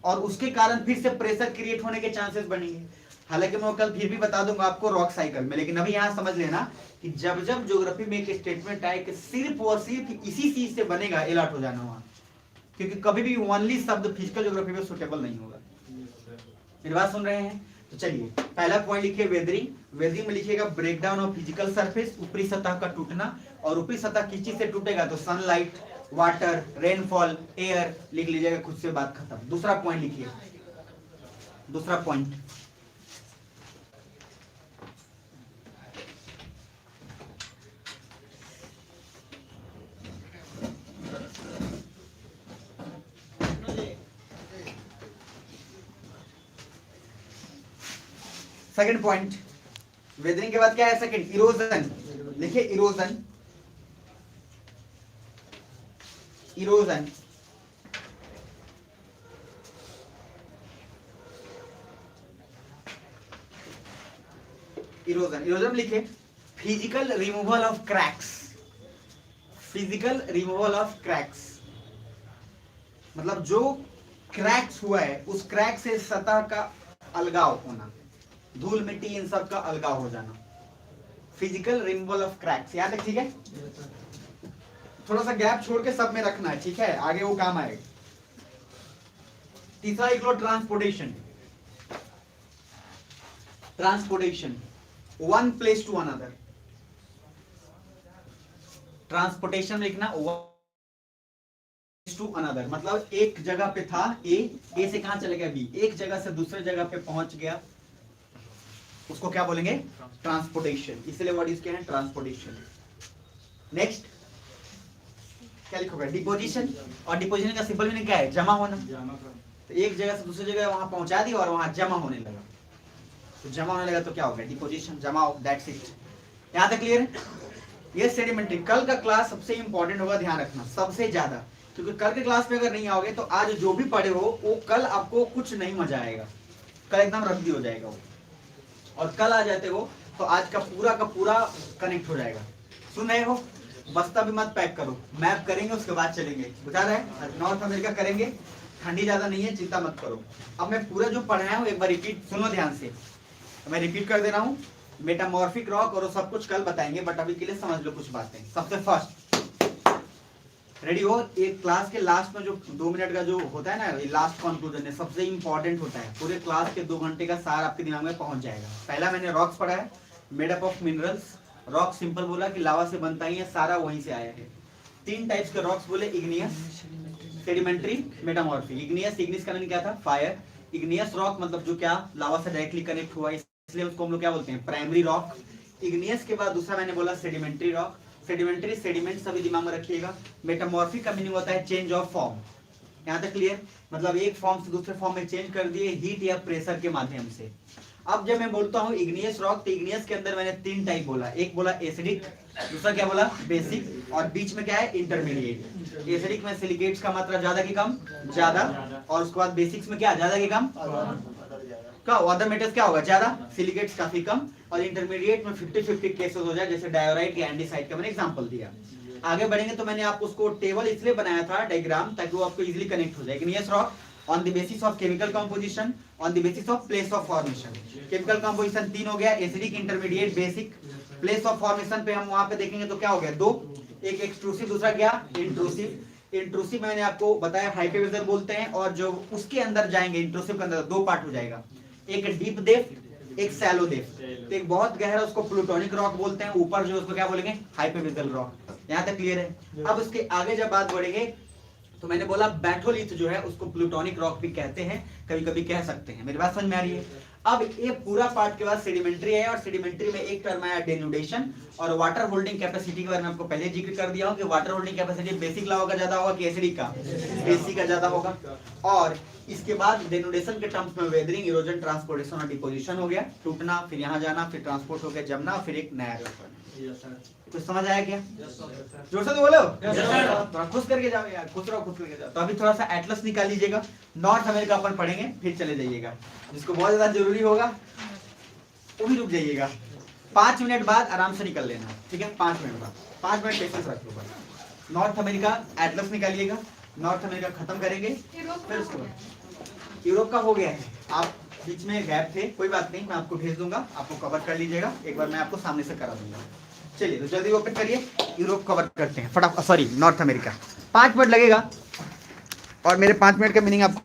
और उसके कारण फिर से प्रेशर क्रिएट होने के चांसेस बनेंगे। हालांकि मैं कल फिर भी बता दूंगा आपको रॉक साइकिल में, लेकिन अभी यहां समझ लेना कि जब जब ज्योग्राफी में एक स्टेटमेंट आए कि सिर्फ और सिर्फ इसी चीज से बनेगा, अलर्ट हो जाना वहां, क्योंकि कभी भी ओनली शब्द फिजिकल ज्योग्राफी में सुटेबल नहीं होगा। मेरी बात सुन रहे हैं? तो चलिए पहला पॉइंट लिखिए वेदरिंग। वेदरिंग में लिखिएगा ब्रेकडाउन ऑफ फिजिकल सरफेस, ऊपरी सतह का टूटना। और ऊपरी सतह किस चीज से टूटेगा? तो सनलाइट, वाटर, रेनफॉल, एयर, लिख लीजिएगा, खुद से बात खत्म। दूसरा पॉइंट लिखिए, दूसरा पॉइंट सेकंड पॉइंट। वेदरिंग के बाद क्या है? Second erosion. लिखिए इरोजन, इरोजन। इरोजन, इरोजन लिखिए physical removal of cracks, physical removal of cracks मतलब जो क्रैक्स हुआ है उस क्रैक से सतह का अलगाव होना, धूल मिट्टी इन सब का अलगाव हो जाना, फिजिकल रिमूवल ऑफ क्रैक्स। याद है? ठीक है, थोड़ा सा गैप छोड़ के सब में रखना है, ठीक है, आगे वो काम आएगा। तीसरा लिख लो transportation. Transportation, one place to another. Transportation लिखना टू अनदर, मतलब एक जगह पे था ए से कहां चले गया बी, एक जगह से दूसरे जगह पे पहुंच गया, उसको क्या बोलेंगे? ट्रांसपोर्टेशन। इसलिए वर्ड यूज किया है ट्रांसपोर्टेशन। नेक्स्ट क्या लिखोगे? डिपोजिशन। और डिपोजिशन का सिंपल मीनिंग क्या है? जमा होना। तो एक जगह से दूसरी जगह वहां पहुंचा दी और वहां जमा होने लगा। तो जमा होने लगा तो क्या हो गया, डिपोजिशन, जमा हो, दैट्स इट। यहाँ तक क्लियर है? ये सेडिमेंट्री। कल का क्लास सबसे इंपॉर्टेंट होगा, ध्यान रखना सबसे ज्यादा, क्योंकि कल के क्लास में अगर नहीं आओगे तो आज जो भी पढ़े हो वो कल आपको कुछ नहीं मजा आएगा, कल एकदम रद्दी हो जाएगा वो। और कल आ जाते हो तो आज का पूरा कनेक्ट हो जाएगा। सुन रहे हो? बस्ता भी मत पैक करो, मैप करेंगे उसके बाद चलेंगे, बुझा रहा है? नॉर्थ अमेरिका करेंगे, ठंडी ज्यादा नहीं है, चिंता मत करो। अब मैं पूरा जो पढ़ाया हूँ एक बार रिपीट सुनो ध्यान से, मैं रिपीट कर दे रहा हूँ। मेटामॉर्फिक रॉक और सब कुछ कल बताएंगे, बट अभी के लिए समझ लो कुछ बातें। सबसे फर्स्ट, रेडी हो? एक क्लास के लास्ट में जो 2 मिनट का जो होता है ना, लास्ट कंक्लूजन है, सबसे इंपॉर्टेंट होता है। पूरे क्लास के 2 घंटे का सार आपके दिमाग में पहुंच जाएगा। पहला मैंने रॉक्स पढ़ा है, made up of minerals. Rock simple बोला कि लावा से बनता ही है, सारा वहीं से आया है। 3 टाइप्स के रॉक्स बोले, इग्नियस, सेडिमेंट्री, मेटामॉर्फिक। इग्नियस का मीनिंग क्या था? फायर। इग्नियस रॉक मतलब जो क्या लावा से डायरेक्टली कनेक्ट हुआ, इसलिए उसको हम लोग क्या बोलते हैं? Primary rock. इग्नियस के बाद दूसरा मैंने बोला सेडिमेंट्री रॉक। सेडिमेंट्री, सेडिमेंट सभी दिमाग में रखिएगा। मेटामॉर्फिक का मीनिंग होता है चेंज ऑफ फॉर्म। यहाँ तक क्लियर? मतलब एक फॉर्म से दूसरे फॉर्म में चेंज कर दिए हीट या प्रेशर के माध्यम से। अब जब मैं बोलता हूँ इग्नियस रॉक, तो इग्नियस के अंदर मैंने 3 टाइप बोला। एक बोला एसिडिक, दूसरा क्या बोला? बेसिक, और बीच में क्या है? इंटरमीडिएट। एसिडिक में सिलिकेट्स का मात्रा ज्यादा की कम? ज्यादा। और उसके बाद बेसिक्स में क्या? ज्यादा की कम? क्या? अदर मेटल्स क्या होगा? ज्यादा, सिलिकेट्स काफी कम। और इंटरमीडिएट में 50-50 केसेस हो जाए, जैसे डायोराइट या एंडीसाइड का मैंने एग्जांपल दिया। आगे बढ़ेंगे तो मैंने आपको उसको टेबल इसलिए बनाया था, डायग्राम, ताकि वो आपको इजीली कनेक्ट हो जाए। Igneous rock on the basis of chemical composition, on the basis of place of formation. chemical composition 3 हो गया, acidic, intermediate, basic. place of formation पे हम वहां पे देखेंगे तो क्या हो गया? 2, एक एक्सट्रूसिव, दूसरा क्या? इंट्रूसिव। इंट्रूसिव मैंने आपको बताया हाइपोवेजल बोलते हैं, और जो उसके अंदर जाएंगे इंट्रूसिव के अंदर 2 पार्ट हो जाएगा, एक डीप डेप्थ, एक सैलो डेप्थ। तो एक बहुत गहरा उसको प्लूटोनिक रॉक बोलते हैं, ऊपर जो उसको क्या बोलेंगे? हाइपोवेजल रॉक। यहाँ तक क्लियर है? अब उसके आगे जब बात बढ़ेंगे तो मैंने बोला बैठोलिथ जो है उसको प्लूटोनिक रॉक भी कहते हैं, कभी कभी कह सकते हैं। मेरी बात समझ में आ रही है? अब ये पूरा पार्ट के बाद सेडिमेंट्री है, और सेडिमेंट्री में एक टर्म आया डेनुडेशन। और वाटर होल्डिंग कैपेसिटी के बारे में आपको पहले जिक्र कर दिया हूं कि वाटर होल्डिंग कैपेसिटी बेसिक लावा का ज्यादा होगा कि एसिडिक का? बेसिक का ज्यादा होगा। और इसके बाद डेनुडेशन के टर्म्स में वेदरिंग, इरोजन, ट्रांसपोर्टेशन और डिपोजिशन हो गया, टूटना, फिर यहाँ जाना, फिर ट्रांसपोर्ट हो गया, जमना, फिर एक नया कुछ समझ आया क्या? जोर से तो बोलो, थोड़ा खुश करके जाओ यार, खुश रहो, खुश करके जाओ। तो अभी थोड़ा सा एटलस निकाल लीजिएगा, नॉर्थ अमेरिका अपन पढ़ेंगे, फिर चले जाइएगा। जिसको बहुत ज्यादा जरूरी होगा वो भी रुक जाइएगा, 5 मिनट बाद आराम से निकल लेना, ठीक है? 5 मिनट बाद, 5 मिनट पेशेंस रख लो बस। नॉर्थ अमेरिका एटलस निकालिएगा, नॉर्थ अमेरिका खत्म करेंगे, फिर उसके बाद यूरोप का हो गया है। आप बीच में गैप थे, कोई बात नहीं, मैं आपको भेज दूंगा, आपको कवर कर लीजिएगा। एक बार मैं आपको सामने से करा दूंगा। चलिए तो जल्दी ओपन करिए, यूरोप कवर करते हैं फटाफट, सॉरी नॉर्थ अमेरिका। 5 मिनट लगेगा, और मेरे 5 मिनट का मीनिंग आपको